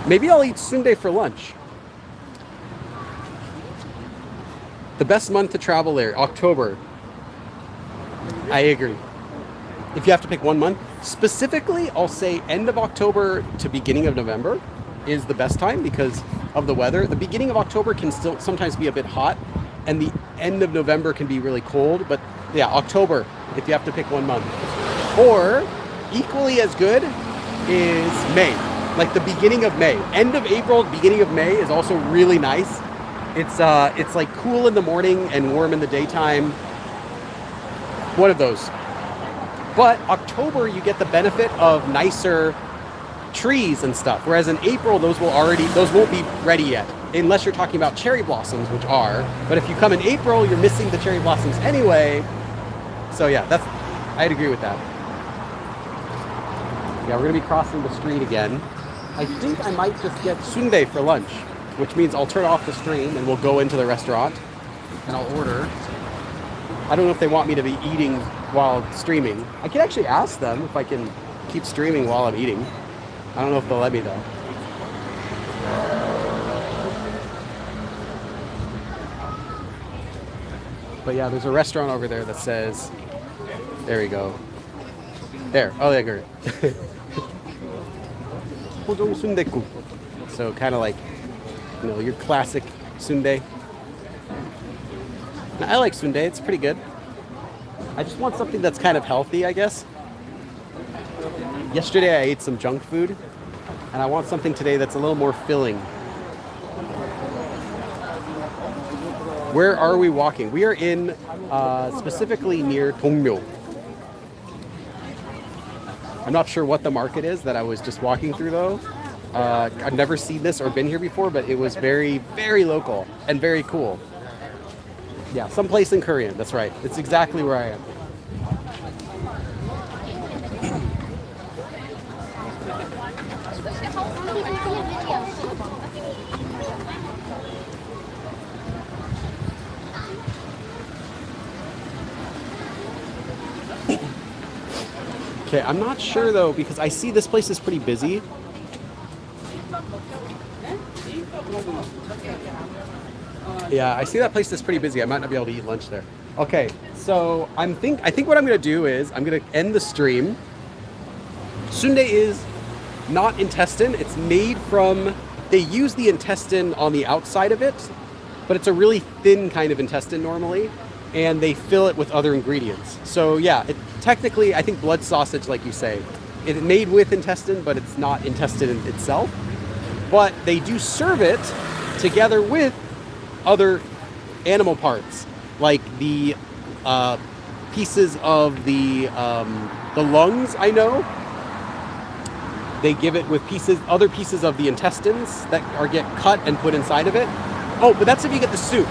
maybe I'll eat sundae for lunch. The best month to travel there, October. I agree. If you have to pick one month, specifically, I'll say end of October to beginning of November is the best time because of the weather. The beginning of October can still sometimes be a bit hot, and the end of November can be really cold. But yeah, October, if you have to pick one month. Or equally as good is May, like the beginning of May. End of April, beginning of May is also really nice. It's like cool in the morning and warm in the daytime. One of those. But October, you get the benefit of nicer trees and stuff. Whereas in April, those won't be ready yet, unless you're talking about cherry blossoms, which are. But if you come in April, you're missing the cherry blossoms anyway. So yeah, I'd agree with that. Yeah, we're gonna be crossing the street again. I think I might just get sundae for lunch, which means I'll turn off the stream and we'll go into the restaurant and I'll order. I don't know if they want me to be eating while streaming. I can actually ask them if I can keep streaming while I'm eating. I don't know if they'll let me though. But yeah, there's a restaurant over there that says, there we go. There, oh yeah, good. Hojong sundae-국. So kind of like, you know, your classic sundae. I like sundae, it's pretty good. I just want something that's kind of healthy, I guess. Yesterday I ate some junk food, and I want something today that's a little more filling. Where are we walking? We are in specifically near Dongmyo. I'm not sure what the market is that I was just walking through though. I've never seen this or been here before, but it was very, very local and very cool. Yeah, someplace in Korean, that's right. It's exactly where I am. Okay, I'm not sure though, because I see this place is pretty busy. Yeah, I see that place is pretty busy. I might not be able to eat lunch there. Okay, so I think what I'm gonna do is I'm gonna end the stream. Sundae is not intestine. It's made from, they use the intestine on the outside of it, but it's a really thin kind of intestine normally, and they fill it with other ingredients. So yeah, technically I think blood sausage, like you say, it's made with intestine, but it's not intestine in itself. But they do serve it together with other animal parts, like the pieces of the lungs, I know. They give it with other pieces of the intestines that get cut and put inside of it. Oh, but that's if you get the soup.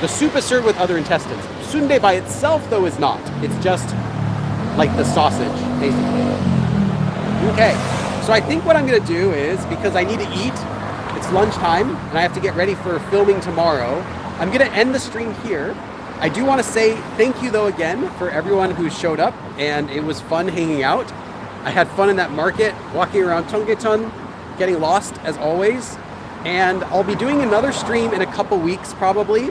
The soup is served with other intestines. Sundae by itself, though, is not. It's just like the sausage, basically. Okay, so I think what I'm gonna do is, because I need to eat, it's lunchtime, and I have to get ready for filming tomorrow, I'm gonna end the stream here. I do wanna say thank you, though, again, for everyone who showed up, and it was fun hanging out. I had fun in that market, walking around Cheonggyecheon, getting lost, as always. And I'll be doing another stream in a couple weeks, probably.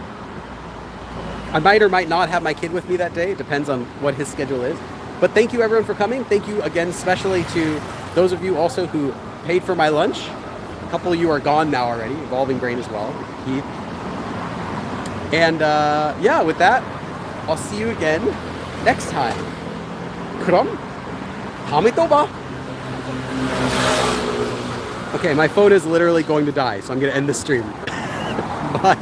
I might or might not have my kid with me that day. It depends on what his schedule is. But thank you, everyone, for coming. Thank you again, especially to those of you also who paid for my lunch. A couple of you are gone now already, Evolving Brain as well, Heath. And yeah, with that, I'll see you again next time. 그럼 다음에 또 봐. Okay, my phone is literally going to die, so I'm going to end the stream. Bye.